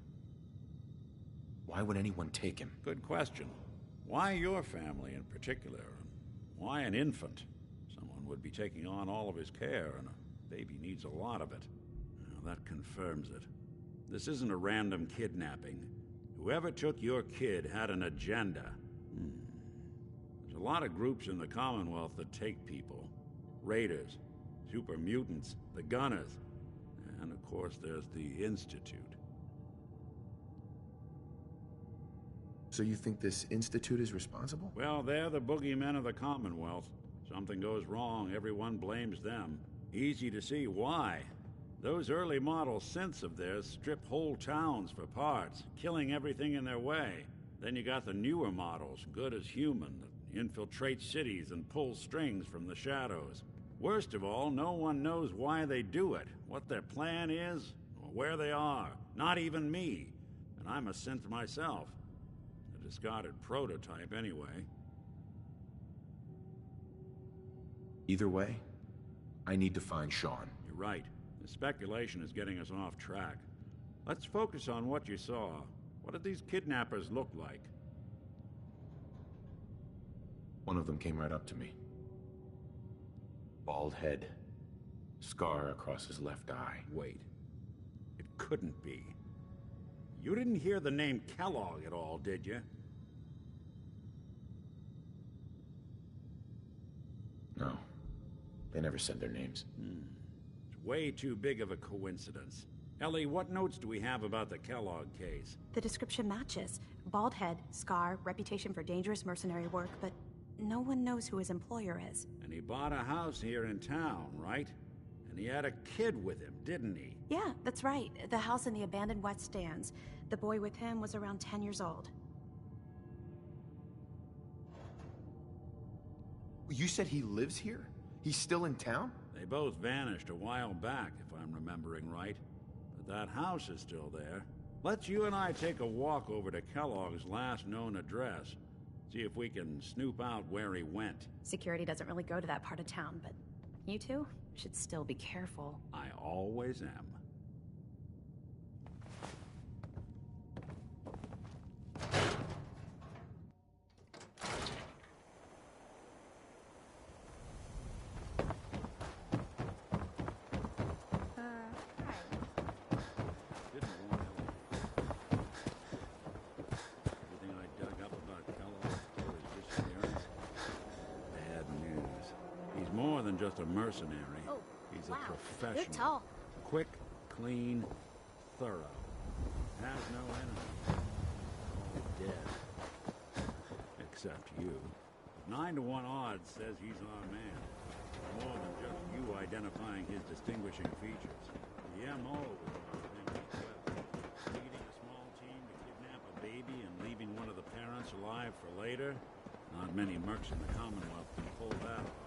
Speaker 28: Why would anyone take him?
Speaker 10: Good question. Why your family in particular? And why an infant? Someone would be taking on all of his care, and a baby needs a lot of it. Well, that confirms it. This isn't a random kidnapping. Whoever took your kid had an agenda. There's a lot of groups in the Commonwealth that take people. Raiders, super mutants, the Gunners, and of course there's the Institute.
Speaker 28: So you think this Institute is responsible?
Speaker 10: Well, they're the boogeymen of the Commonwealth. Something goes wrong, everyone blames them. Easy to see why. Those early model synths of theirs strip whole towns for parts, killing everything in their way. Then you got the newer models, good as human, that infiltrate cities and pull strings from the shadows. Worst of all, no one knows why they do it, what their plan is, or where they are. Not even me. And I'm a synth myself. A discarded prototype, anyway.
Speaker 28: Either way, I need to find Sean.
Speaker 10: You're right. The speculation is getting us off track. Let's focus on what you saw. What did these kidnappers look like?
Speaker 28: One of them came right up to me. Bald head. Scar across his left eye.
Speaker 10: Wait. It couldn't be. You didn't hear the name Kellogg at all, did you?
Speaker 28: No. They never said their names.
Speaker 10: It's way too big of a coincidence. Ellie, what notes do we have about the Kellogg case?
Speaker 3: The description matches. Bald head, scar, reputation for dangerous mercenary work, but no one knows who his employer is.
Speaker 10: And he bought a house here in town, right? And he had a kid with him, didn't he?
Speaker 3: Yeah, that's right. The house in the abandoned West Stands. The boy with him was around 10 years old.
Speaker 28: You said he lives here? He's still in town?
Speaker 10: They both vanished a while back, if I'm remembering right. But that house is still there. Let's you and I take a walk over to Kellogg's last known address. See if we can snoop out where he went.
Speaker 3: Security doesn't really go to that part of town, but you two should still be careful.
Speaker 10: I always am. More than just a mercenary.
Speaker 1: Oh,
Speaker 10: he's
Speaker 1: wow.
Speaker 10: a professional.
Speaker 1: You're tall.
Speaker 10: Quick, clean, thorough. Has no enemies. All dead. Except you. 9 to 1 odds says he's our man. More than just you identifying his distinguishing features. The M.O. Leading a small team to kidnap a baby and leaving one of the parents alive for later. Not many mercs in the Commonwealth can pull that off.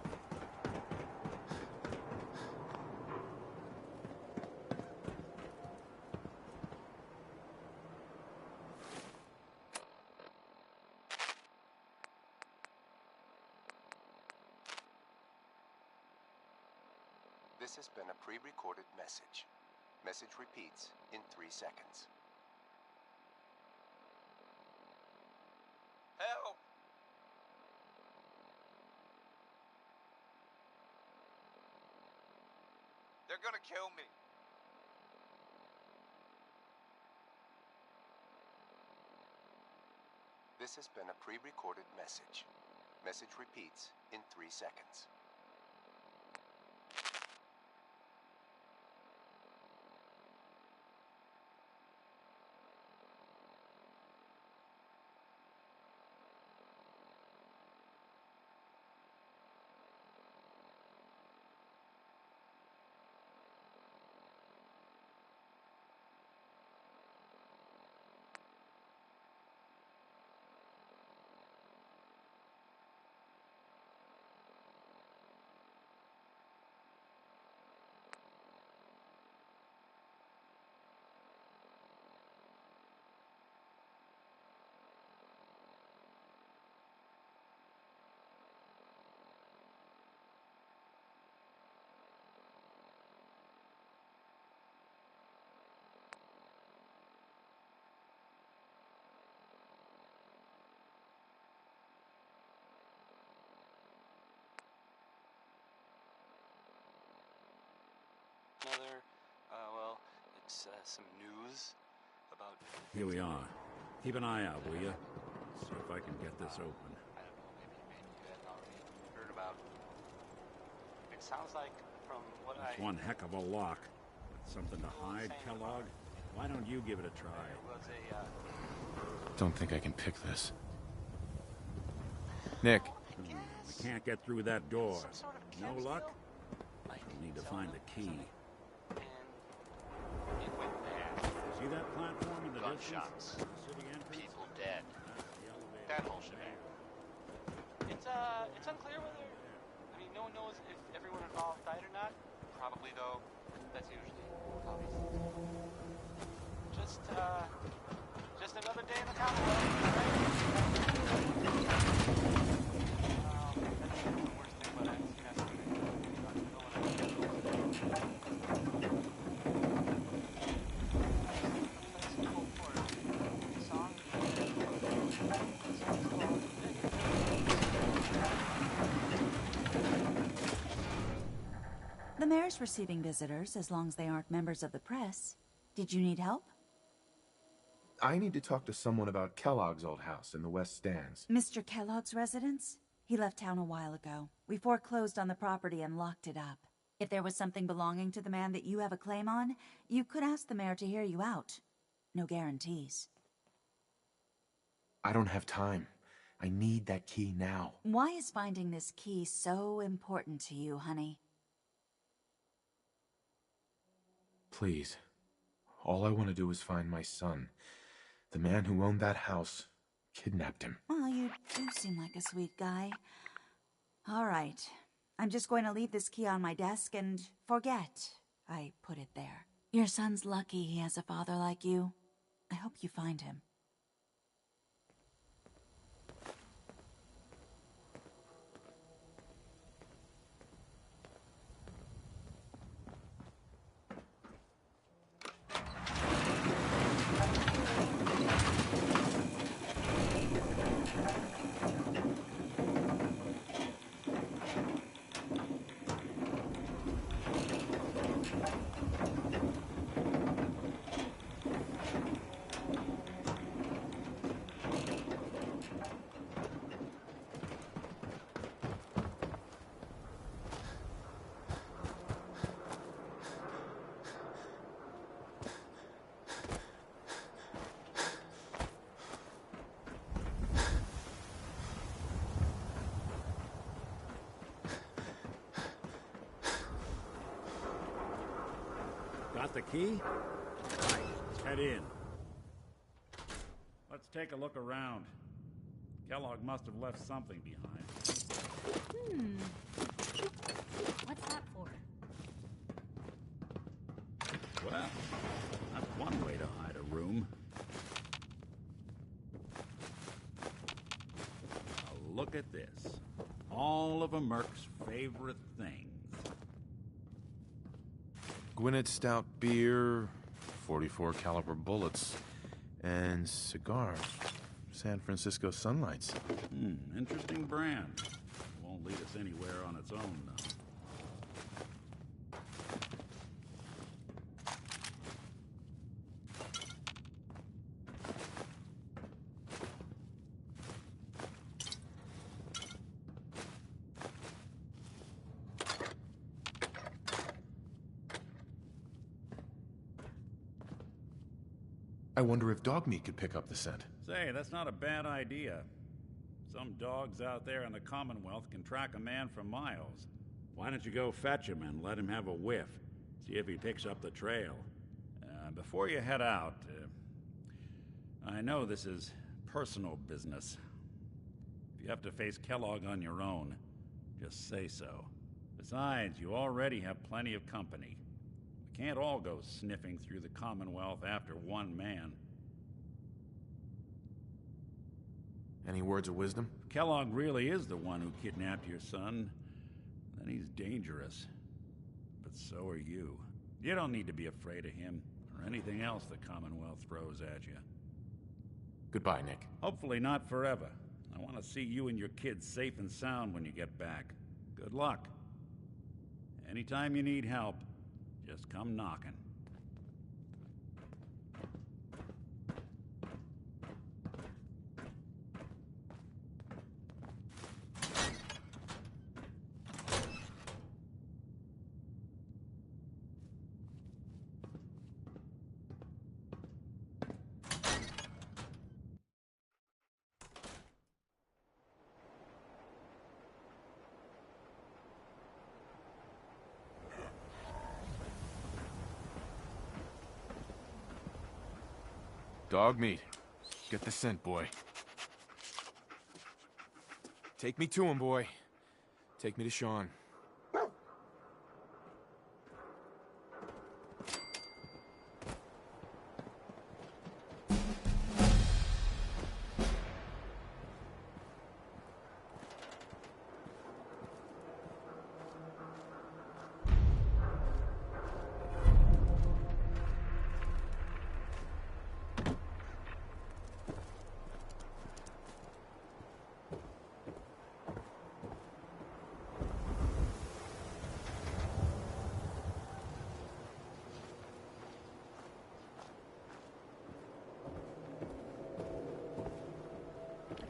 Speaker 13: This has been a pre-recorded message. Message repeats in 3 seconds.
Speaker 23: Help! They're gonna kill me.
Speaker 13: This has been a pre-recorded message. Message repeats in 3 seconds.
Speaker 23: Another, well, it's some news about...
Speaker 10: Here we are. Keep an eye out, will you? See if I can get this open.
Speaker 23: I don't know, maybe you hadn't already heard about... It sounds like, from what
Speaker 10: That's one heck of a lock. Something to hide, Kellogg? Why don't you give it a try?
Speaker 23: There was a,
Speaker 2: Don't think I can pick this. Nick.
Speaker 10: We can't get through that door. No luck? We'll need to find the key.
Speaker 23: It went bad.
Speaker 10: See that platform in the
Speaker 23: Gunshots.
Speaker 10: distance? City entrance?
Speaker 23: People dead. That whole shebang. It's unclear whether... I mean, no one knows if everyone involved died or not. Probably, though. That's usually how these things go. Just another day in the Commonwealth, right? That's the worst thing about it.
Speaker 14: The mayor's receiving visitors as long as they aren't members of the press. Did you need help?
Speaker 28: I need to talk to someone about Kellogg's old house in the West Stands.
Speaker 14: Mr. Kellogg's residence? He left town a while ago. We foreclosed on the property and locked it up. If there was something belonging to the man that you have a claim on, you could ask the mayor to hear you out. No guarantees.
Speaker 28: I don't have time. I need that key now.
Speaker 14: Why is finding this key so important to you, honey?
Speaker 28: Please. All I want to do is find my son. The man who owned that house kidnapped him.
Speaker 14: Well, you do seem like a sweet guy. All right. I'm just going to leave this key on my desk and forget I put it there. Your son's lucky he has a father like you. I hope you find him.
Speaker 10: Got the key? Right, let's head in. Let's take a look around. Kellogg must have left something behind.
Speaker 1: What's that for?
Speaker 10: Well, that's one way to hide a room. Now look at this. All of a Merc's favorite things.
Speaker 2: Gwinnett Stout beer, 44 caliber bullets, and cigars. San Francisco Sunlights.
Speaker 10: Interesting brand. Won't lead us anywhere on its own, though.
Speaker 2: I wonder if dog meat could pick up the scent.
Speaker 10: Say, that's not a bad idea. Some dogs out there in the Commonwealth can track a man for miles. Why don't you go fetch him and let him have a whiff? See if he picks up the trail. Before you head out, I know this is personal business. If you have to face Kellogg on your own, just say so. Besides, you already have plenty of company. We can't all go sniffing through the Commonwealth after one man.
Speaker 2: Any words of wisdom?
Speaker 10: If Kellogg really is the one who kidnapped your son, then he's dangerous. But so are you. You don't need to be afraid of him or anything else the Commonwealth throws at you.
Speaker 2: Goodbye, Nick.
Speaker 10: Hopefully not forever. I want to see you and your kids safe and sound when you get back. Good luck. Anytime you need help, just come knocking.
Speaker 2: Dog meat. Get the scent, boy. Take me to him, boy. Take me to Sean.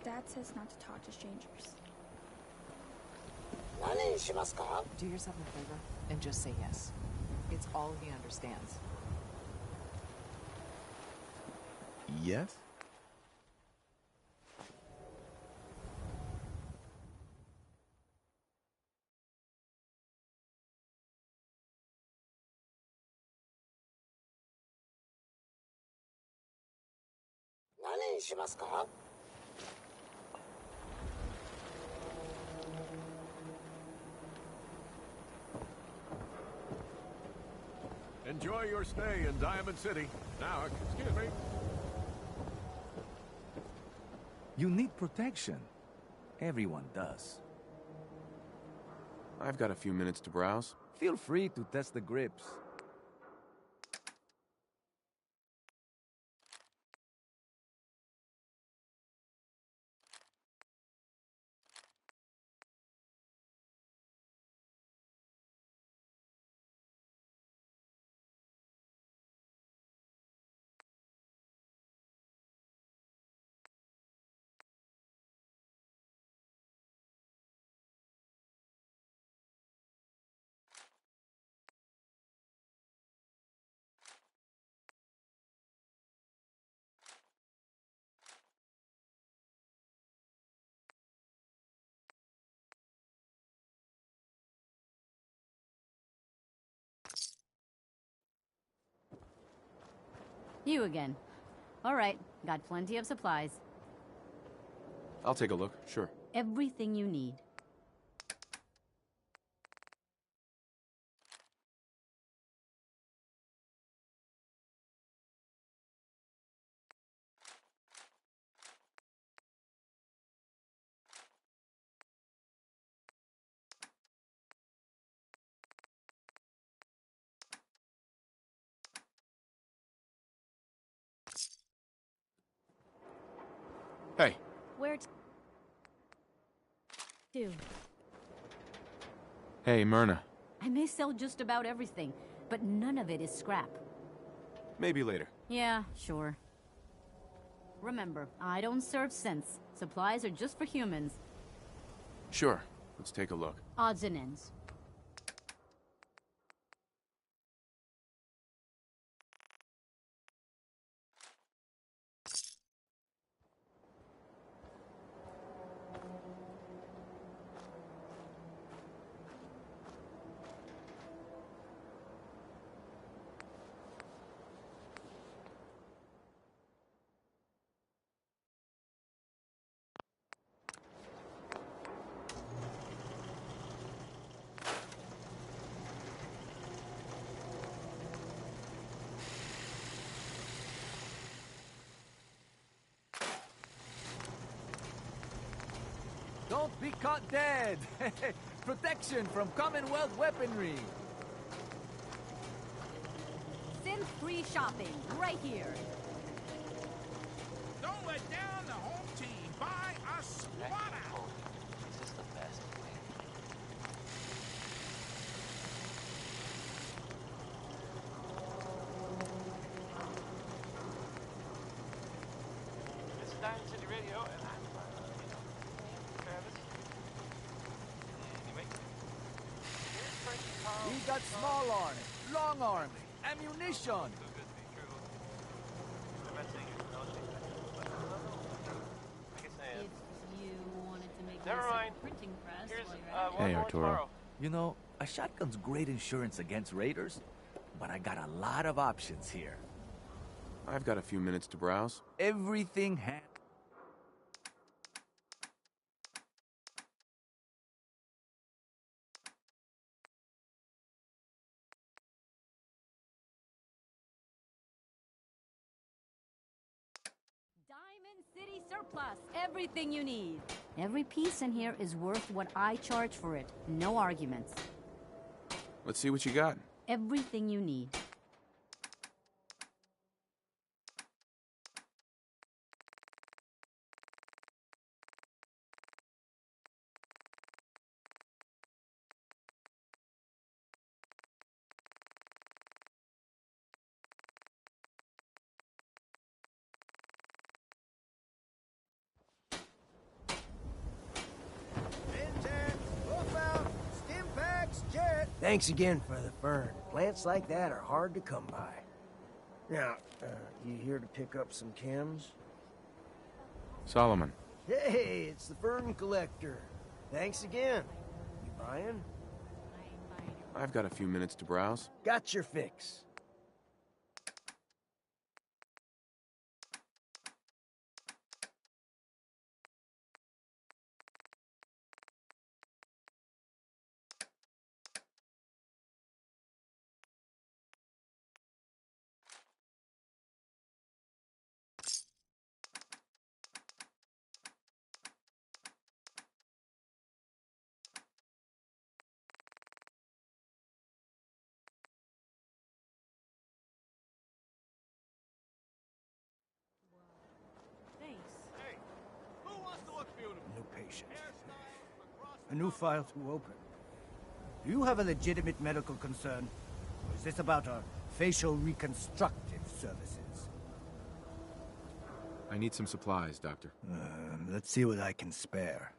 Speaker 4: Dad says not to talk to strangers.
Speaker 15: Do yourself a favor and just say yes. It's all he understands.
Speaker 2: Yes?
Speaker 16: Enjoy your stay in Diamond City. Now, excuse me.
Speaker 17: You need protection. Everyone does.
Speaker 2: I've got a few minutes to browse.
Speaker 17: Feel free to test the grips.
Speaker 19: You again. All right, got plenty of supplies.
Speaker 2: I'll take a look, sure.
Speaker 19: Everything you need.
Speaker 2: Hey.
Speaker 19: Where to?
Speaker 2: Hey, Myrna.
Speaker 19: I may sell just about everything, but none of it is scrap.
Speaker 2: Maybe later.
Speaker 19: Yeah, sure. Remember, I don't serve sense. Supplies are just for humans.
Speaker 2: Sure. Let's take a look.
Speaker 19: Odds and ends.
Speaker 17: Don't be caught dead! Protection from Commonwealth weaponry!
Speaker 19: Synth-free shopping, right here.
Speaker 18: Don't let down the home team. Buy a squatter.
Speaker 23: This is the best way. This is Diamond City Radio, and I'm Travis. Anyway, here's Frankie Carl.
Speaker 17: We got small arms, long arms, ammunition!
Speaker 23: Never mind. Here's
Speaker 2: Hey, Arturo.
Speaker 17: You know, a shotgun's great insurance against raiders, but I got a lot of options here.
Speaker 2: I've got a few minutes to browse.
Speaker 17: Everything has...
Speaker 19: Diamond City Surplus. Everything you need. Every piece in here is worth what I charge for it. No arguments.
Speaker 2: Let's see what you got.
Speaker 19: Everything you need.
Speaker 6: Thanks again for the fern. Plants like that are hard to come by. Now, you here to pick up some chems?
Speaker 2: Solomon.
Speaker 6: Hey, it's the fern collector. Thanks again. You buying?
Speaker 2: I've got a few minutes to browse.
Speaker 6: Got your fix.
Speaker 8: A new file to open. Do you have a legitimate medical concern? Or is this about our facial reconstructive services?
Speaker 5: I need some supplies, Doctor.
Speaker 8: Let's see what I can spare.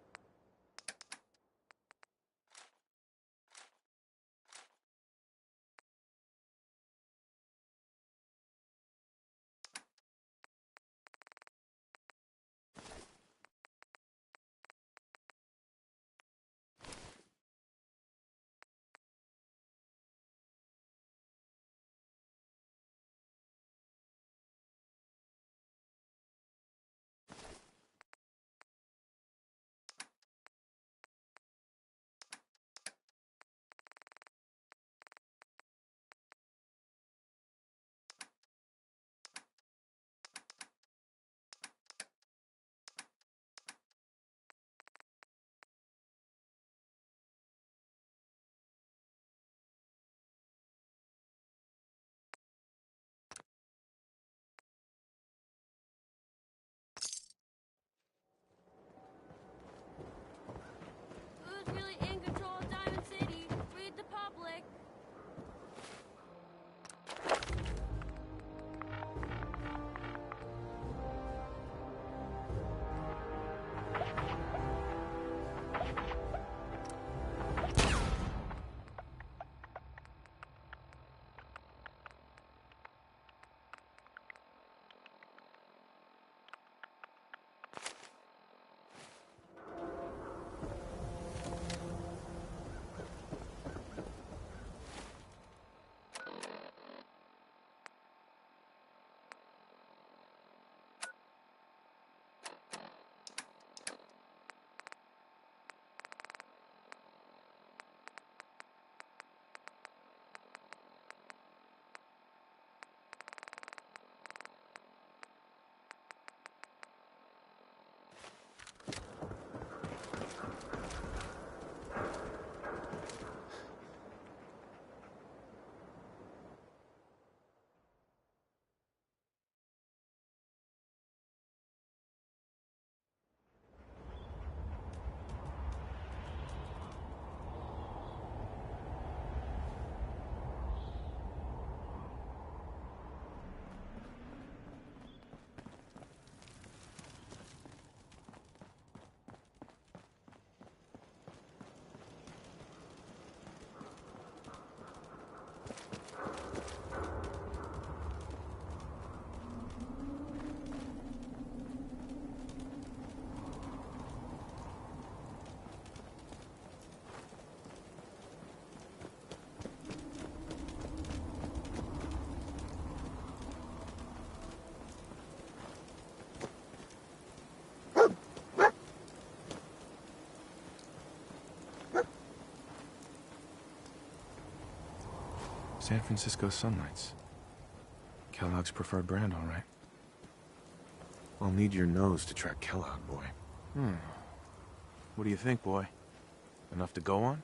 Speaker 20: Who's really in control of Diamond City? Read the public.
Speaker 2: San Francisco Sunlights. Kellogg's preferred brand, all right. I'll need your nose to track Kellogg, boy. What do you think, boy? Enough to go on?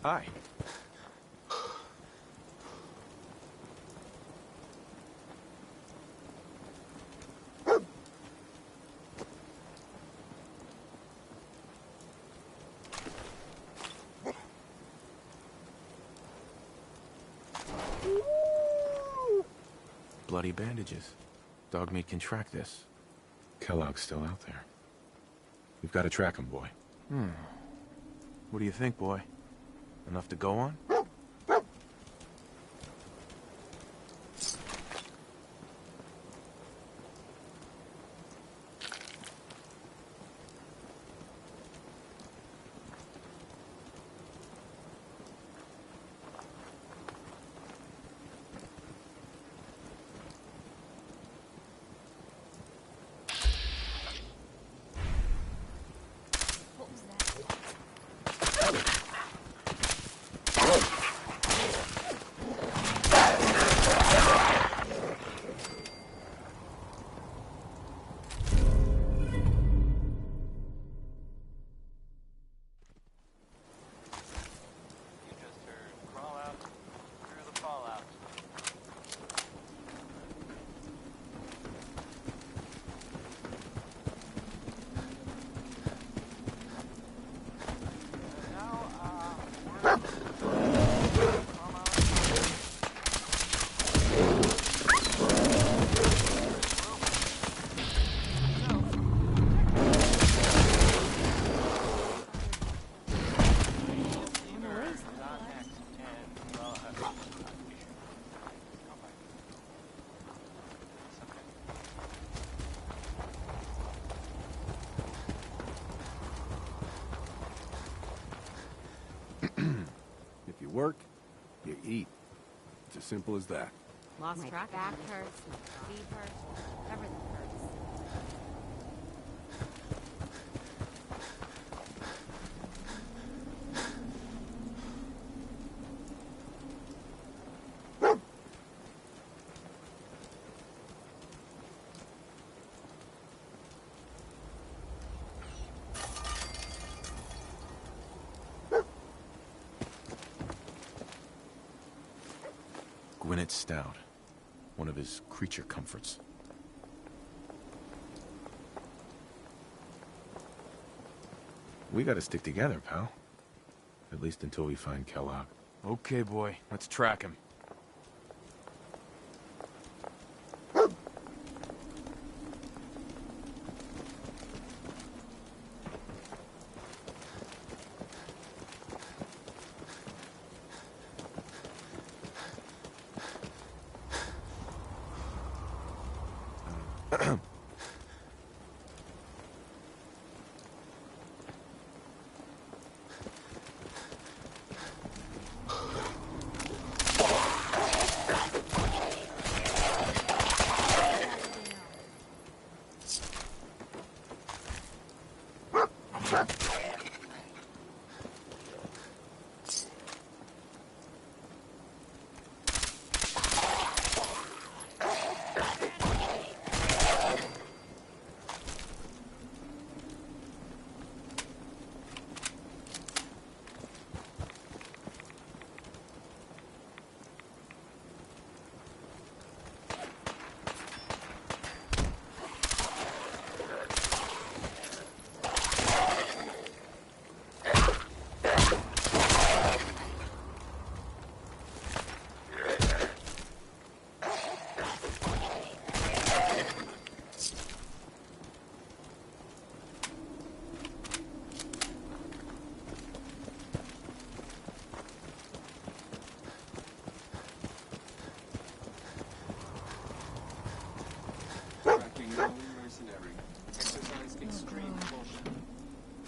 Speaker 2: Hi. Bloody bandages. Dogmeat can track this. Kellogg's still out there. We've got to track him, boy. What do you think, boy? Enough to go on?
Speaker 16: If you work, you eat. It's as simple as that.
Speaker 7: Lost track. My back hurts, my feet hurt, everything hurts.
Speaker 2: Gwyneth Stout. One of his creature comforts. We gotta stick together, pal. At least until we find Kellogg. Okay, boy. Let's track him.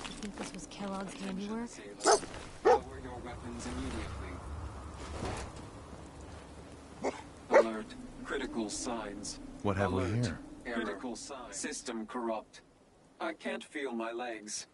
Speaker 1: You think this was Kellogg's handiwork?
Speaker 11: Lower your weapons immediately. Alert. Critical signs.
Speaker 2: What have we
Speaker 11: Alert.
Speaker 2: here?
Speaker 11: Critical signs. System corrupt. I can't feel my legs.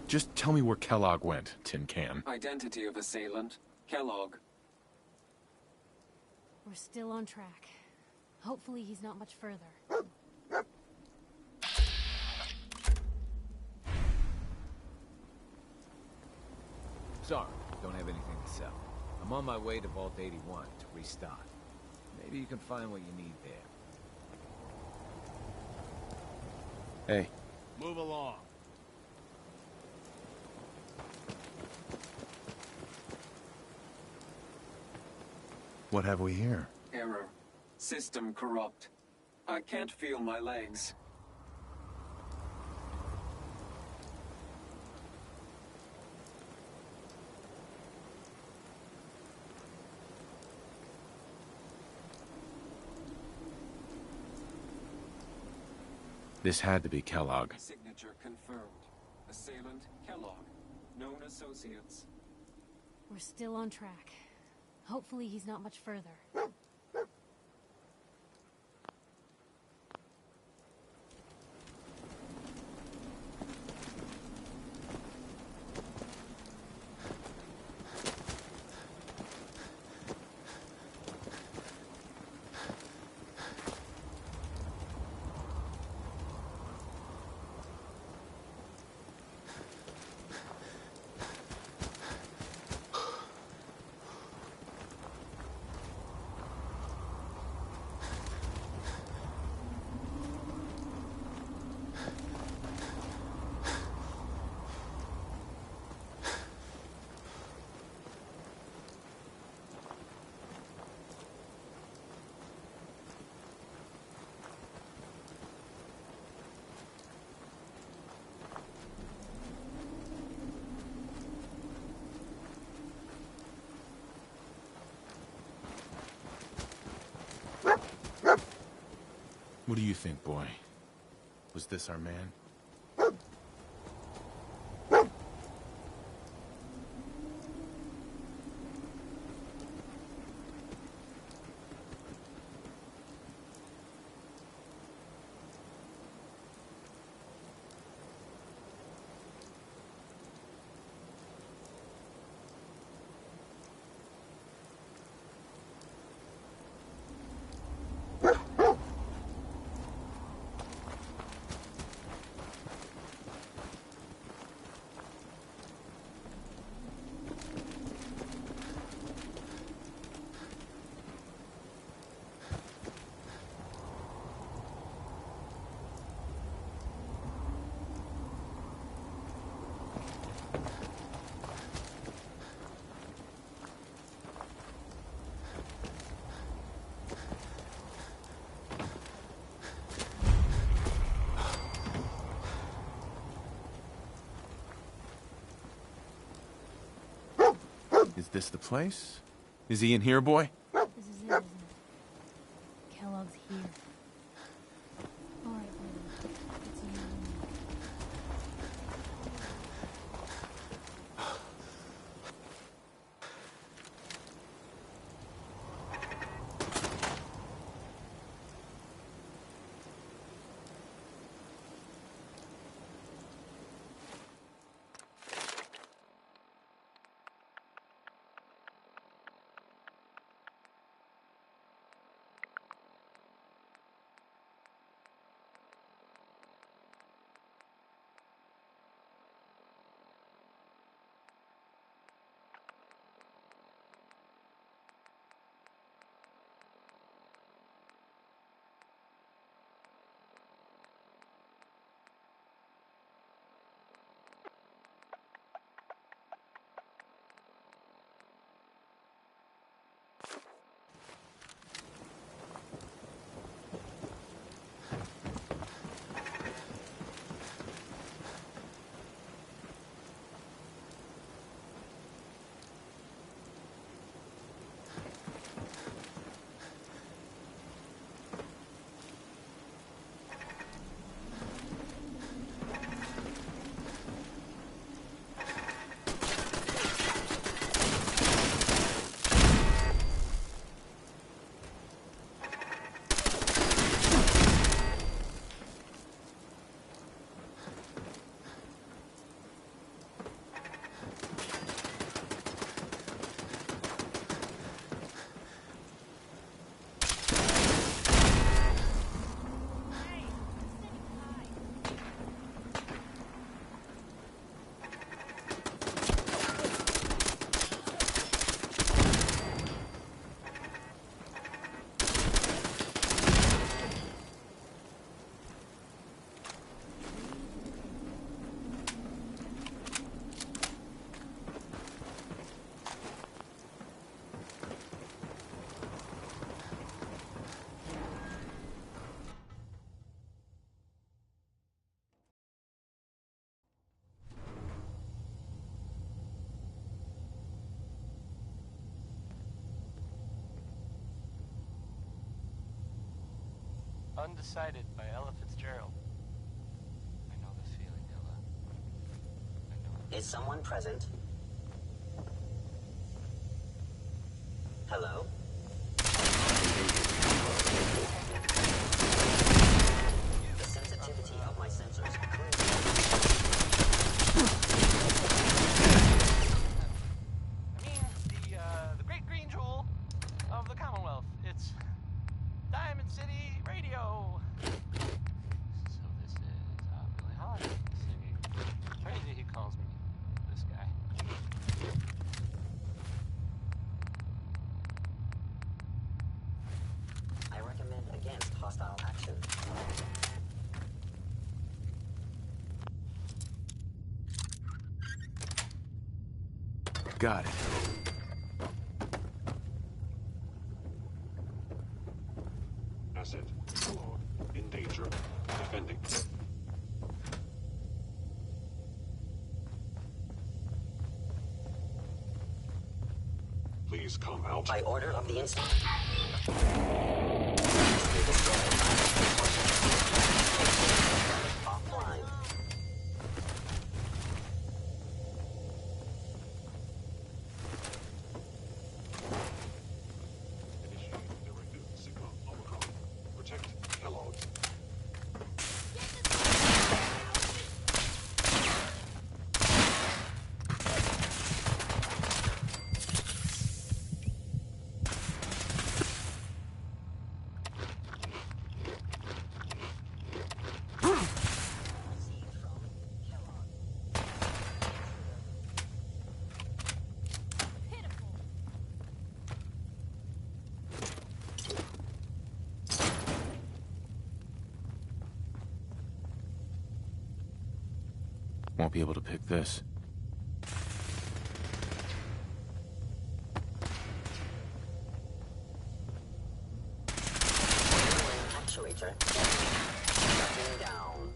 Speaker 2: Just tell me where Kellogg went, Tin Can.
Speaker 11: Identity of assailant. Kellogg.
Speaker 1: We're still on track. Hopefully he's not much further.
Speaker 9: Sorry, don't have anything to sell. I'm on my way to Vault 81 to restock. Maybe you can find what you need there.
Speaker 2: Hey.
Speaker 18: Move along.
Speaker 2: What have we here?
Speaker 11: Error. System corrupt. I can't feel my legs.
Speaker 2: This had to be Kellogg.
Speaker 11: Signature confirmed. Assailant Kellogg. Known associates.
Speaker 1: We're still on track. Hopefully he's not much further.
Speaker 2: What do you think, boy? Was this our man? Is this the place? Is he in here, boy?
Speaker 1: This is it, isn't it? Kellogg's here. All right, buddy. It's you and me.
Speaker 23: Undecided by Ella Fitzgerald. I know the feeling, Ella. I know.
Speaker 3: Is someone present? Hello? The sensitivity of my sensors
Speaker 23: the great green jewel of the Commonwealth. It's Diamond City Radio. So this is Billy Holiday singing. Crazy he calls me this guy.
Speaker 3: I recommend against hostile action.
Speaker 2: Got it.
Speaker 12: Asset. Lord. In danger. Defending. Please come out.
Speaker 3: By order of the instant. Offline.
Speaker 12: Initiate directive Sigma Omicron. Protect Kellogg.
Speaker 2: Won't be able to pick this.
Speaker 3: Actuator. Shutting down.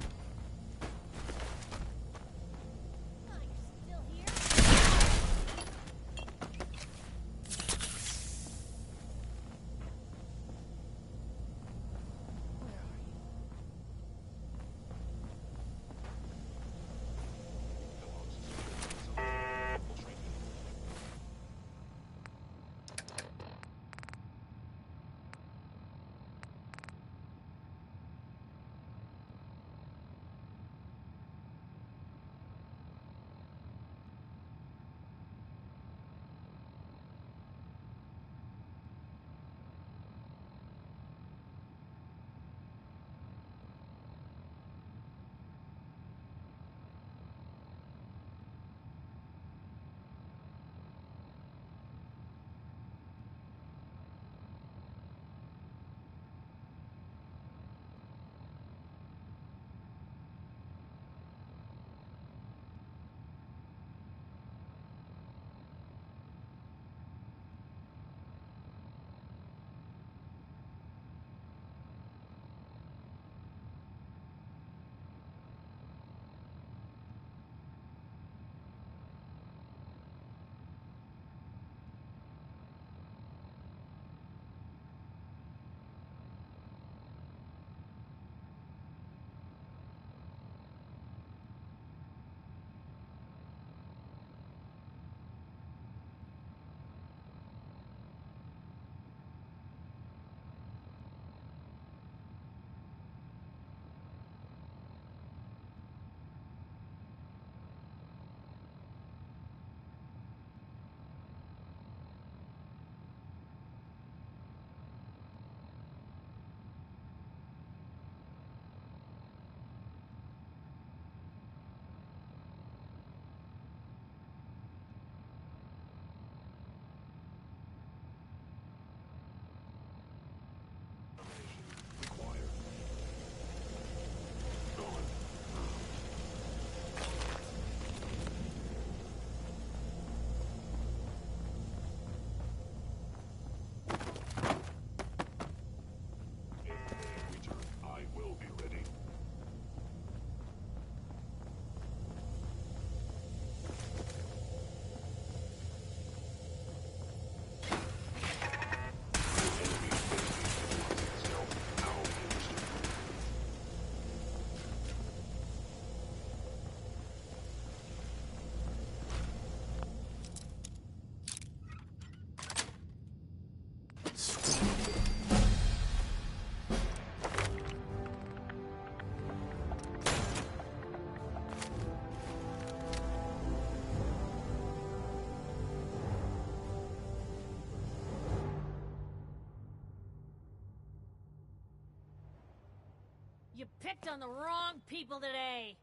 Speaker 1: You picked on the wrong people today.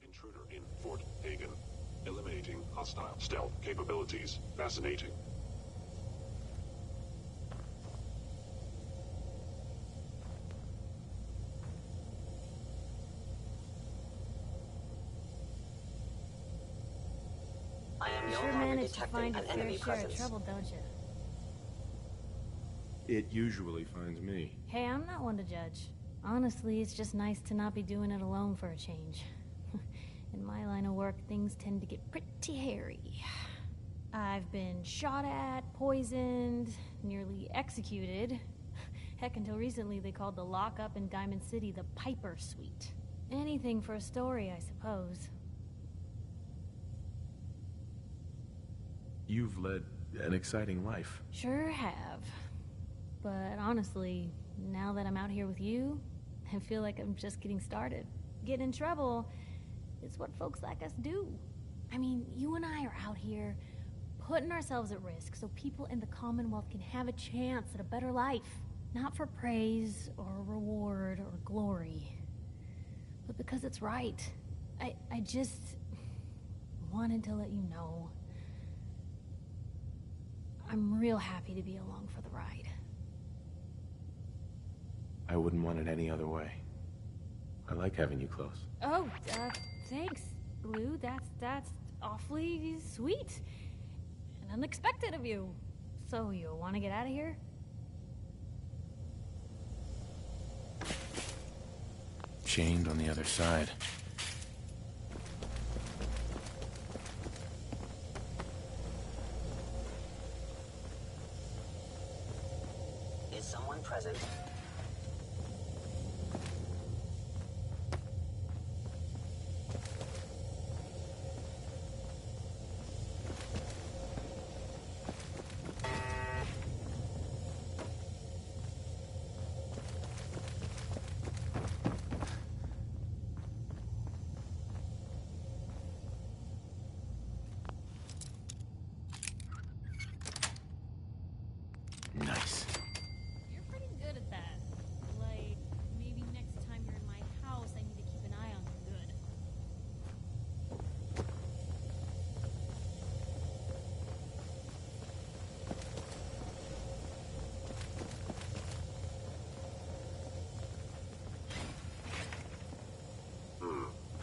Speaker 12: Intruder in Fort Hagen. Eliminating hostile stealth capabilities. Fascinating.
Speaker 3: I am
Speaker 1: You
Speaker 3: no
Speaker 1: sure
Speaker 3: longer
Speaker 1: manage to
Speaker 3: detecting
Speaker 1: find your
Speaker 3: an
Speaker 1: fair
Speaker 3: enemy
Speaker 1: share of
Speaker 3: presence.
Speaker 1: trouble, don't you?
Speaker 2: It usually finds me.
Speaker 1: Hey, I'm not one to judge. Honestly, it's just nice to not be doing it alone for a change. In my line of work, things tend to get pretty hairy. I've been shot at, poisoned, nearly executed. Heck, until recently they called the lockup in Diamond City the Piper Suite. Anything for a story, I suppose.
Speaker 2: You've led an exciting life.
Speaker 1: Sure have. But honestly, now that I'm out here with you, I feel like I'm just getting started. Getting in trouble is what folks like us do. I mean, you and I are out here putting ourselves at risk so people in the Commonwealth can have a chance at a better life. Not for praise or reward or glory, but because it's right. I just wanted to let you know I'm real happy to be along for the ride.
Speaker 2: I wouldn't want it any other way. I like having you close.
Speaker 1: Oh, thanks, Blue. That's awfully sweet. And unexpected of you. So, you want to get out of here?
Speaker 2: Chained on the other side.
Speaker 3: Is someone present?
Speaker 2: Nice.
Speaker 1: You're pretty good at that. Like, maybe next time you're in my house, I need to keep an eye on you good.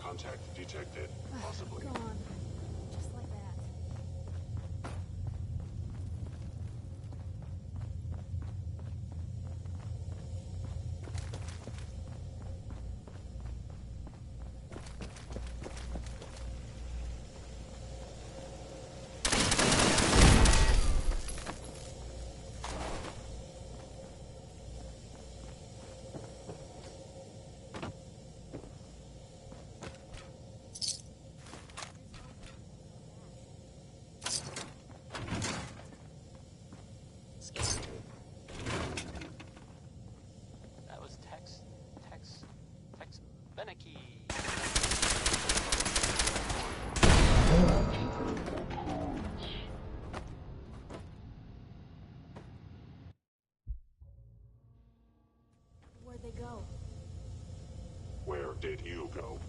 Speaker 12: Contact detected. Possibly.
Speaker 1: Gone. Just like that.
Speaker 23: That was Tex Beneke.
Speaker 1: Where'd they go?
Speaker 12: Where did you go?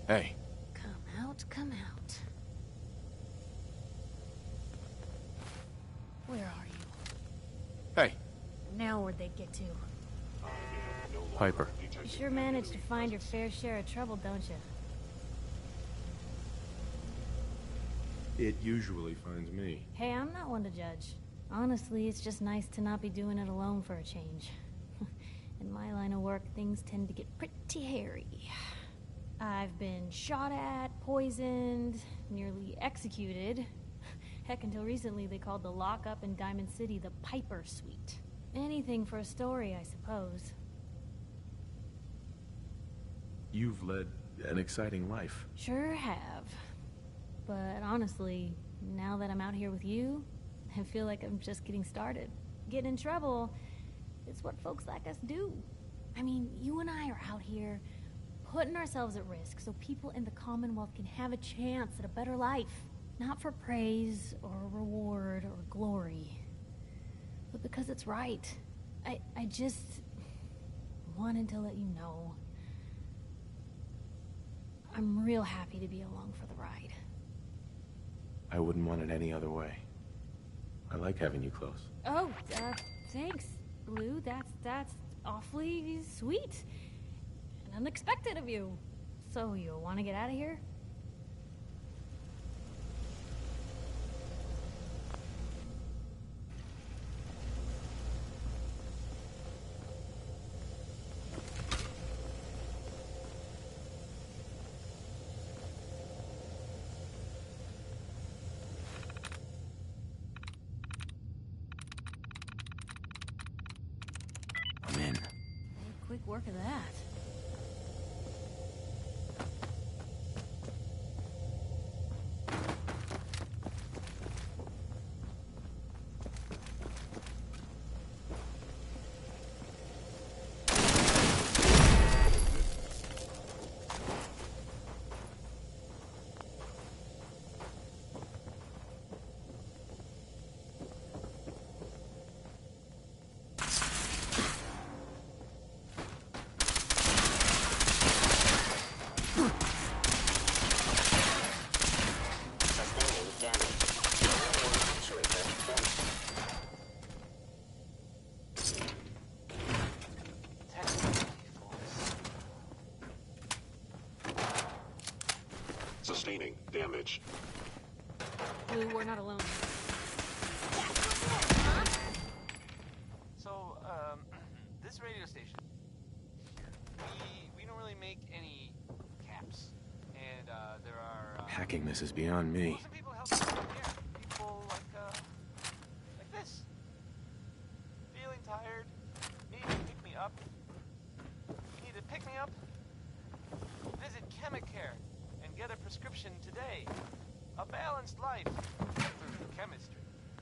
Speaker 2: Hey.
Speaker 1: Come out, come out. Where are you?
Speaker 2: Hey.
Speaker 1: Now where'd they get to?
Speaker 2: Piper.
Speaker 1: You sure managed to find your fair share of trouble, don't you?
Speaker 2: It usually finds me.
Speaker 1: Hey, I'm not one to judge. Honestly, it's just nice to not be doing it alone for a change. In my line of work, things tend to get pretty hairy. I've been shot at, poisoned, nearly executed. Heck, until recently they called the lockup in Diamond City the Piper Suite. Anything for a story, I suppose.
Speaker 2: You've led an exciting life.
Speaker 1: Sure have. But honestly, now that I'm out here with you, I feel like I'm just getting started. Getting in trouble is what folks like us do. I mean, you and I are out here putting ourselves at risk so people in the Commonwealth can have a chance at a better life. Not for praise or reward or glory, but because it's right. I just wanted to let you know. I'm real happy to be along for the ride.
Speaker 2: I wouldn't want it any other way. I like having you close.
Speaker 1: Oh, thanks, Lou. That's awfully sweet and unexpected of you. So, you want to get out of here?
Speaker 2: I'm in.
Speaker 1: Hey, quick work of that.
Speaker 12: Sustaining damage.
Speaker 1: Lou, we're not alone.
Speaker 23: So, this radio station, we don't really make any caps, and there are
Speaker 2: Hacking this is beyond me.
Speaker 23: some people help us out here. People like this. Feeling tired, need to pick me up. You need to pick me up? Visit Chemicare and get a prescription today. A balanced life through chemistry.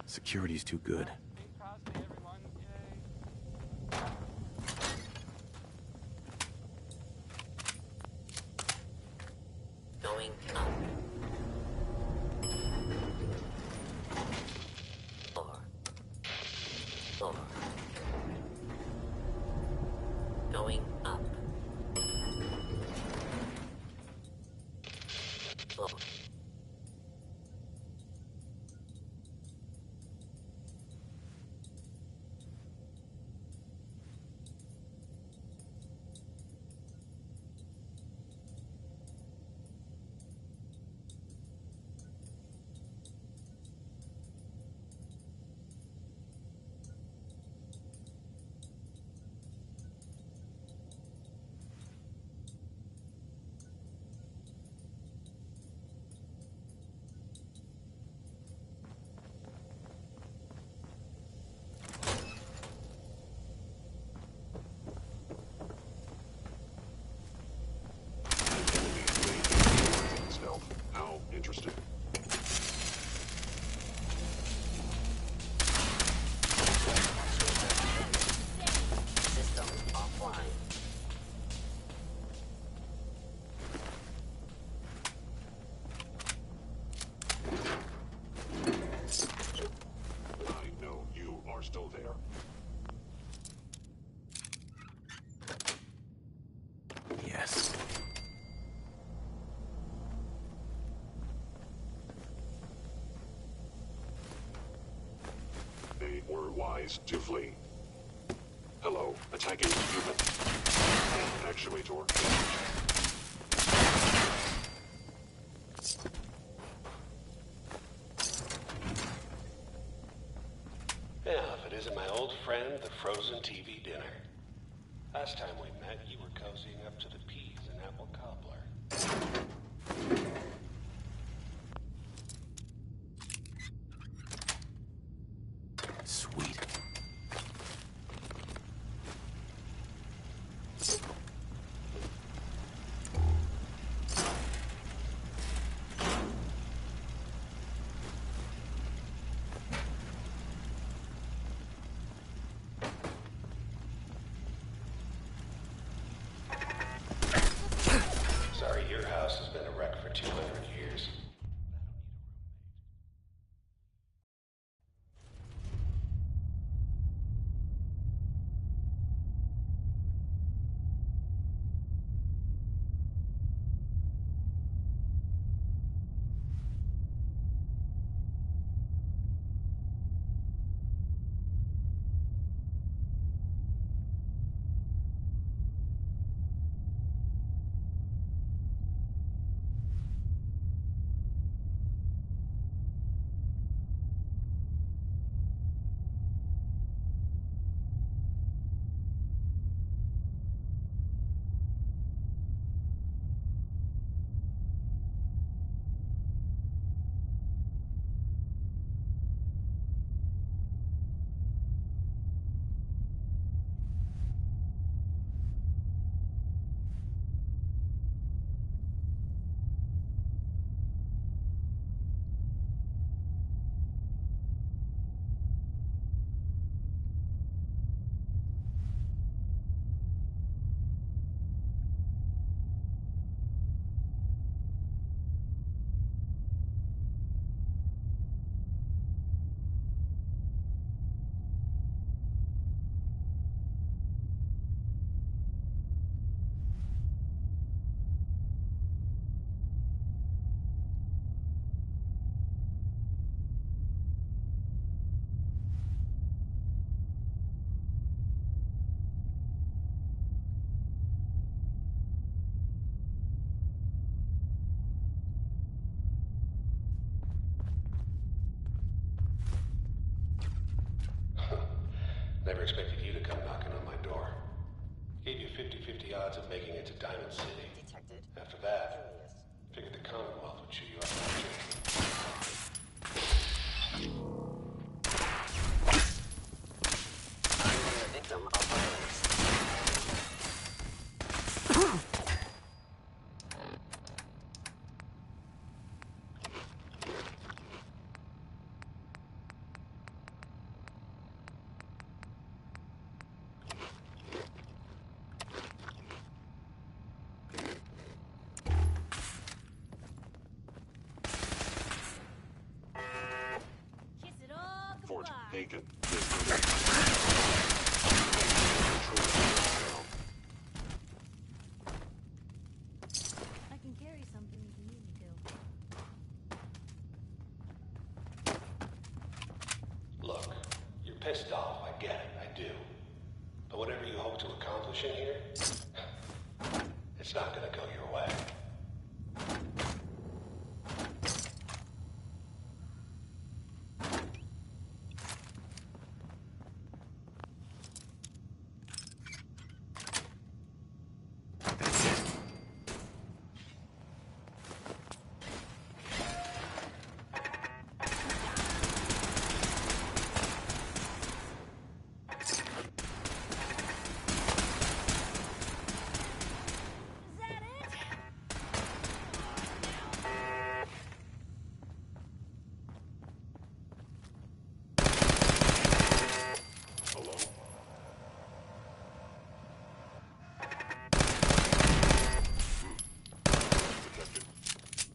Speaker 2: Security's too good.
Speaker 23: Bing Crosby, everyone. Yay.
Speaker 3: Going up. 4. Going up. 4.
Speaker 12: Stealth. How interesting.
Speaker 3: System offline.
Speaker 12: I know you are still there.
Speaker 2: Yes.
Speaker 12: They were wise to flee. Hello, attacking human. Actuator damage.
Speaker 13: Yeah, if it isn't my old friend, the frozen TV dinner. Last time we met, you were cozying up to the peas and apple cobbler.
Speaker 2: Sweet.
Speaker 13: Sorry, your house has been a wreck for 200 years. Never expected you to come knocking on my door. Gave you 50-50 odds of making it to Diamond City.
Speaker 15: Detected.
Speaker 13: After that, figured the Commonwealth would chew you up like chicken.
Speaker 3: I'm a victim of violence.
Speaker 1: Kiss it all
Speaker 12: Fort
Speaker 1: goodbye.
Speaker 12: Hagen.
Speaker 1: I can carry something if you need me to.
Speaker 13: Look, you're pissed off, I get it, I do. But whatever you hope to accomplish in here, it's not gonna go your way.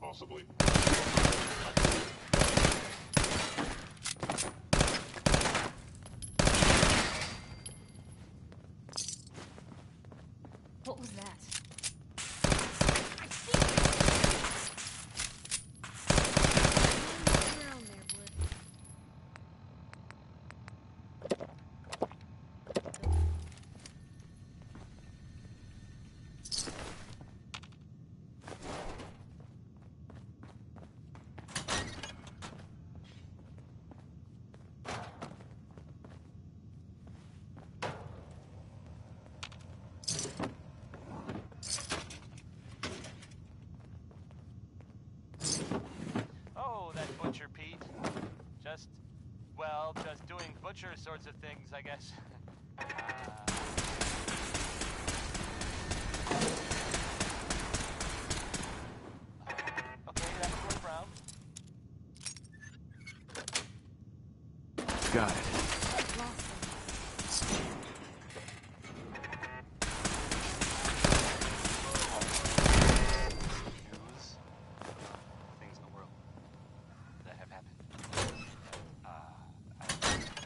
Speaker 12: Possibly.
Speaker 1: What was that? Around there, Wood.
Speaker 23: Oh, that Butcher Pete. Just doing butcher sorts of things, I guess. Okay, that's Fort Brown.
Speaker 2: Got it.
Speaker 23: News. Things in the world that have happened.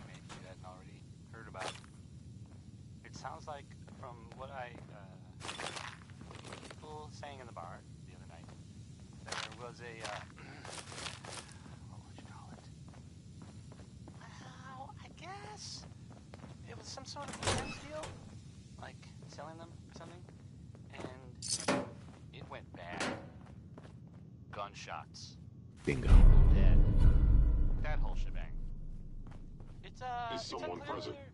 Speaker 23: Maybe you hadn't already heard about. It sounds like, from what people saying in the bar the other night, there was a, what would you call it? Well, I guess it was some sort of arms deal, like selling them or something, and it went bad. Gunshots.
Speaker 2: Bingo.
Speaker 23: Dead. That whole shebang. It's
Speaker 12: Is someone
Speaker 23: unclear
Speaker 12: present?
Speaker 23: whether-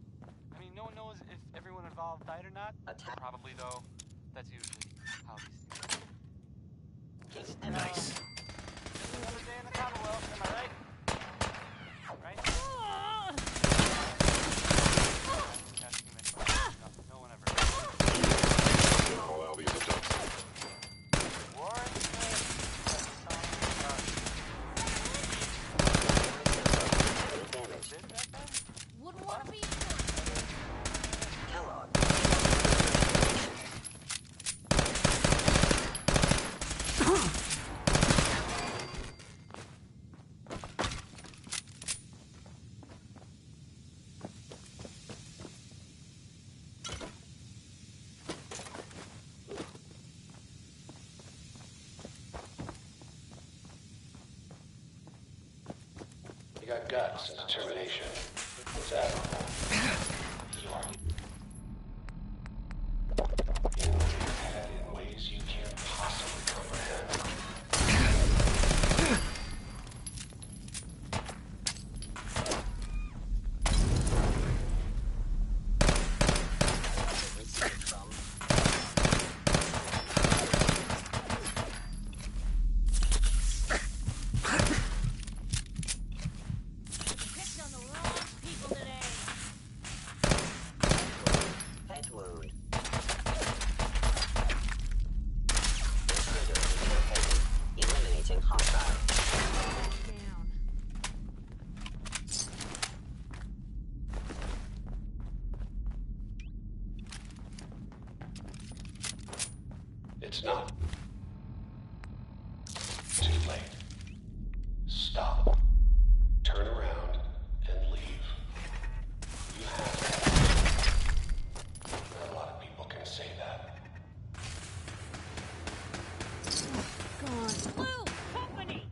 Speaker 23: I mean, no one knows if everyone involved died or not. Probably, though. That's usually how these things go.
Speaker 2: Nice.
Speaker 23: Another day in the Commonwealth, am I right? Right? Asking that question. No one ever.
Speaker 12: Call out these attempts.
Speaker 23: Warren Smith.
Speaker 1: Wouldn't want to be
Speaker 3: Kellogg.
Speaker 13: You got guts and determination. It's admirable. You are. You move your head in ways you can't possibly comprehend. it's not too late. Stop. Turn around and leave. You have to. Not a lot of people can say that.
Speaker 1: God.
Speaker 19: Blue Company!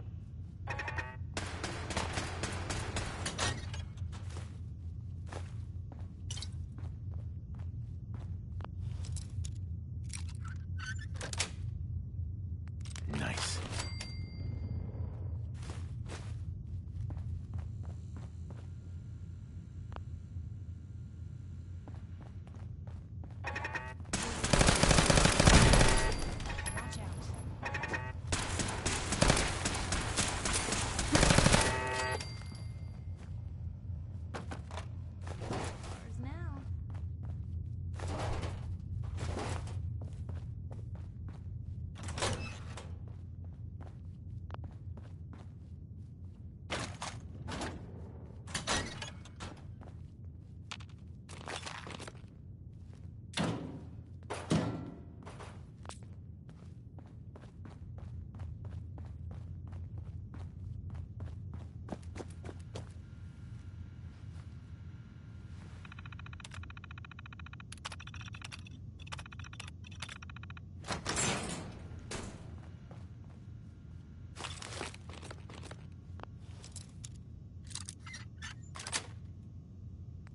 Speaker 2: Nice.
Speaker 19: Watch out.
Speaker 1: Ours now.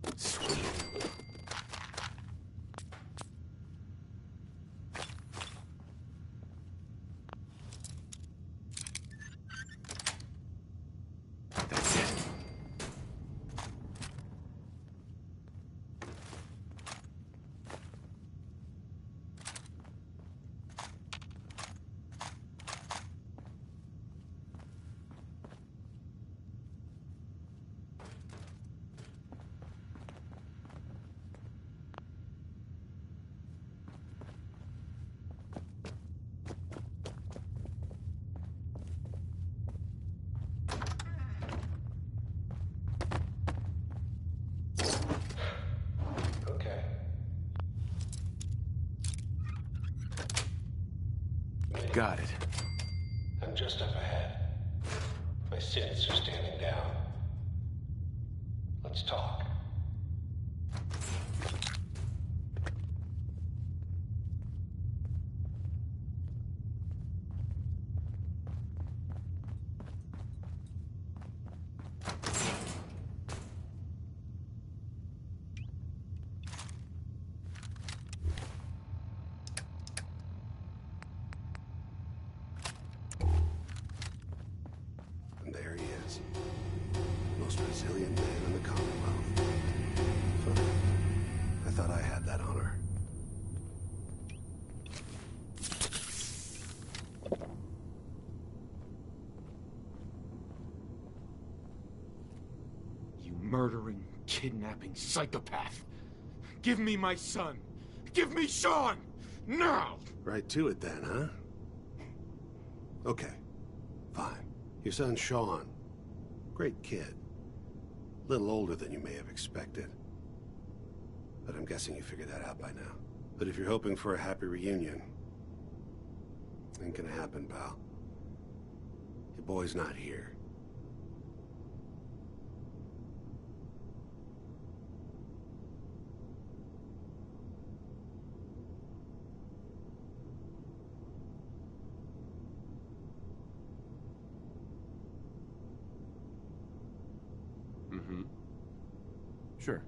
Speaker 2: That's it.
Speaker 13: Okay.
Speaker 2: Got it.
Speaker 13: I'm just up ahead. My sins are standing down. Let's talk. And there he is. Most resilient man in the Commonwealth. Funny. I thought I had that honor.
Speaker 5: You murdering, kidnapping psychopath. Give me my son. Give me Sean! Now!
Speaker 13: Right to it then, huh? Okay. Fine. Your son Sean. Great kid. Little older than you may have expected. But I'm guessing you figured that out by now. But if you're hoping for a happy reunion, ain't gonna happen, pal. Your boy's not here.
Speaker 5: Mm-hmm.
Speaker 2: Sure.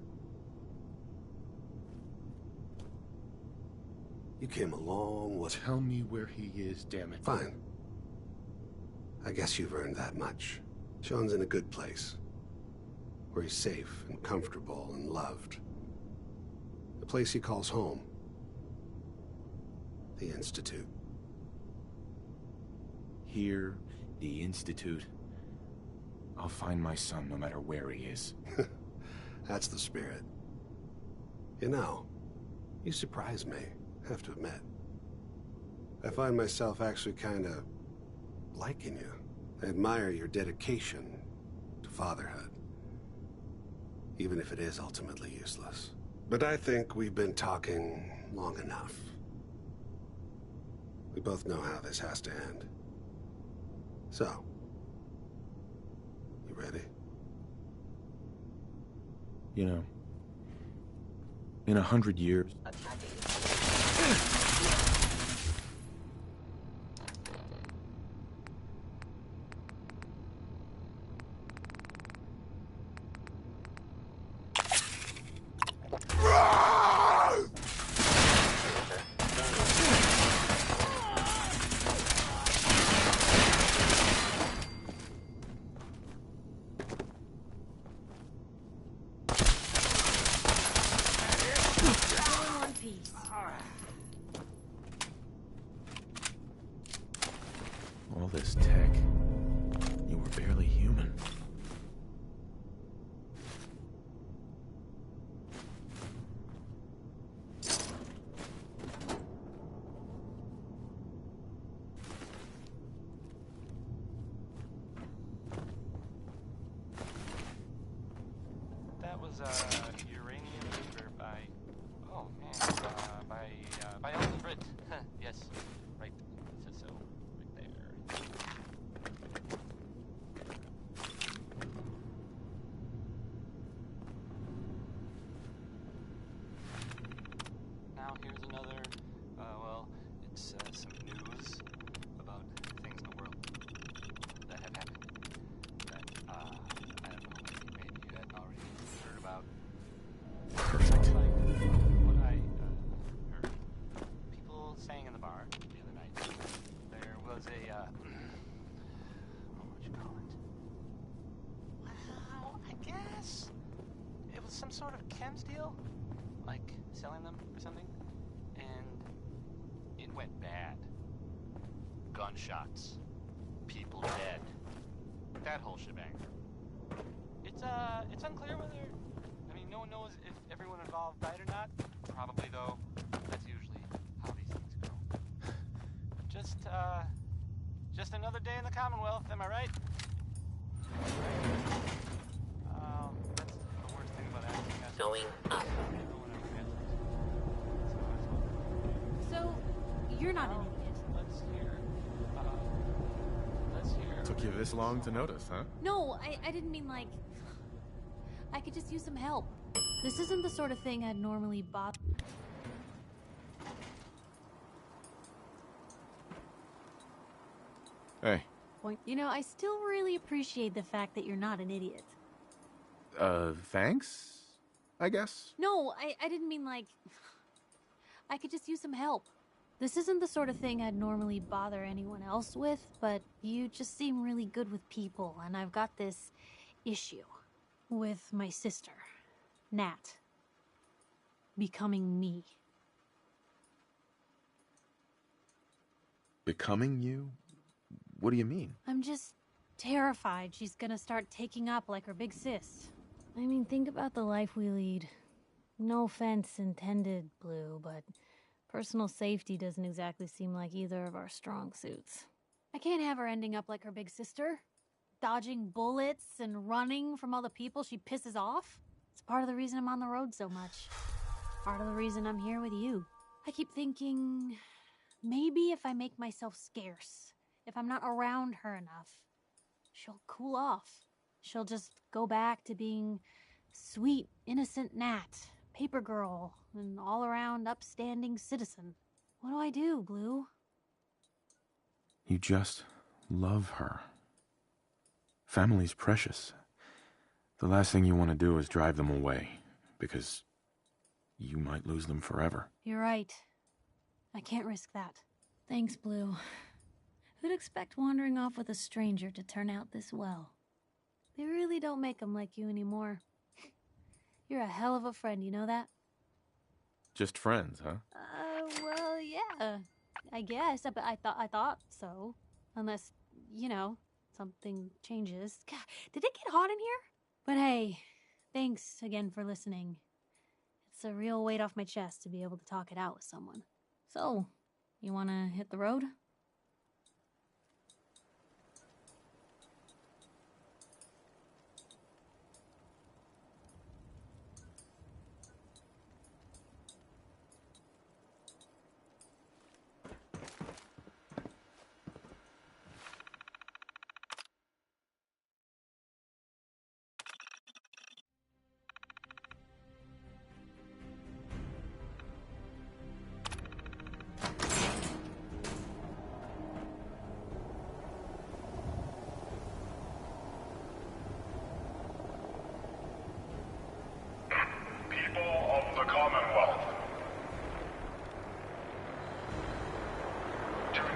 Speaker 13: You came a long way.
Speaker 5: Tell me where he is, damn it.
Speaker 13: Fine. I guess you've earned that much. Sean's in a good place. Where he's safe and comfortable and loved. The place he calls home. The Institute.
Speaker 5: Here, the Institute. I'll find my son no matter where he is.
Speaker 13: That's the spirit. You know, you surprise me, I have to admit. I find myself actually kinda liking you. I admire your dedication to fatherhood. Even if it is ultimately useless. But I think we've been talking long enough. both know how this has to end. So, you ready?
Speaker 2: You know, in 100 years... All this tech. You were barely human.
Speaker 23: That was uranium paper by, oh man, by Elton Britt. Yes, right. It says so, right there. Now here's another, well, it's some news about things in the world that have happened that, I don't know, maybe you had already heard about.
Speaker 2: Perfect.
Speaker 23: Like what I heard people saying in the bar the other night, there was a, what would you call it? Well, I guess it was some sort of chems deal, like selling them or something, and it went bad. Gunshots, people dead, that whole shebang. It's unclear whether, I mean, no one knows if everyone involved died or not. Probably, though. That's usually how these things go. Just another day in the Commonwealth, am I right? That's the worst thing about acting.
Speaker 3: Going up.
Speaker 1: So, you're not an idiot.
Speaker 23: Let's hear.
Speaker 2: Took you this long to notice, huh?
Speaker 1: No, I didn't mean like... I could just use some help. This isn't the sort of thing I'd normally bother...
Speaker 2: Hey.
Speaker 1: Point. You know, I still really appreciate the fact that you're not an idiot.
Speaker 2: Thanks? I guess?
Speaker 1: No, I didn't mean like... I could just use some help. This isn't the sort of thing I'd normally bother anyone else with, but you just seem really good with people, and I've got this issue with my sister, Nat, becoming me.
Speaker 2: Becoming you? What do you mean?
Speaker 1: I'm just terrified she's gonna start taking up like her big sis. I mean, think about the life we lead. No offense intended, Blue, but personal safety doesn't exactly seem like either of our strong suits. I can't have her ending up like her big sister, dodging bullets and running from all the people she pisses off. It's part of the reason I'm on the road so much. Part of the reason I'm here with you. I keep thinking, maybe if I make myself scarce, if I'm not around her enough, she'll cool off. She'll just go back to being sweet, innocent Nat, paper girl, an all-around upstanding citizen. What do I do, Blue?
Speaker 2: You just love her. Family's precious. The last thing you want to do is drive them away, because you might lose them forever.
Speaker 1: You're right. I can't risk that. Thanks, Blue. Who'd expect wandering off with a stranger to turn out this well? They really don't make them like you anymore. You're a hell of a friend, you know that?
Speaker 2: Just friends, huh?
Speaker 1: Well, yeah. I guess, but I thought so. Unless, you know, something changes. God, did it get hot in here? But hey, thanks again for listening. It's a real weight off my chest to be able to talk it out with someone. So, you wanna hit the road?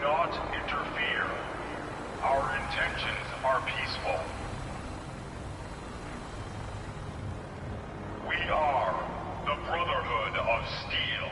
Speaker 12: not interfere. Our intentions are peaceful. We are the Brotherhood of Steel.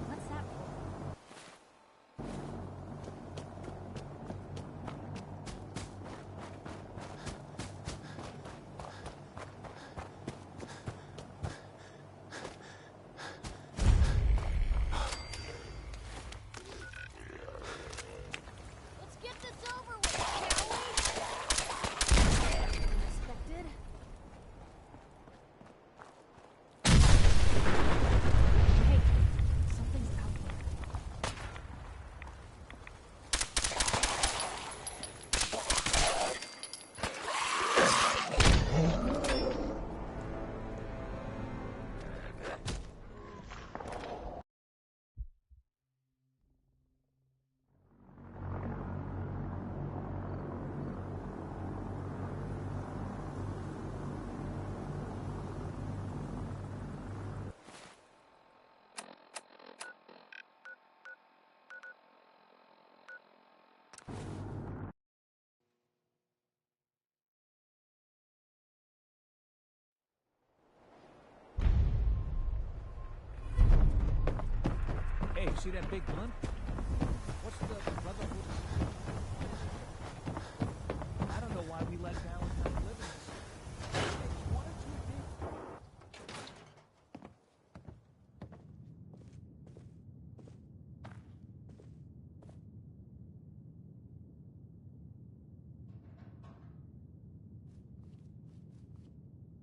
Speaker 1: What's that for?
Speaker 20: Let's get this over with, shall we?
Speaker 1: Unexpected. Hey, something's out there.
Speaker 16: Hey, see that big blunt? What's the Brotherhood? I don't know why we let Valentine live in this. It's one or two things.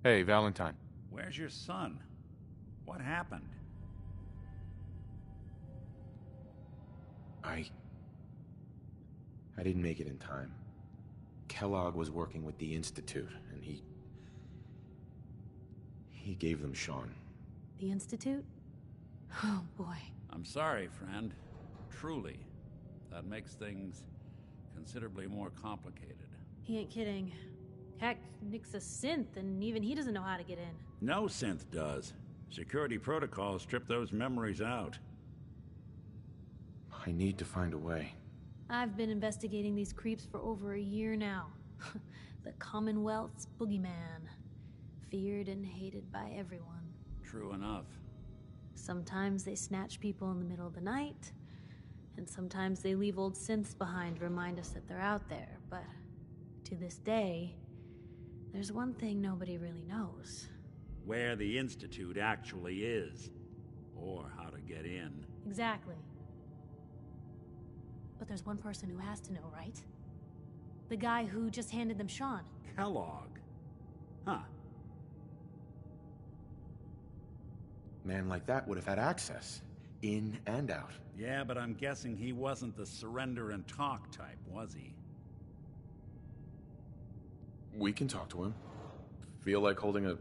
Speaker 2: Hey, Valentine.
Speaker 10: Where's your son? What happened?
Speaker 2: I didn't make it in time. Kellogg was working with the Institute, and he gave them Sean.
Speaker 1: The Institute? Oh, boy.
Speaker 10: I'm sorry, friend. Truly. That makes things considerably more complicated.
Speaker 1: He ain't kidding. Heck, Nick's a synth, and even he doesn't know how to get in.
Speaker 10: No synth does. Security protocols strip those memories out.
Speaker 2: I need to find a way.
Speaker 1: I've been investigating these creeps for over a year now. The Commonwealth's boogeyman. Feared and hated by everyone.
Speaker 10: True enough.
Speaker 1: Sometimes they snatch people in the middle of the night, and sometimes they leave old synths behind to remind us that they're out there, but to this day, there's one thing nobody really knows.
Speaker 10: Where the Institute actually is. Or how to get in.
Speaker 1: Exactly. But there's one person who has to know, right? The guy who just handed them Sean.
Speaker 10: Kellogg. Huh.
Speaker 2: Man like that would have had access. In and out.
Speaker 10: Yeah, but I'm guessing he wasn't the surrender and talk type, was he?
Speaker 2: We can talk to him. Feel like holding a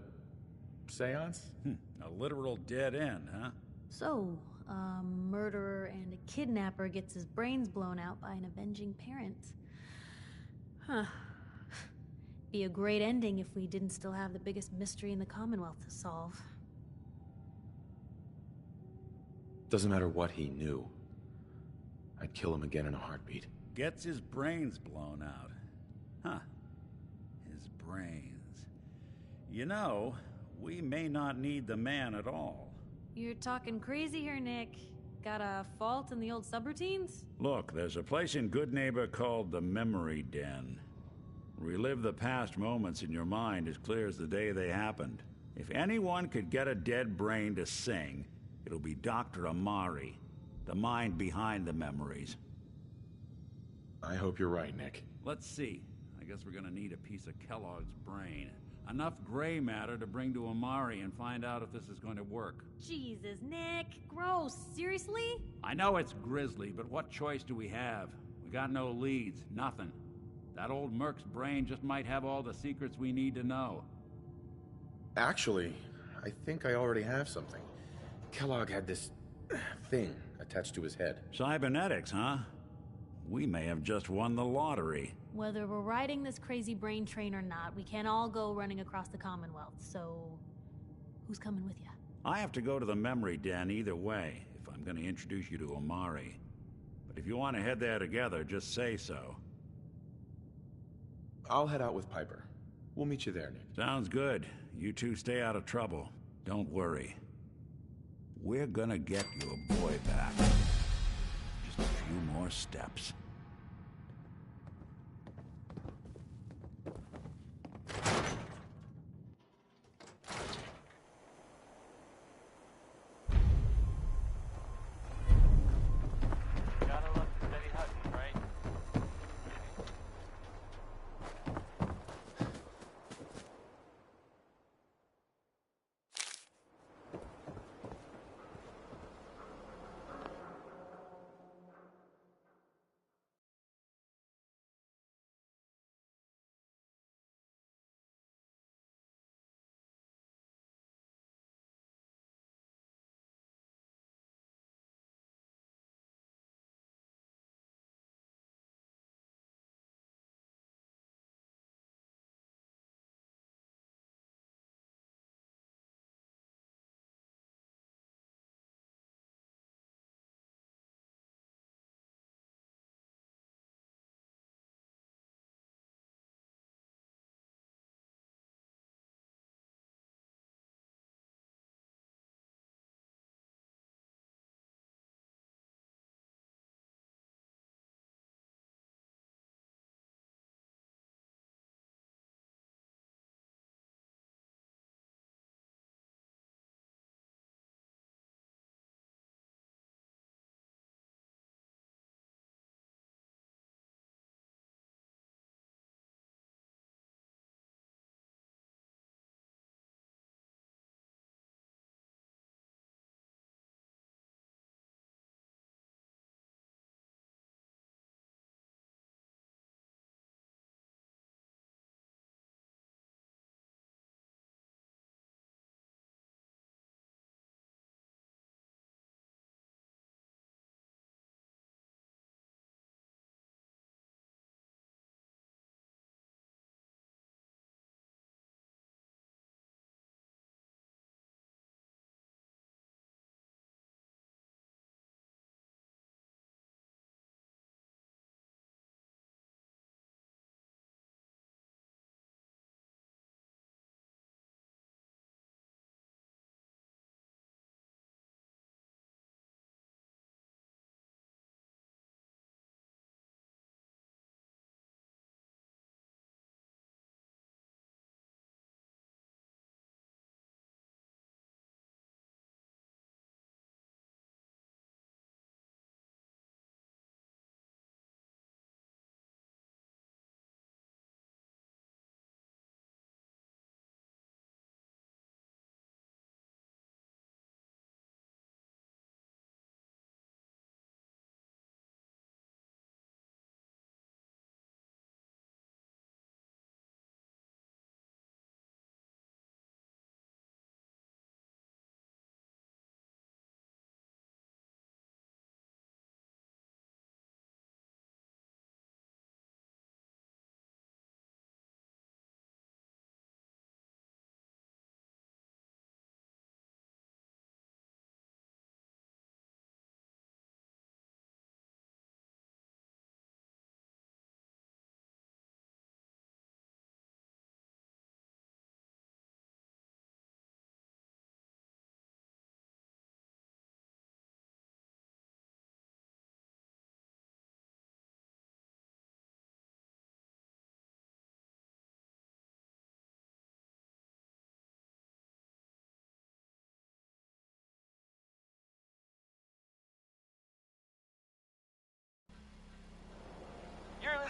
Speaker 2: seance?
Speaker 10: A literal dead end, huh?
Speaker 1: So, a murderer and a kidnapper gets his brains blown out by an avenging parent. Huh. Be a great ending if we didn't still have the biggest mystery in the Commonwealth to solve.
Speaker 2: Doesn't matter what he knew. I'd kill him again in a heartbeat.
Speaker 10: Gets his brains blown out. Huh. His brains. You know, we may not need the man at all.
Speaker 1: You're talking crazy here, Nick. Got a fault in the old subroutines?
Speaker 10: Look, there's a place in Good Neighbor called the Memory Den. Relive the past moments in your mind as clear as the day they happened. If anyone could get a dead brain to sing, it'll be Dr. Amari, the mind behind the memories.
Speaker 2: I hope you're right, Nick.
Speaker 10: Let's see. I guess we're gonna need a piece of Kellogg's brain. Enough gray matter to bring to Amari and find out if this is going to work.
Speaker 1: Jesus, Nick. Gross. Seriously?
Speaker 10: I know it's grisly, but what choice do we have? We got no leads, nothing. That old Merc's brain just might have all the secrets we need to know.
Speaker 2: Actually, I think I already have something. Kellogg had this thing attached to his head.
Speaker 10: Cybernetics, huh? We may have just won the lottery.
Speaker 1: Whether we're riding this crazy brain train or not, we can't all go running across the Commonwealth, so... who's coming with you?
Speaker 10: I have to go to the Memory Den either way, if I'm going to introduce you to Amari. But if you want to head there together, just say so.
Speaker 2: I'll head out with Piper. We'll meet you there, Nick.
Speaker 10: Sounds good. You two stay out of trouble. Don't worry. We're gonna get your boy back. Just a few more steps.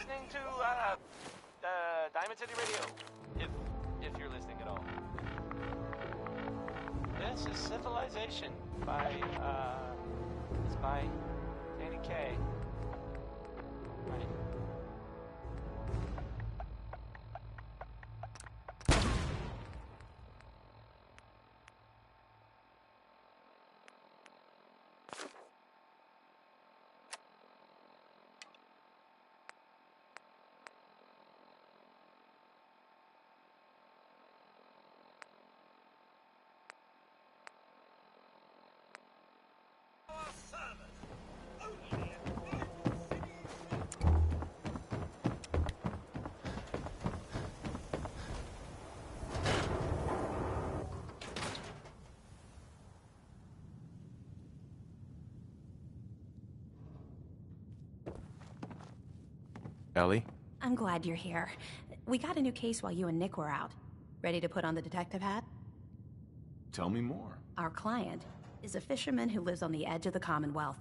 Speaker 23: listening to, Diamond City Radio. If you're listening at all. This is Civilization it's by Danny Kaye. Right.
Speaker 2: Ellie?
Speaker 14: I'm glad you're here. We got a new case while you and Nick were out. Ready to put on the detective hat?
Speaker 2: Tell me more.
Speaker 14: Our client is a fisherman who lives on the edge of the Commonwealth.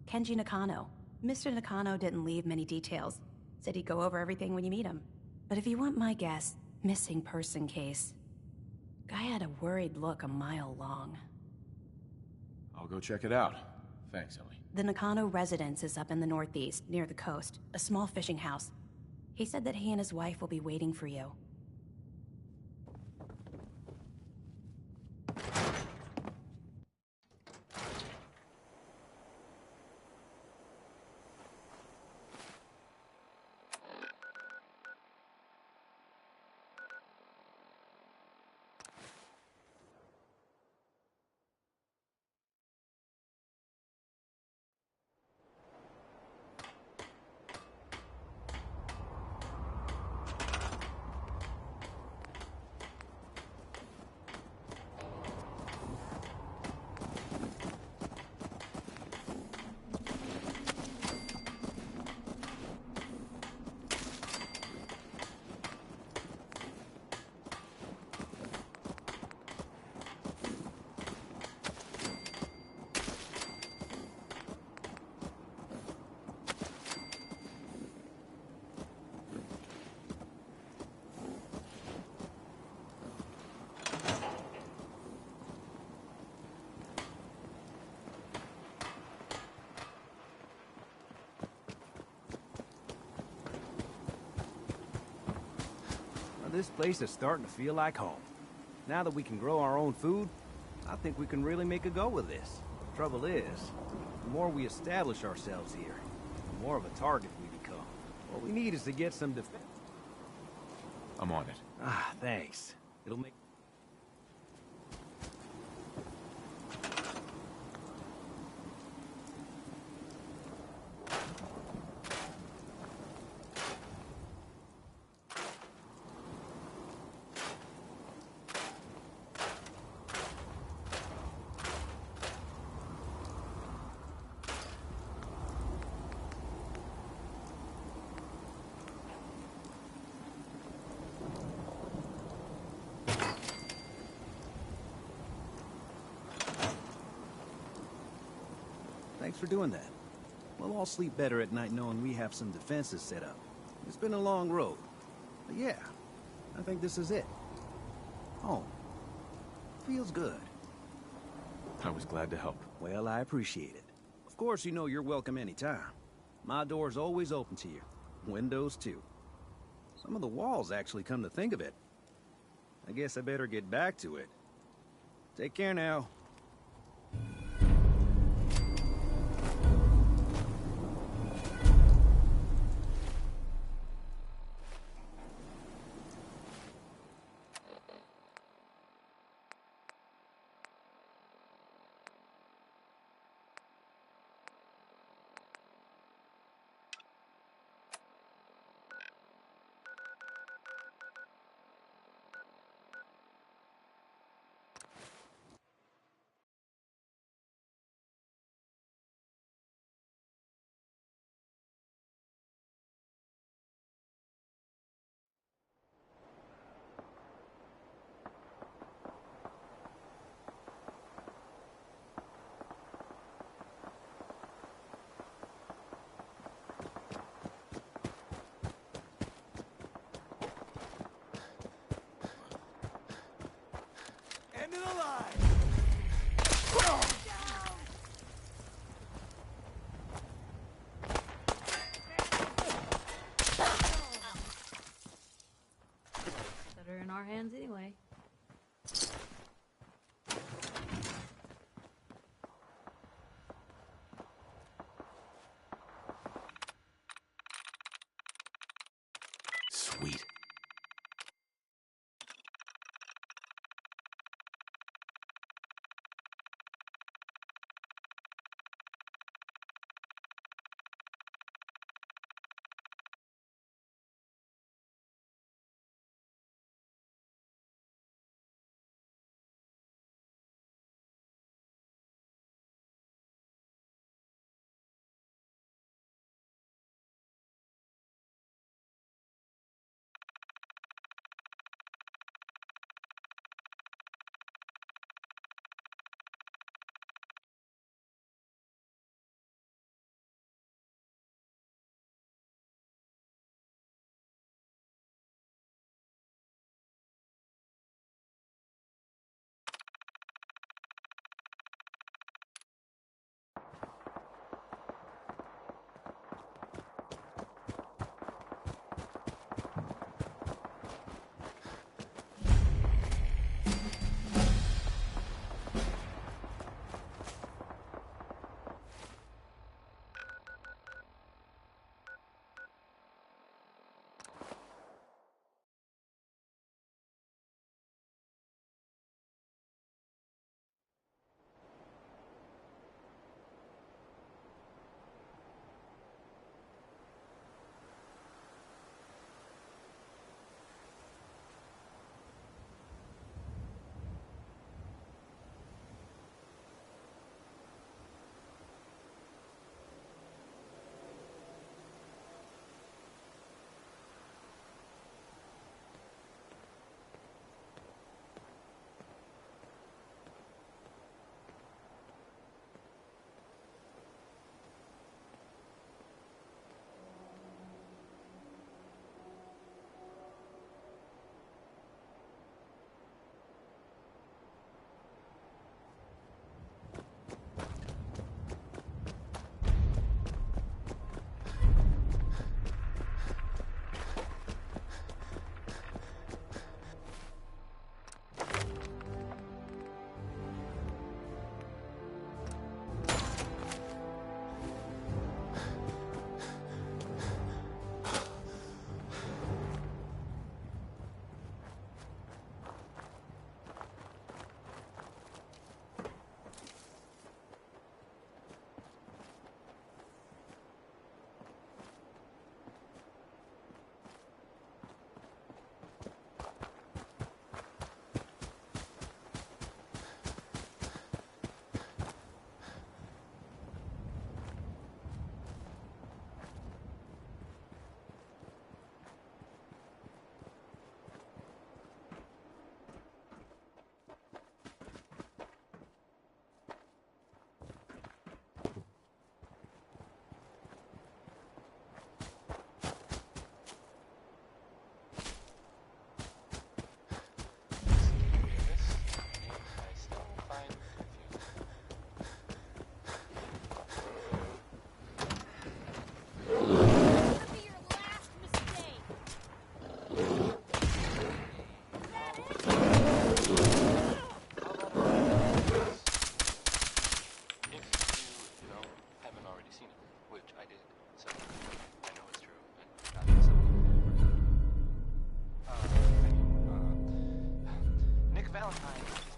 Speaker 14: Kenji Nakano. Mr. Nakano didn't leave many details. Said he'd go over everything when you meet him. But if you want my guess, missing person case. Guy had a worried look a mile long.
Speaker 2: I'll go check it out. Thanks, Ellie.
Speaker 14: The Nakano residence is up in the northeast, near the coast. A small fishing house. He said that he and his wife will be waiting for you.
Speaker 6: This place is starting to feel like home. Now that we can grow our own food, I think we can really make a go with this. Trouble is, the more we establish ourselves here, the more of a target we become. What we need is to get some defense.
Speaker 2: I'm on it.
Speaker 6: Ah, thanks. It'll make... Thanks for doing that. We'll all sleep better at night knowing we have some defenses set up. It's been a long road. But yeah, I think this is it. Home. Feels good.
Speaker 2: I was glad to help.
Speaker 6: Well, I appreciate it. Of course, you know you're welcome anytime. My door's always open to you. Windows, too. Some of the walls actually come to think of it. I guess I better get back to it. Take care now.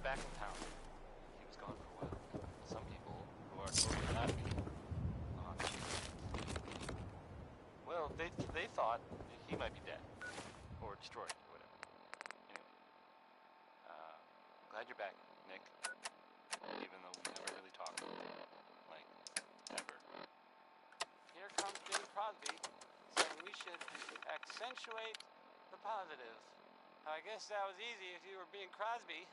Speaker 23: back in town. He was gone for a while. Some people who are totally happy. Well, they thought he might be dead. Or destroyed, or whatever. Anyway. I'm glad you're back, Nick. Even though we never really talked. Like, ever. Here comes Jim Crosby, saying we should accentuate the positive. I guess that was easy if you were being Crosby.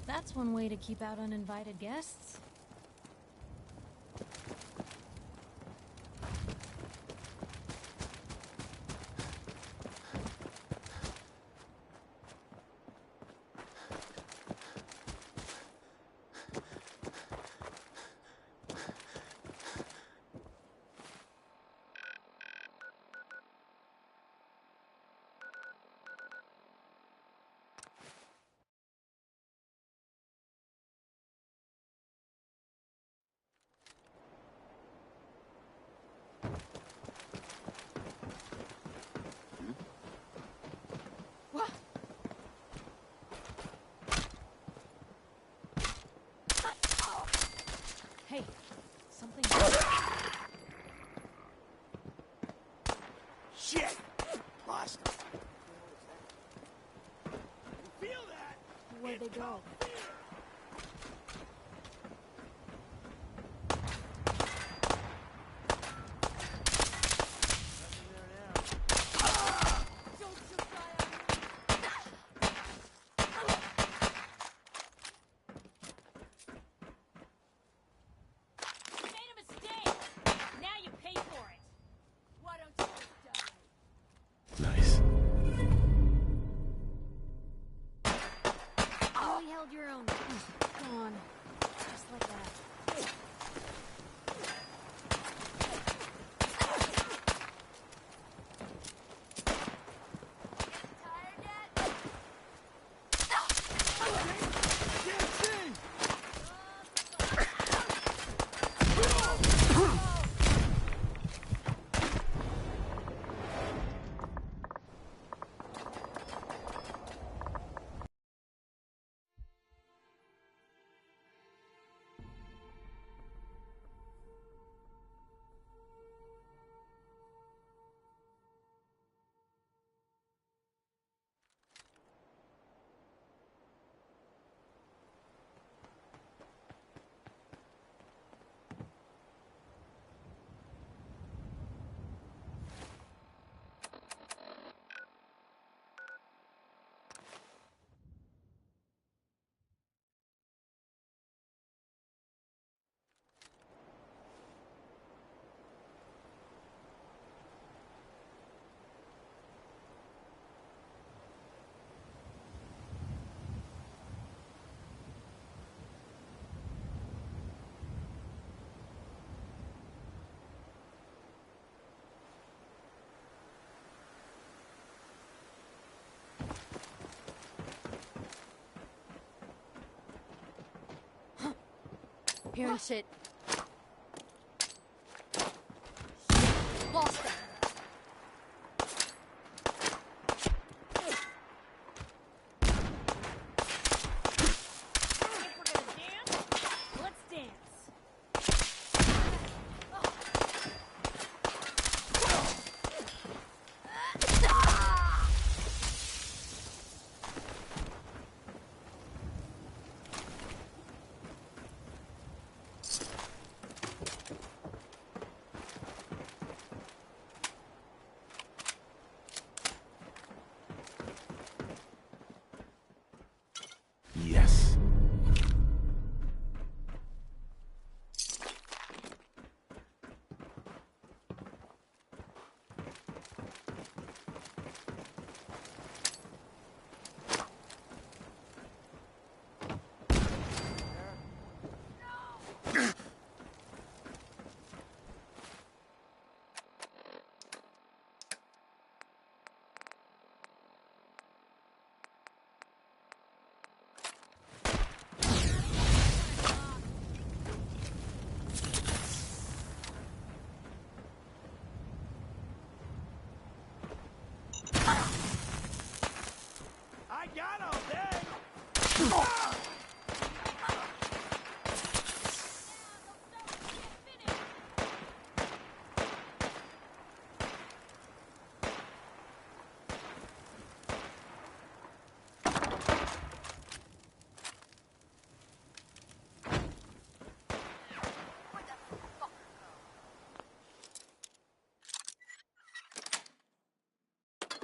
Speaker 1: That's one way to keep out uninvited guests. Hey, something.
Speaker 8: Shit! Lost them. You feel that?
Speaker 1: Where'd they go?
Speaker 2: Nice.
Speaker 1: You held your Hearing shit. Lost it.
Speaker 2: Yes.
Speaker 16: I got all day!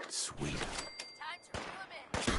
Speaker 2: Sweet.
Speaker 20: Time to reel 'em in.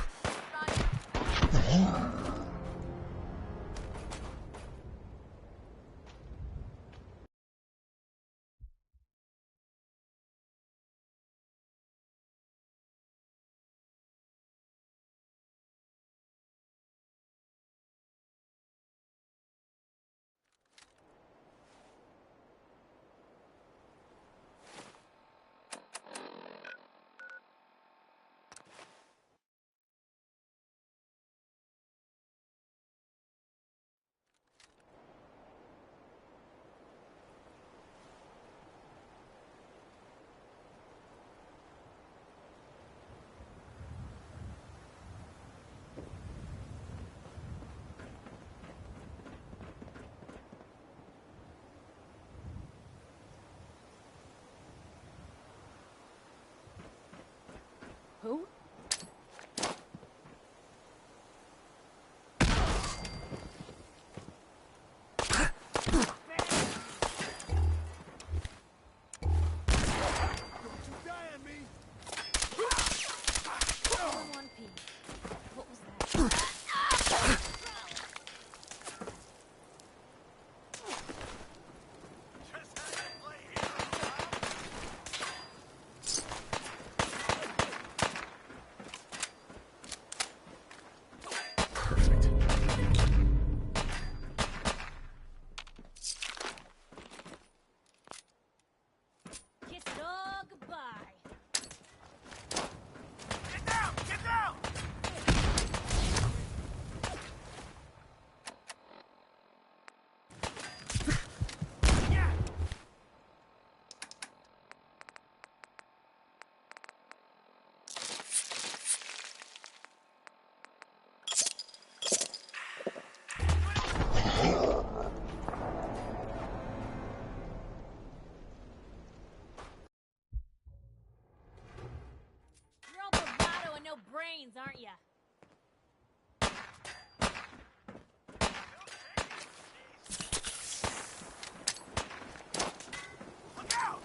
Speaker 1: Who? One piece. What was that?
Speaker 2: Perfect.
Speaker 1: Kiss it all goodbye.
Speaker 16: Get down! Get down!
Speaker 1: You're all bravado and no brains, aren't ya?
Speaker 16: Look out!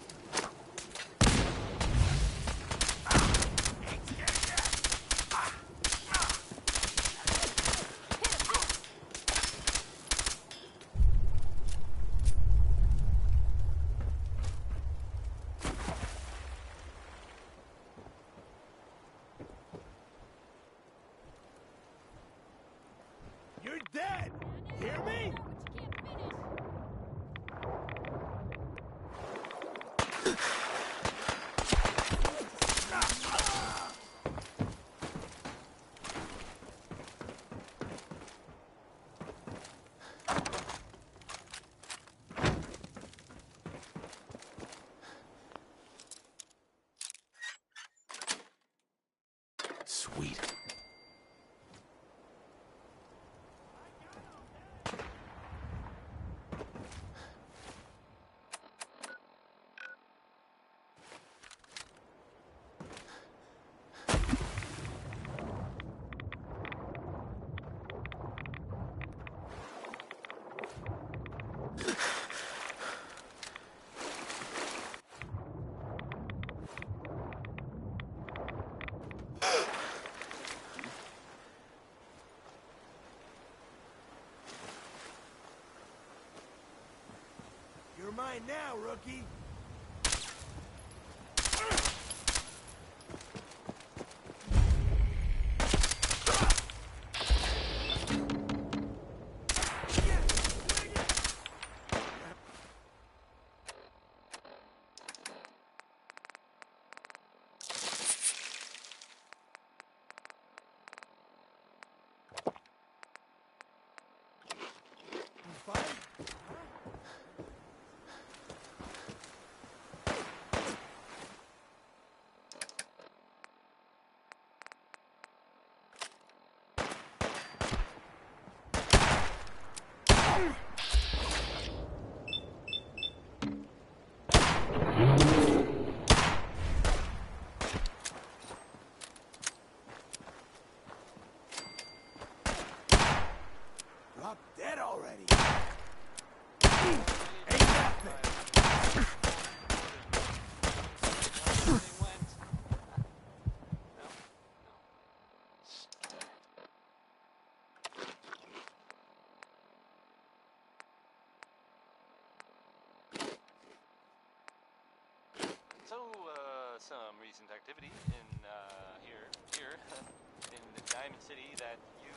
Speaker 2: Sweet.
Speaker 8: You're mine now, rookie. Drop dead already. Ain't nothing.
Speaker 23: So, some recent activity in, here, in the Diamond City that you...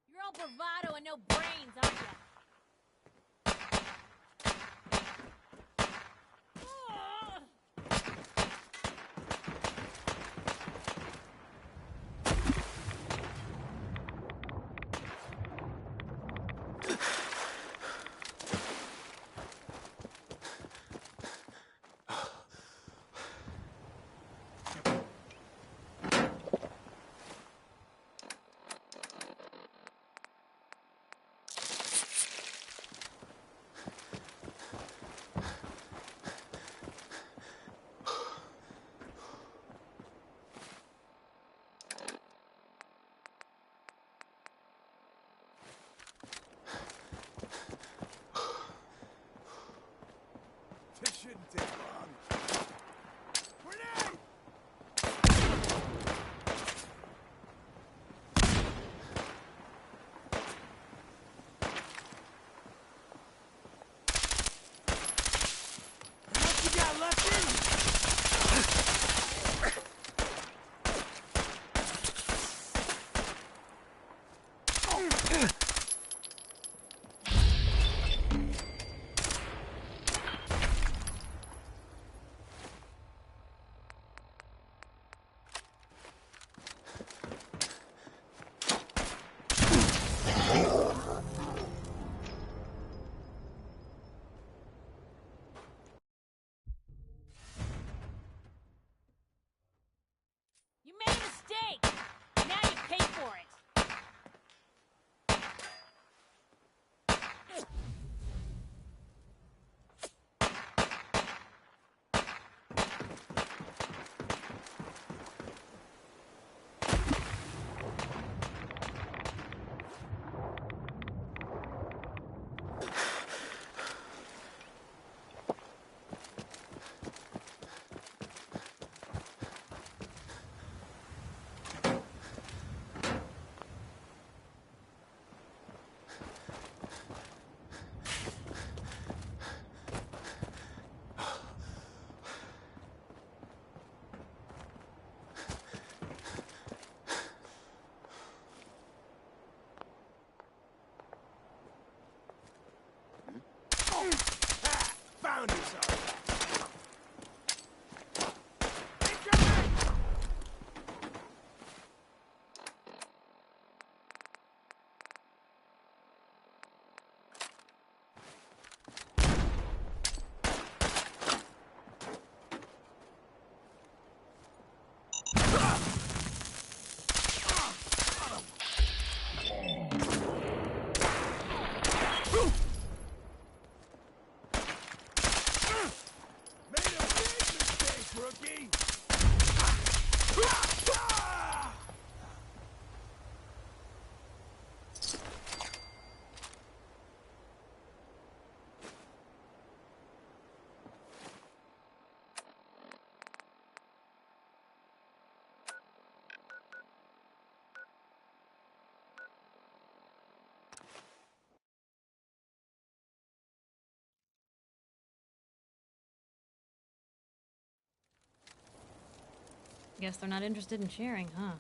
Speaker 1: You're all bravado and no brains, aren't you?
Speaker 8: This shouldn't take long. Grenade! What you got left in you?
Speaker 1: You made a mistake! Now you pay for it!
Speaker 8: Found yourself.
Speaker 1: Guess they're not interested in sharing, huh?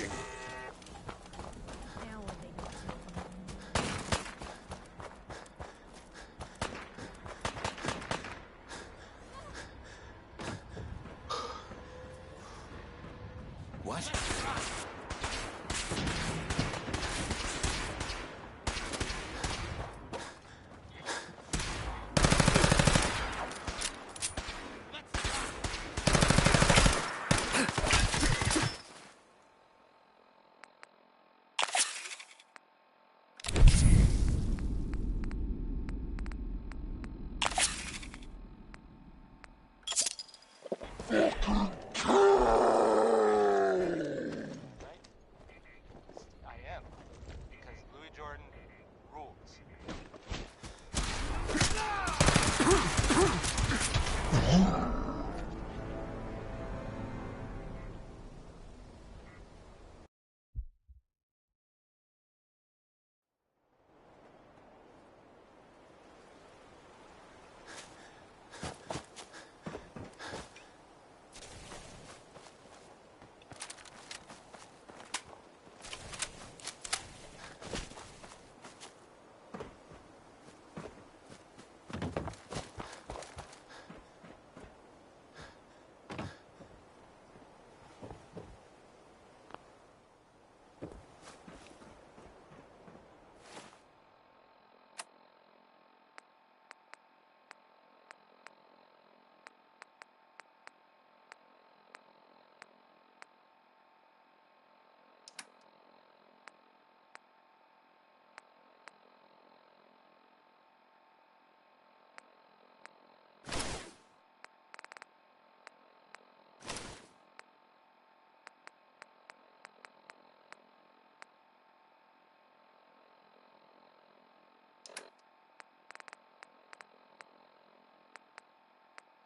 Speaker 5: engaging.
Speaker 1: Now what they do.
Speaker 17: What?
Speaker 23: I am. Because Louis Jordan rules.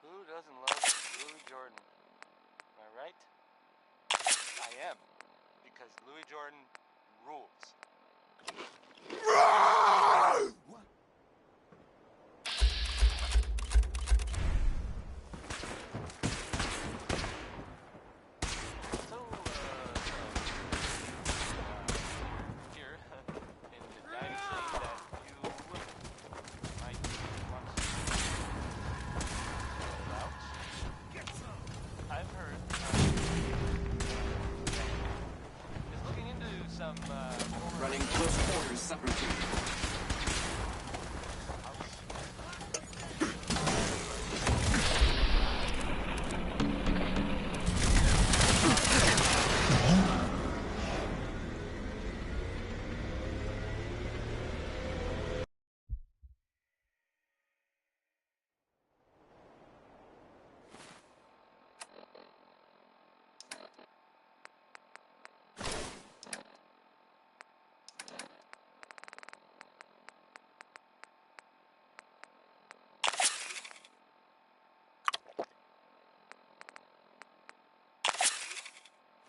Speaker 23: Who doesn't love Louis Jordan? Am I right? I am. Because Louis Jordan rules. So, here in the Diamond City that you might want to about. I've heard is looking into some
Speaker 11: Running close quarters separately.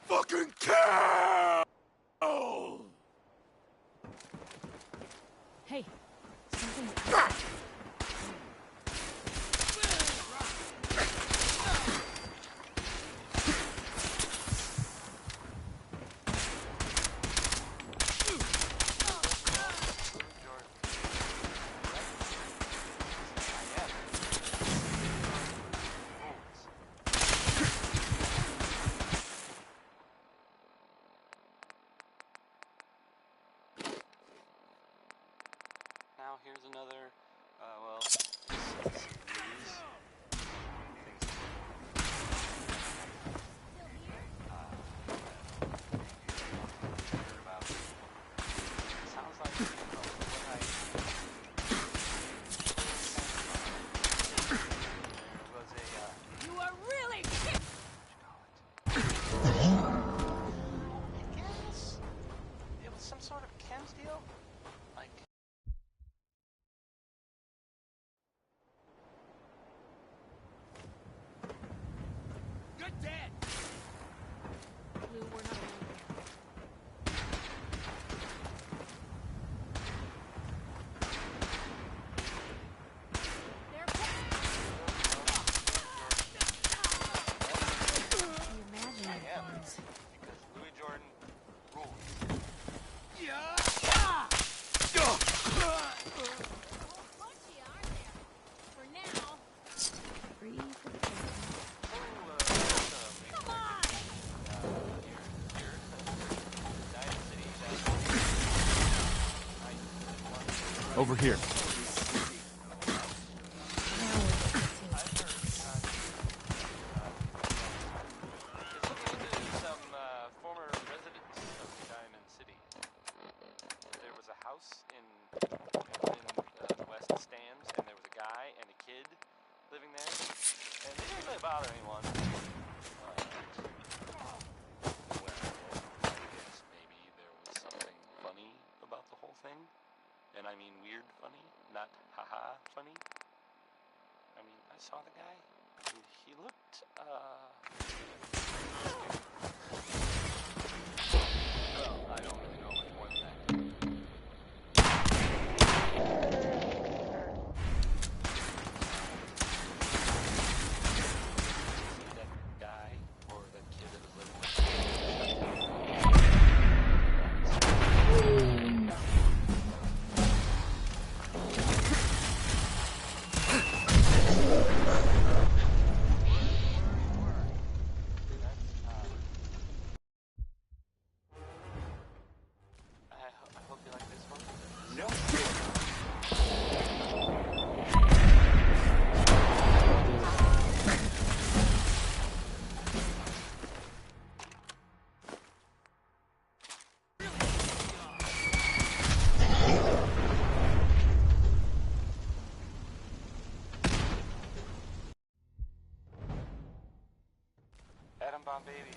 Speaker 5: Fucking kill!
Speaker 1: Hey, something.
Speaker 2: Over here.
Speaker 23: Some former residents of Diamond City. There was a house in the West Stands, and there was a guy and a kid living there, and they didn't really bother anyone. Well, I guess maybe there was something funny about the whole thing, and I mean weird funny, not haha funny. I mean, I saw the guy, and he looked, well, I don't really know much more than that. That guy, or that kid that was living with I hope you like this one. No. Atom Bomb Baby.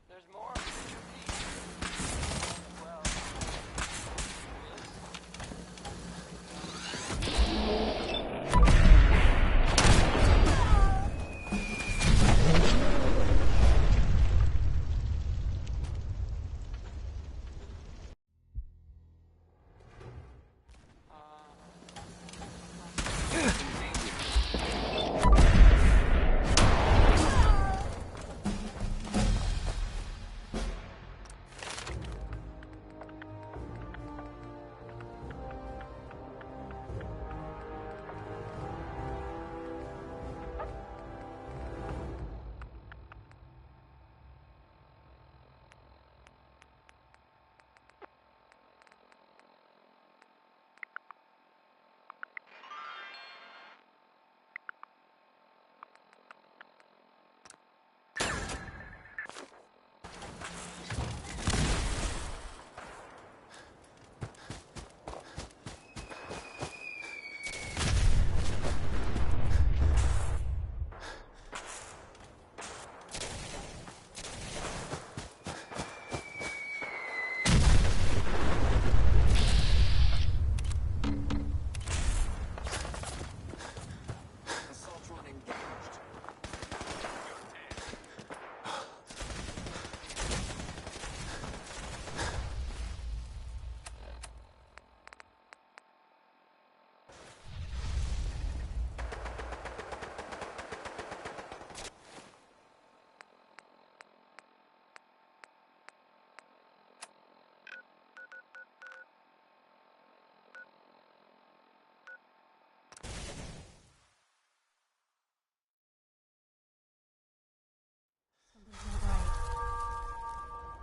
Speaker 23: There's more. Well,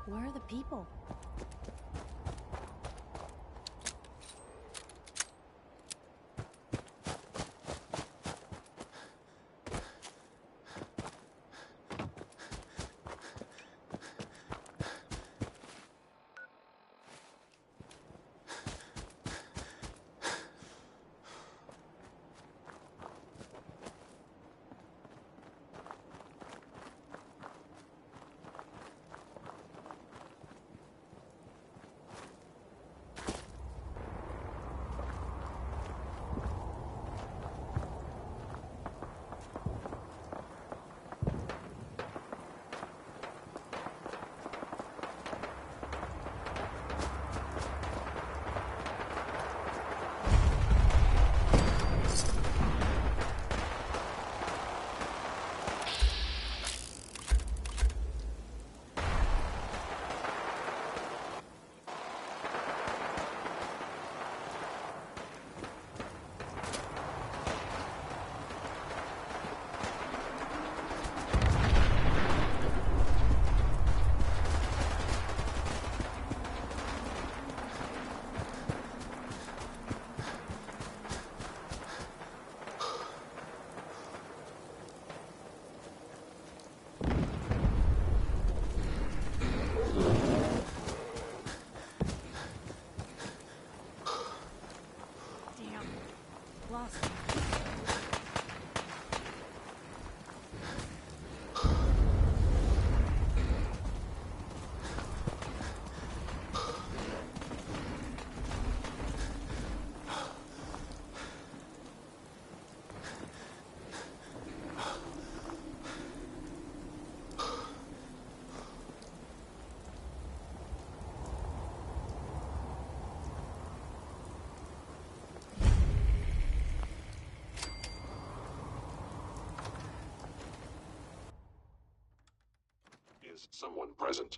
Speaker 1: Where are the people?
Speaker 12: Is someone present?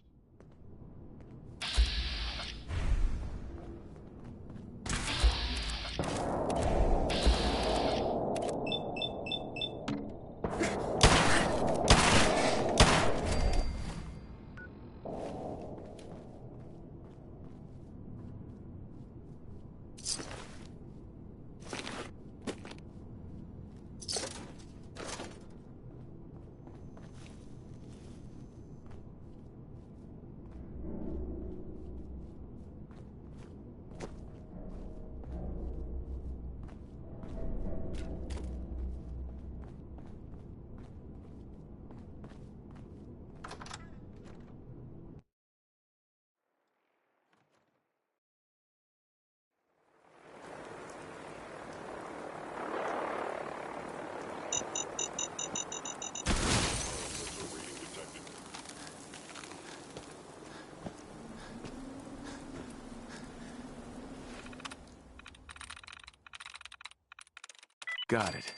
Speaker 2: Got it.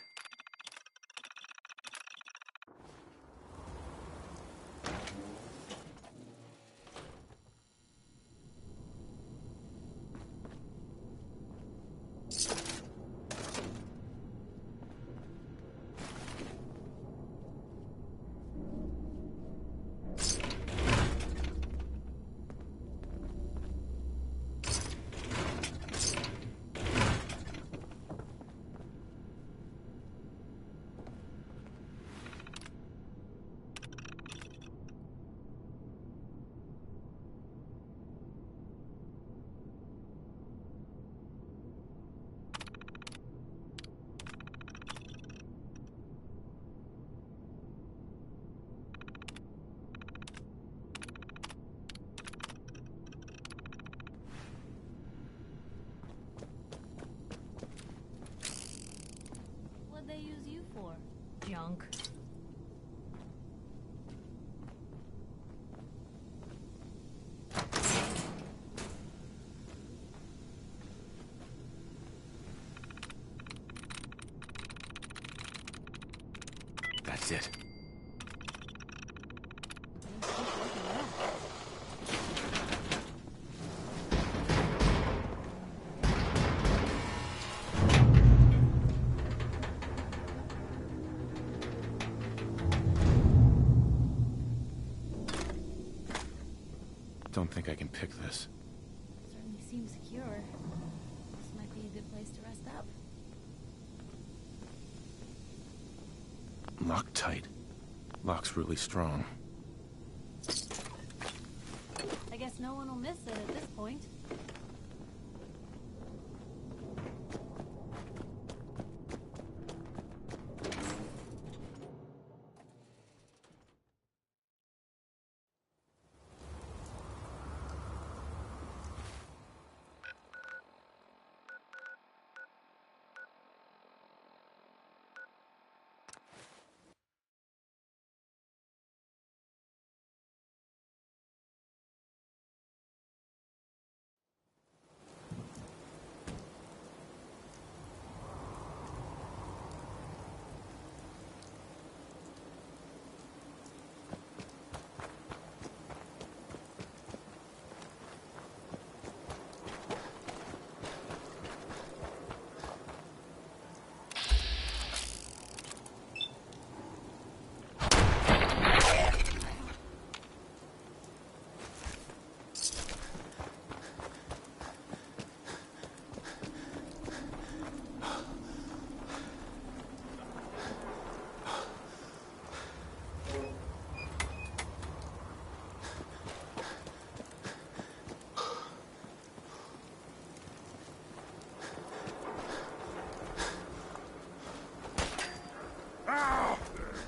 Speaker 1: What'd they use you for? Junk.
Speaker 2: That's it. Don't think I can pick this.
Speaker 1: Certainly seems secure. This might be a good place to rest up.
Speaker 2: Locked tight. Lock's really strong.
Speaker 1: I guess no one will miss it at this point.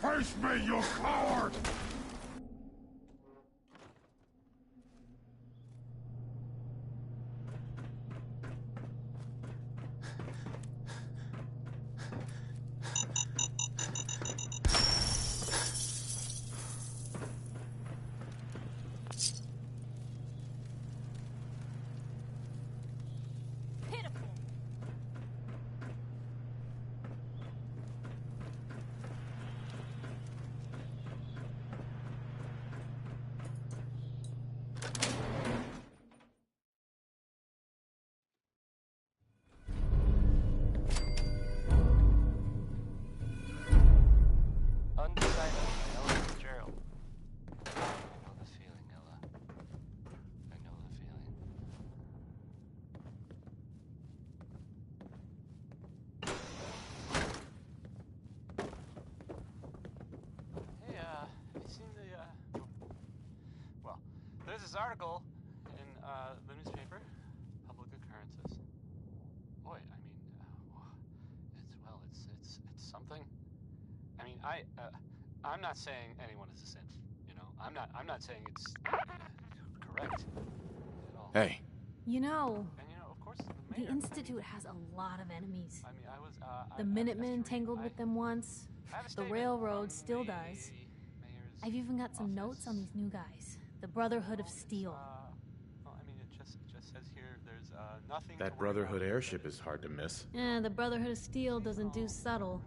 Speaker 18: Face me, you coward!
Speaker 23: article in the newspaper. Public occurrences. Boy, I mean, it's something. I mean, I'm not saying anyone is a synth. You know, I'm not saying it's correct at all.
Speaker 2: Hey.
Speaker 1: You know,
Speaker 23: And you know, of course,
Speaker 1: the Institute has a lot of enemies.
Speaker 23: I mean, I was.
Speaker 1: The Minutemen tangled with them once. The Railroad still does. I've even got some notes on these new guys. The Brotherhood of Steel.
Speaker 23: Well, I mean, it just says here there's nothing.
Speaker 2: That Brotherhood airship is hard to miss.
Speaker 1: Yeah, the Brotherhood of Steel doesn't do subtle.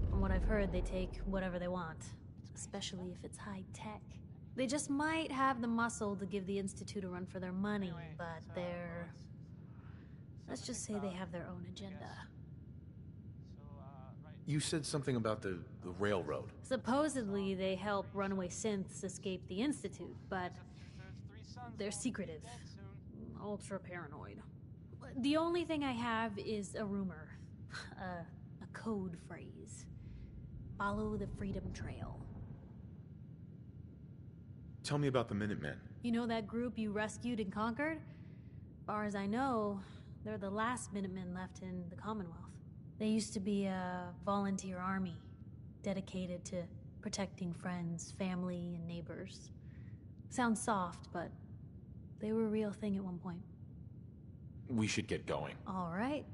Speaker 1: From what I've heard, they take whatever they want, especially if it's high tech. They just might have the muscle to give the Institute a run for their money, but they're... Let's just say they have their own agenda.
Speaker 2: You said something about the railroad.
Speaker 1: Supposedly, they help runaway synths escape the Institute, but they're secretive. Ultra paranoid. The only thing I have is a rumor. A code phrase. Follow the Freedom Trail.
Speaker 2: Tell me about the Minutemen.
Speaker 1: You know that group you rescued and conquered? Far as I know, they're the last Minutemen left in the Commonwealth. They used to be a volunteer army, dedicated to protecting friends, family, and neighbors. Sounds soft, but they were a real thing at one point.
Speaker 2: We should get going.
Speaker 1: All right.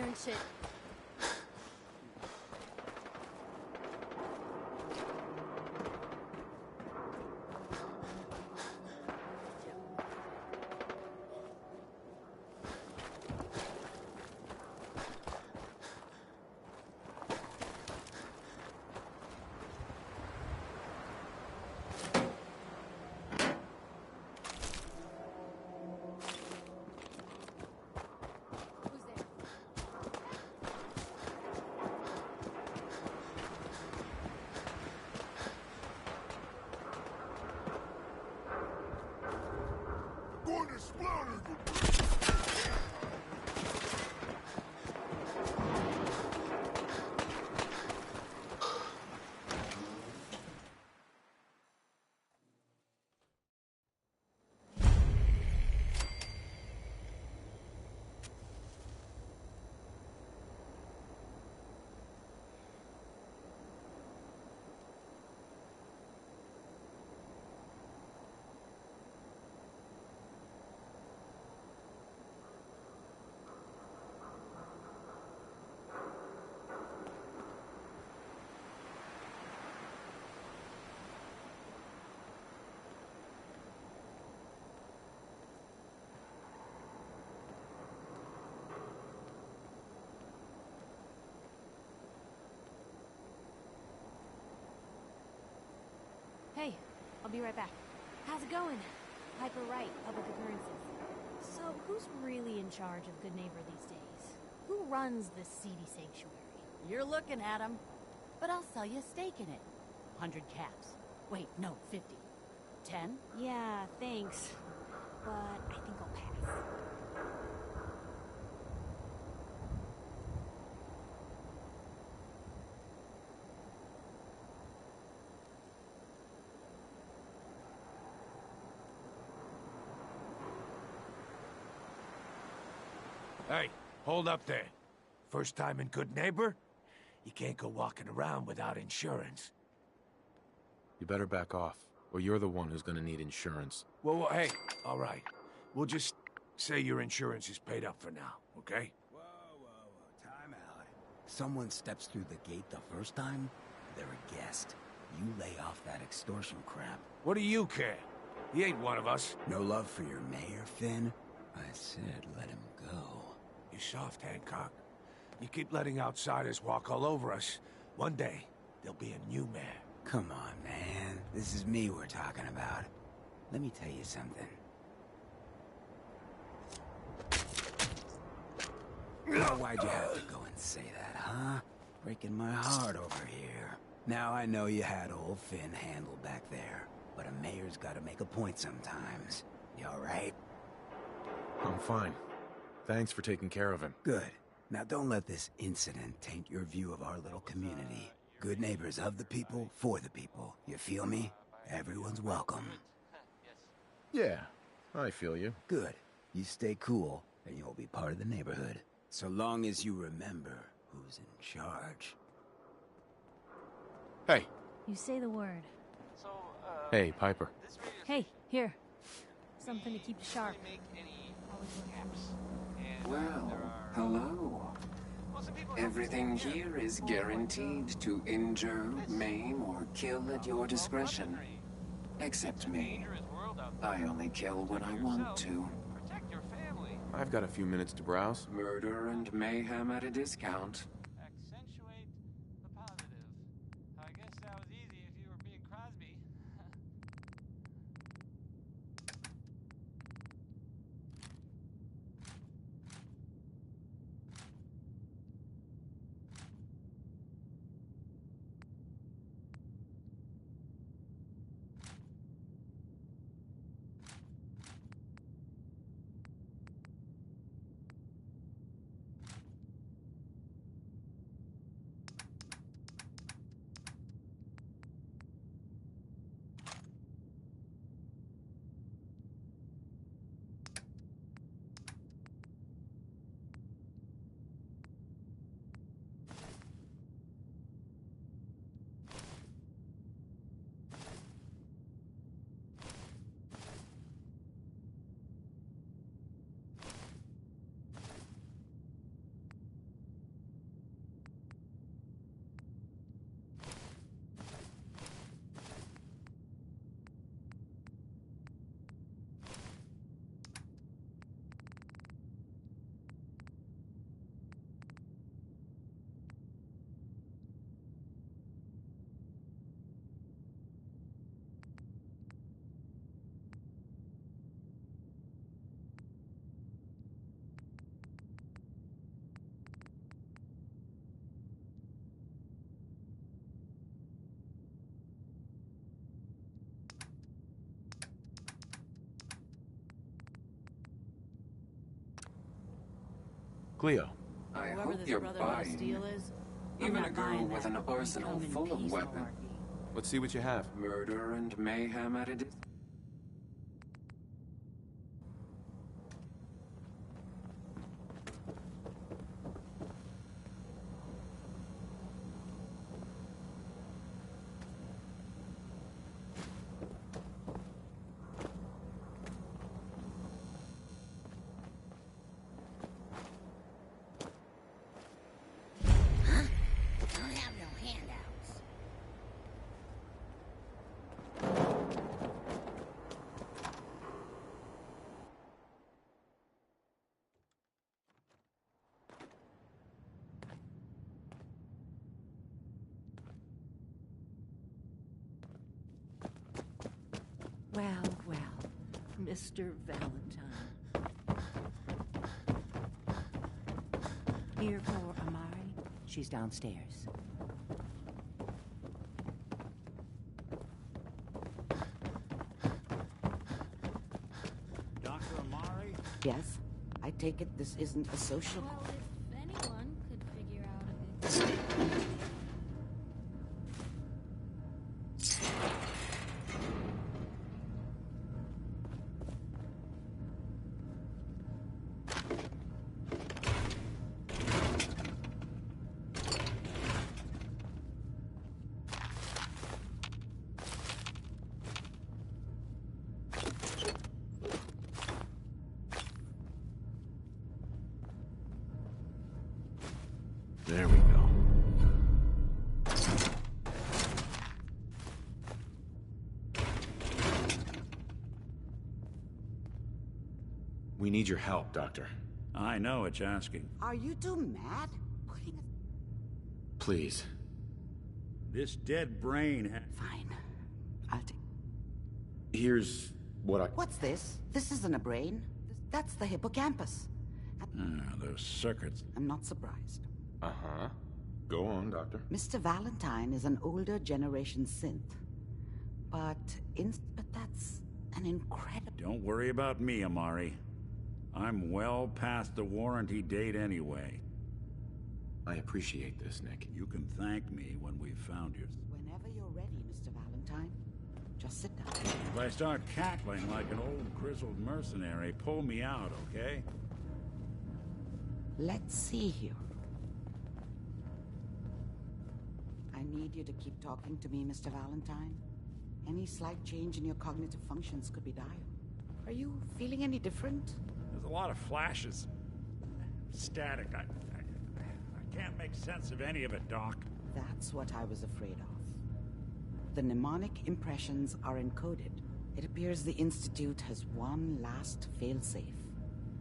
Speaker 20: hearing shit.
Speaker 1: Hey, I'll be right back. How's it going? Piper Wright, Public Occurrences. So, who's really in charge of Good Neighbor these days? Who runs this seedy sanctuary?
Speaker 19: You're looking at him. But I'll sell you a stake in it. 100 caps. Wait, no, 50. 10?
Speaker 1: Yeah, thanks. But I think I'll pass.
Speaker 4: Hey, hold up there. First time in Good Neighbor? You can't go walking around without insurance.
Speaker 2: You better back off, or you're the one who's gonna need insurance.
Speaker 4: Well, hey, all right. We'll just say your insurance is paid up for now, okay?
Speaker 21: Time out. Someone steps through the gate the first time, they're a guest. You lay off that extortion crap.
Speaker 4: What do you care? He ain't one of us.
Speaker 21: No love for your mayor, Finn? I said let him go.
Speaker 4: You're soft, Hancock. You keep letting outsiders walk all over us. One day, there'll be a new mayor.
Speaker 21: Come on, man. This is me we're talking about. Let me tell you something. Now, why'd you have to go and say that, huh? Breaking my heart over here. Now I know you had old Finn handled back there, but a mayor's gotta make a point sometimes. You alright?
Speaker 2: I'm fine. Thanks for taking care of him.
Speaker 21: Good. Now don't let this incident taint your view of our little community. Good neighbors of the people, for the people. You feel me? Everyone's welcome.
Speaker 2: Yeah, I feel you.
Speaker 21: Good. You stay cool, and you'll be part of the neighborhood. So long as you remember who's in charge.
Speaker 2: Hey.
Speaker 1: You say the word.
Speaker 2: Hey, Piper.
Speaker 1: Hey, here. Something to keep you sharp.
Speaker 11: Well, hello. Everything here is guaranteed to injure, maim, or kill at your discretion. Except me. I only kill when I want to.
Speaker 2: I've got a few minutes to browse.
Speaker 11: Murder and mayhem at a discount.
Speaker 23: Accentuate the positive. I guess that was easy if you were being Crosby.
Speaker 2: Cleo.
Speaker 11: I
Speaker 19: Whoever
Speaker 11: hope
Speaker 19: this
Speaker 11: you're
Speaker 19: Brotherhood of Steel
Speaker 11: buying.
Speaker 19: is, I'm
Speaker 11: Even
Speaker 19: not
Speaker 11: a girl
Speaker 19: buying
Speaker 11: with
Speaker 19: that.
Speaker 11: an arsenal
Speaker 19: Come in
Speaker 11: full of
Speaker 19: peace,
Speaker 11: weapons.
Speaker 19: malarkey.
Speaker 2: Let's see what you have.
Speaker 11: Murder and mayhem at a distance.
Speaker 7: Don't have no handouts.
Speaker 9: Well, Mr. Valentine. Here for Amari. She's downstairs.
Speaker 10: Dr. Amari?
Speaker 7: Yes? I take it this isn't a social...
Speaker 20: Well, if anyone could figure out a bit.
Speaker 2: There we go. We need your help, Doctor.
Speaker 10: I know it's asking.
Speaker 7: Are you two mad? Putting a...
Speaker 2: Please.
Speaker 10: This dead brain
Speaker 7: Fine. I'll take...
Speaker 2: Here's what I...
Speaker 7: What's this? This isn't a brain. That's the hippocampus.
Speaker 10: Those circuits.
Speaker 7: I'm not surprised.
Speaker 2: Uh-huh. Go on, Doctor.
Speaker 7: Mr. Valentine is an older generation synth. But that's an incredible...
Speaker 10: Don't worry about me, Amari. I'm well past the warranty date anyway.
Speaker 2: I appreciate this, Nick.
Speaker 10: You can thank me when we've found you.
Speaker 7: Whenever you're ready, Mr. Valentine, just sit down.
Speaker 10: If I start cackling like an old grizzled mercenary, pull me out, okay?
Speaker 7: Let's see here. I need you to keep talking to me, Mr. Valentine. Any slight change in your cognitive functions could be dire. Are you feeling any different?
Speaker 10: There's a lot of flashes. Static. I can't make sense of any of it, Doc.
Speaker 7: That's what I was afraid of. The mnemonic impressions are encoded. It appears the Institute has one last failsafe.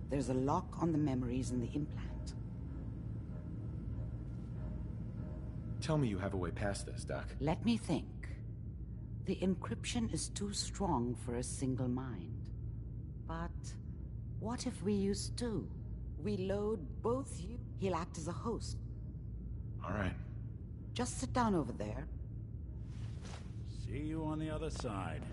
Speaker 7: There's a lock on the memories in the implant.
Speaker 2: Tell me you have a way past this, Doc.
Speaker 7: Let me think. The encryption is too strong for a single mind. But what if we use two? We load both you. He'll act as a host.
Speaker 2: All right.
Speaker 7: Just sit down over there.
Speaker 10: See you on the other side.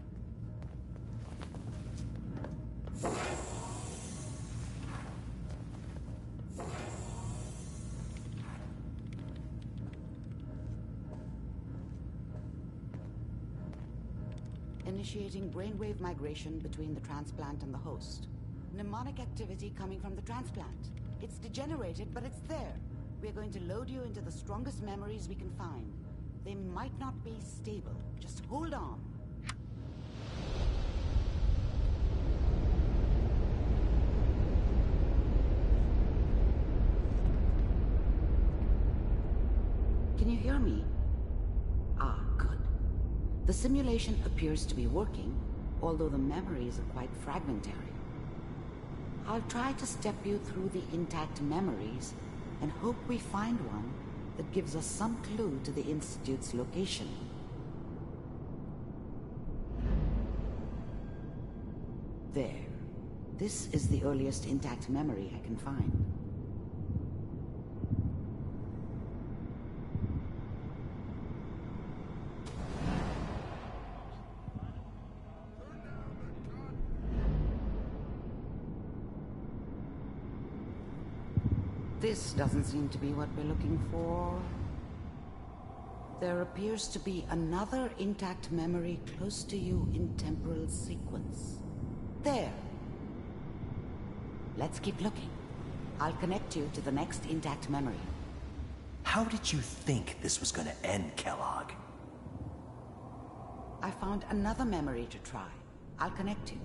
Speaker 7: Initiating brainwave migration between the transplant and the host. Mnemonic activity coming from the transplant. It's degenerated, but it's there. We're going to load you into the strongest memories we can find. They might not be stable. Just hold on. Can you hear me? Ah, good. The simulation appears to be working, although the memories are quite fragmentary. I'll try to step you through the intact memories and hope we find one that gives us some clue to the Institute's location. There. This is the earliest intact memory I can find. This doesn't seem to be what we're looking for. There appears to be another intact memory close to you in temporal sequence. There. Let's keep looking. I'll connect you to the next intact memory.
Speaker 13: How did you think this was gonna end, Kellogg?
Speaker 7: I found another memory to try. I'll connect you.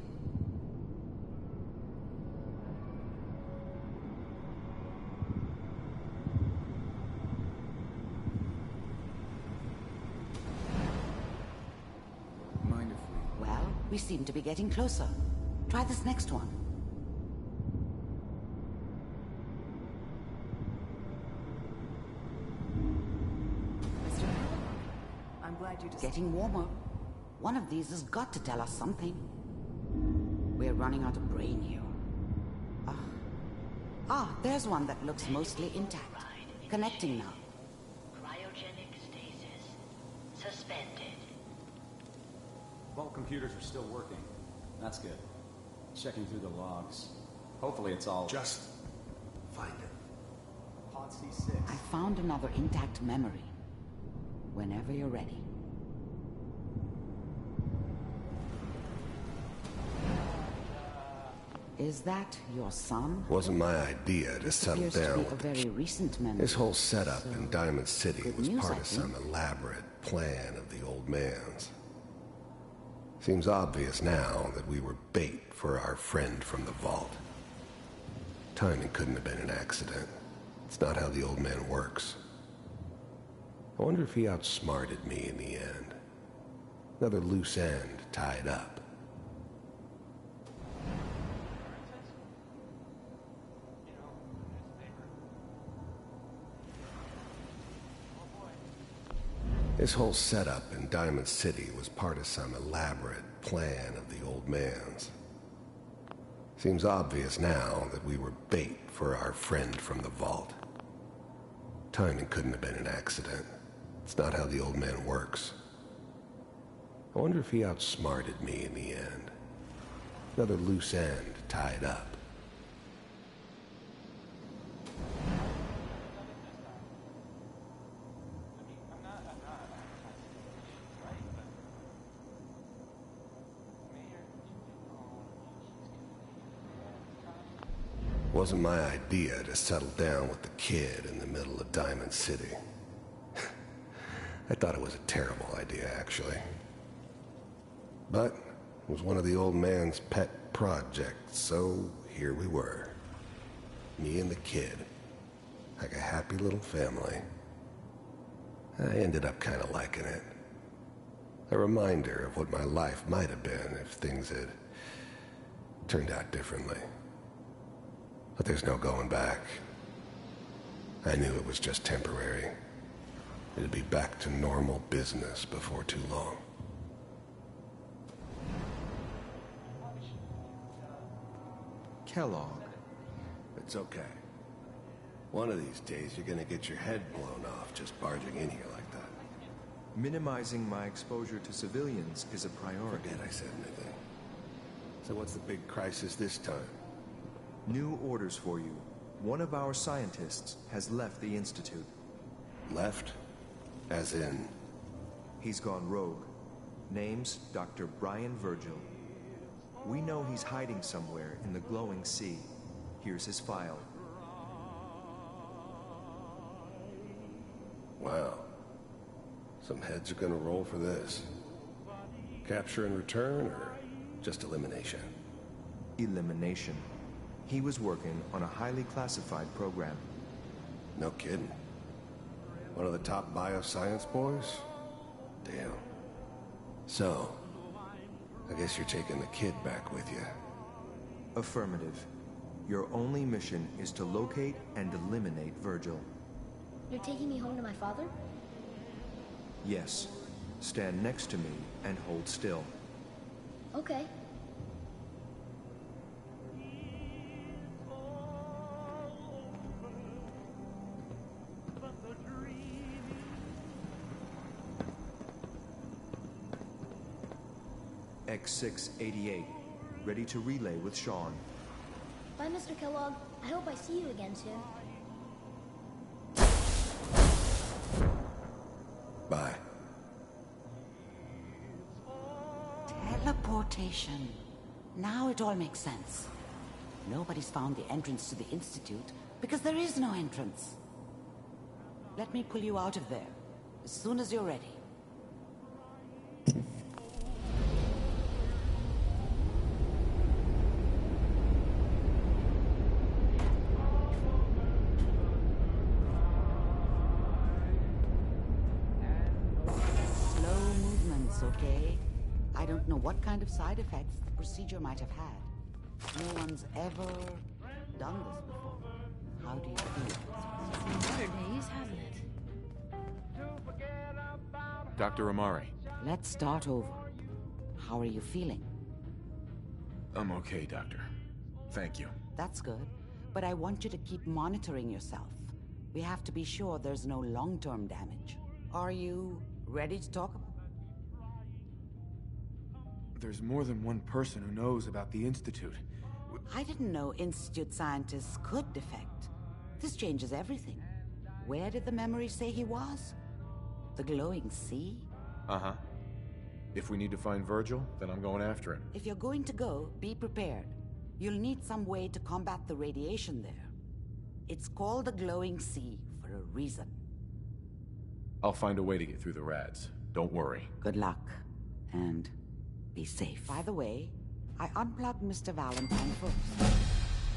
Speaker 2: Mind if we...
Speaker 7: Well, we seem to be getting closer. Try this next one.
Speaker 9: I'm glad you just...
Speaker 7: Getting warmer. One of these has got to tell us something. We're running out of brain here. There's one that looks mostly intact. Connecting now.
Speaker 15: Cryogenic stasis. Suspended.
Speaker 22: Vault computers are still working. That's good. Checking through the logs. Hopefully it's all...
Speaker 13: Just find it.
Speaker 22: Pod C6.
Speaker 7: I found another intact memory. Whenever you're ready. Is that your son?
Speaker 24: Wasn't my idea to settle
Speaker 7: Appears
Speaker 24: down
Speaker 7: to
Speaker 24: with
Speaker 7: be a very recent memory.
Speaker 24: This whole setup in Diamond City
Speaker 7: good
Speaker 24: was
Speaker 7: news,
Speaker 24: part
Speaker 7: I
Speaker 24: of
Speaker 7: think.
Speaker 24: some elaborate plan of the old man's. Seems obvious now that we were bait for our friend from the vault. Timing couldn't have been an accident. It's not how the old man works. I wonder if he outsmarted me in the end. Another loose end tied up. This whole setup in Diamond City was part of some elaborate plan of the old man's. Seems obvious now that we were bait for our friend from the vault. Timing couldn't have been an accident. It's not how the old man works. I wonder if he outsmarted me in the end. Another loose end tied up. Wasn't my idea to settle down with the kid in the middle of Diamond City. I thought it was a terrible idea, actually. But it was one of the old man's pet projects, so here we were. Me and the kid. Like a happy little family. I ended up kind of liking it. A reminder of what my life might have been if things had turned out differently. But there's no going back. I knew it was just temporary. It'd be back to normal business before too long.
Speaker 2: Kellogg.
Speaker 24: It's okay. One of these days you're gonna get your head blown off just barging in here like that.
Speaker 2: Minimizing my exposure to civilians is a priority.
Speaker 24: Forget I said anything. So what's the big crisis this time?
Speaker 2: New orders for you. One of our scientists has left the Institute.
Speaker 24: Left? As in?
Speaker 2: He's gone rogue. Name's Dr. Brian Virgil. We know he's hiding somewhere in the glowing sea. Here's his file.
Speaker 24: Wow. Some heads are gonna roll for this. Capture and return, or just elimination?
Speaker 2: Elimination. He was working on a highly classified program.
Speaker 24: No kidding. One of the top bioscience boys? Damn. So, I guess you're taking the kid back with you.
Speaker 2: Affirmative. Your only mission is to locate and eliminate Virgil.
Speaker 20: You're taking me home to my father?
Speaker 2: Yes. Stand next to me and hold still.
Speaker 20: Okay.
Speaker 2: X688. Ready to relay with Sean.
Speaker 20: Bye, Mr. Kellogg. I hope I see you again soon.
Speaker 7: Teleportation. Now it all makes sense. Nobody's found the entrance to the Institute because there is no entrance. Let me pull you out of there as soon as you're ready. Slow movements, okay? I don't know what kind of side effects the procedure might have had. No one's ever done this before. How do you feel?
Speaker 1: It's been better days, hasn't it?
Speaker 2: Dr. Amari.
Speaker 7: Let's start over. How are you feeling?
Speaker 2: I'm okay, Doctor. Thank you.
Speaker 7: That's good, but I want you to keep monitoring yourself. We have to be sure there's no long-term damage. Are you ready to talk about
Speaker 2: There's more than one person who knows about the Institute.
Speaker 7: I didn't know Institute scientists could defect. This changes everything. Where did the memory say he was? The glowing sea?
Speaker 2: Uh-huh. If we need to find Virgil, then I'm going after him.
Speaker 7: If you're going to go, be prepared. You'll need some way to combat the radiation there. It's called the glowing sea for a reason.
Speaker 2: I'll find a way to get through the rads. Don't worry.
Speaker 7: Good luck. And be safe. By the way, I unplugged Mr. Valentine first.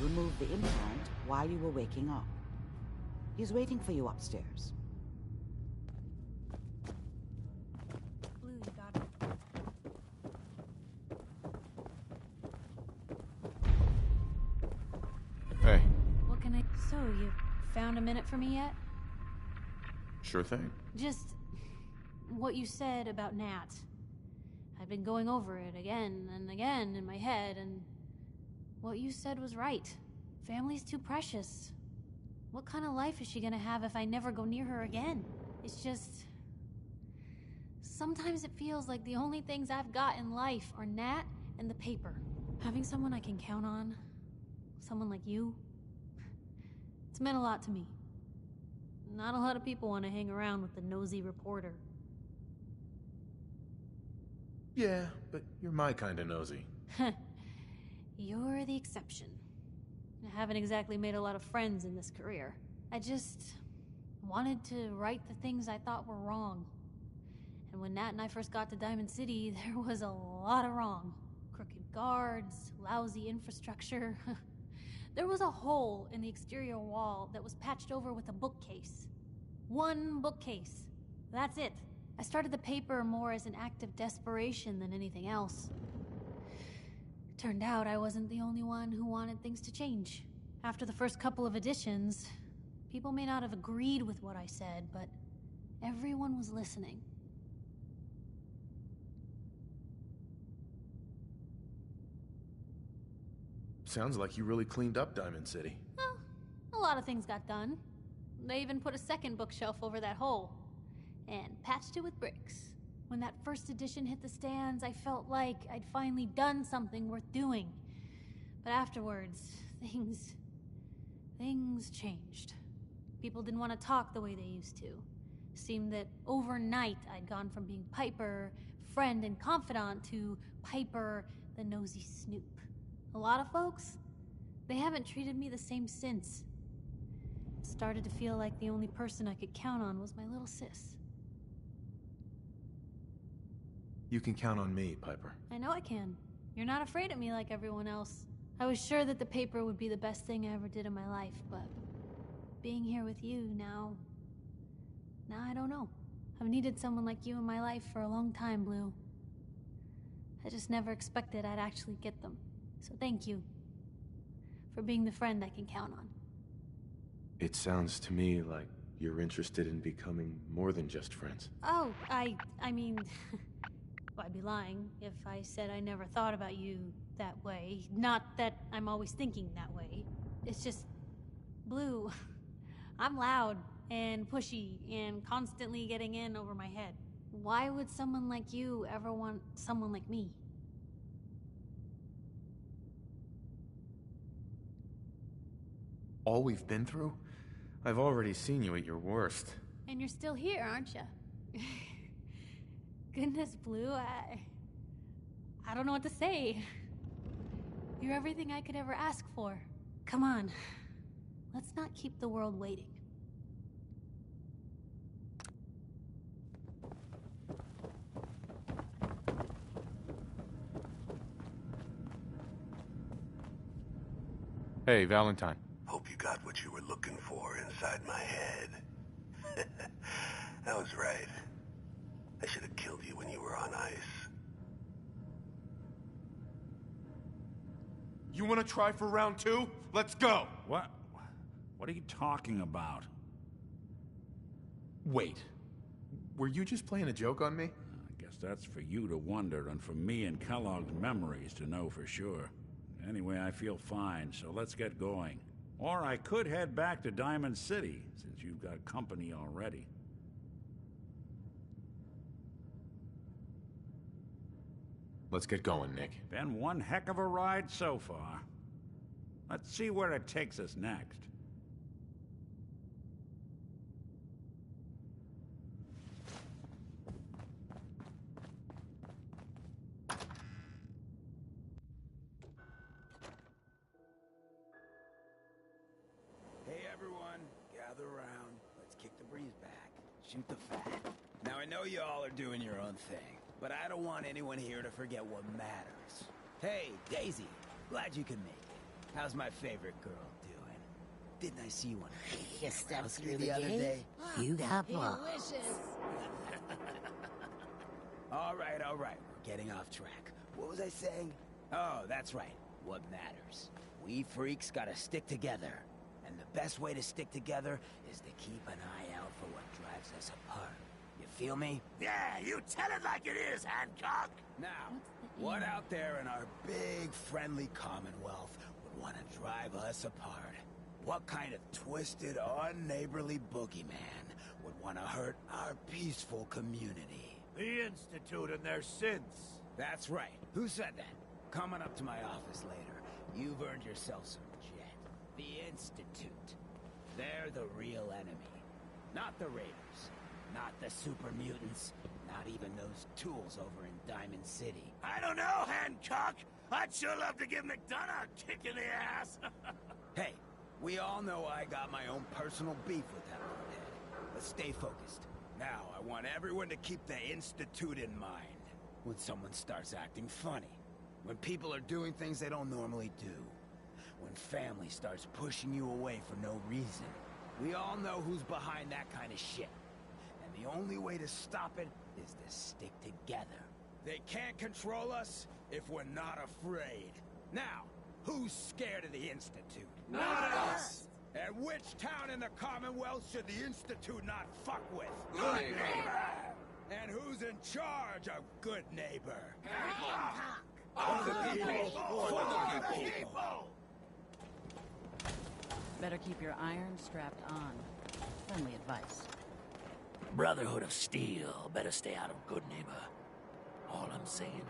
Speaker 7: Removed the implant while you were waking up. He's waiting for you upstairs.
Speaker 1: Blue, you got it.
Speaker 2: Hey.
Speaker 1: What can I... So, you found a minute for me yet?
Speaker 2: Sure thing.
Speaker 1: Just... what you said about Nat. I've been going over it again and again in my head, and... what you said was right. Family's too precious. What kind of life is she gonna have if I never go near her again? It's just... sometimes it feels like the only things I've got in life are Nat and the paper. Having someone I can count on, someone like you, it's meant a lot to me. Not a lot of people want to hang around with the nosy reporter.
Speaker 2: Yeah, but you're my kind of nosy.
Speaker 1: You're the exception. I haven't exactly made a lot of friends in this career. I just wanted to right the things I thought were wrong. And when Nat and I first got to Diamond City, there was a lot of wrong. Crooked guards, lousy infrastructure. There was a hole in the exterior wall that was patched over with a bookcase. One bookcase. That's it. I started the paper more as an act of desperation than anything else. Turned out I wasn't the only one who wanted things to change. After the first couple of editions, people may not have agreed with what I said, but everyone was listening.
Speaker 2: Sounds like you really cleaned up Diamond City.
Speaker 1: Well, a lot of things got done. They even put a second bookshelf over that hole. And patched it with bricks. When that first edition hit the stands, I felt like I'd finally done something worth doing. But afterwards, things changed. People didn't want to talk the way they used to. Seemed that overnight I'd gone from being Piper, friend and confidant, to Piper, the nosy snoop. A lot of folks, they haven't treated me the same since. It started to feel like the only person I could count on was my little sis.
Speaker 2: You can count on me, Piper.
Speaker 1: I know I can. You're not afraid of me like everyone else. I was sure that the paper would be the best thing I ever did in my life, but being here with you now I don't know. I've needed someone like you in my life for a long time, Blue. I just never expected I'd actually get them. So thank you for being the friend I can count on.
Speaker 2: It sounds to me like you're interested in becoming more than just friends.
Speaker 1: Oh, I mean... I'd be lying if I said I never thought about you that way. Not that I'm always thinking that way. It's just... Blue, I'm loud and pushy and constantly getting in over my head. Why would someone like you ever want someone like me?
Speaker 2: All we've been through? I've already seen you at your worst.
Speaker 1: And you're still here, aren't you? Goodness, Blue, I don't know what to say. You're everything I could ever ask for. Come on. Let's not keep the world waiting.
Speaker 2: Hey, Valentine.
Speaker 24: Hope you got what you were looking for inside my head. I was right. I should have killed you when you were on ice.
Speaker 5: You want to try for round 2? Let's go!
Speaker 10: What? What are you talking about?
Speaker 2: Wait. Were you just playing a joke on me?
Speaker 10: I guess that's for you to wonder, and for me and Kellogg's memories to know for sure. Anyway, I feel fine, so let's get going. Or I could head back to Diamond City, since you've got company already.
Speaker 2: Let's get going, Nick.
Speaker 10: Been one heck of a ride so far. Let's see where it takes us next.
Speaker 21: Hey everyone, gather around. Let's kick the breeze back. Shoot the fat. Now I know you all are doing your own thing, but I don't want anyone here to forget what matters. Hey, Daisy, glad you could make it. How's my favorite girl doing? Didn't I see one?
Speaker 15: You stepped through
Speaker 21: the other day?
Speaker 15: You got balls.
Speaker 21: All right, we're getting off track. What was I saying? Oh, that's right. What matters. We freaks gotta stick together. And the best way to stick together is to keep an eye out for what drives us apart. You feel me?
Speaker 4: Yeah, you tell it like it is, Hancock!
Speaker 21: Now, what out there in our big, friendly Commonwealth would want to drive us apart? What kind of twisted, unneighborly boogeyman would want to hurt our peaceful community?
Speaker 4: The Institute and their sins.
Speaker 21: That's right. Who said that? Coming up to my office later. You've earned yourself some jet. The Institute. They're the real enemy. Not the Raiders. Not the super mutants. Not even those tools over in Diamond City.
Speaker 4: I don't know, Hancock. I'd sure love to give McDonough a kick in the ass.
Speaker 21: Hey, we all know I got my own personal beef with that bonehead. Let's stay focused. Now, I want everyone to keep the Institute in mind. When someone starts acting funny. When people are doing things they don't normally do. When family starts pushing you away for no reason. We all know who's behind that kind of shit. And the only way to stop it is to stick together. They can't control us if we're not afraid. Now, who's scared of the Institute?
Speaker 4: Not us!
Speaker 21: And which town in the Commonwealth should the Institute not fuck with?
Speaker 4: Good Neighbor!
Speaker 21: And who's in charge of Good Neighbor?
Speaker 4: Hancock!
Speaker 21: Of the people, for the people!
Speaker 19: Better keep your iron strapped on. Friendly advice.
Speaker 4: Brotherhood of Steel better stay out of Good Neighbor. All I'm saying.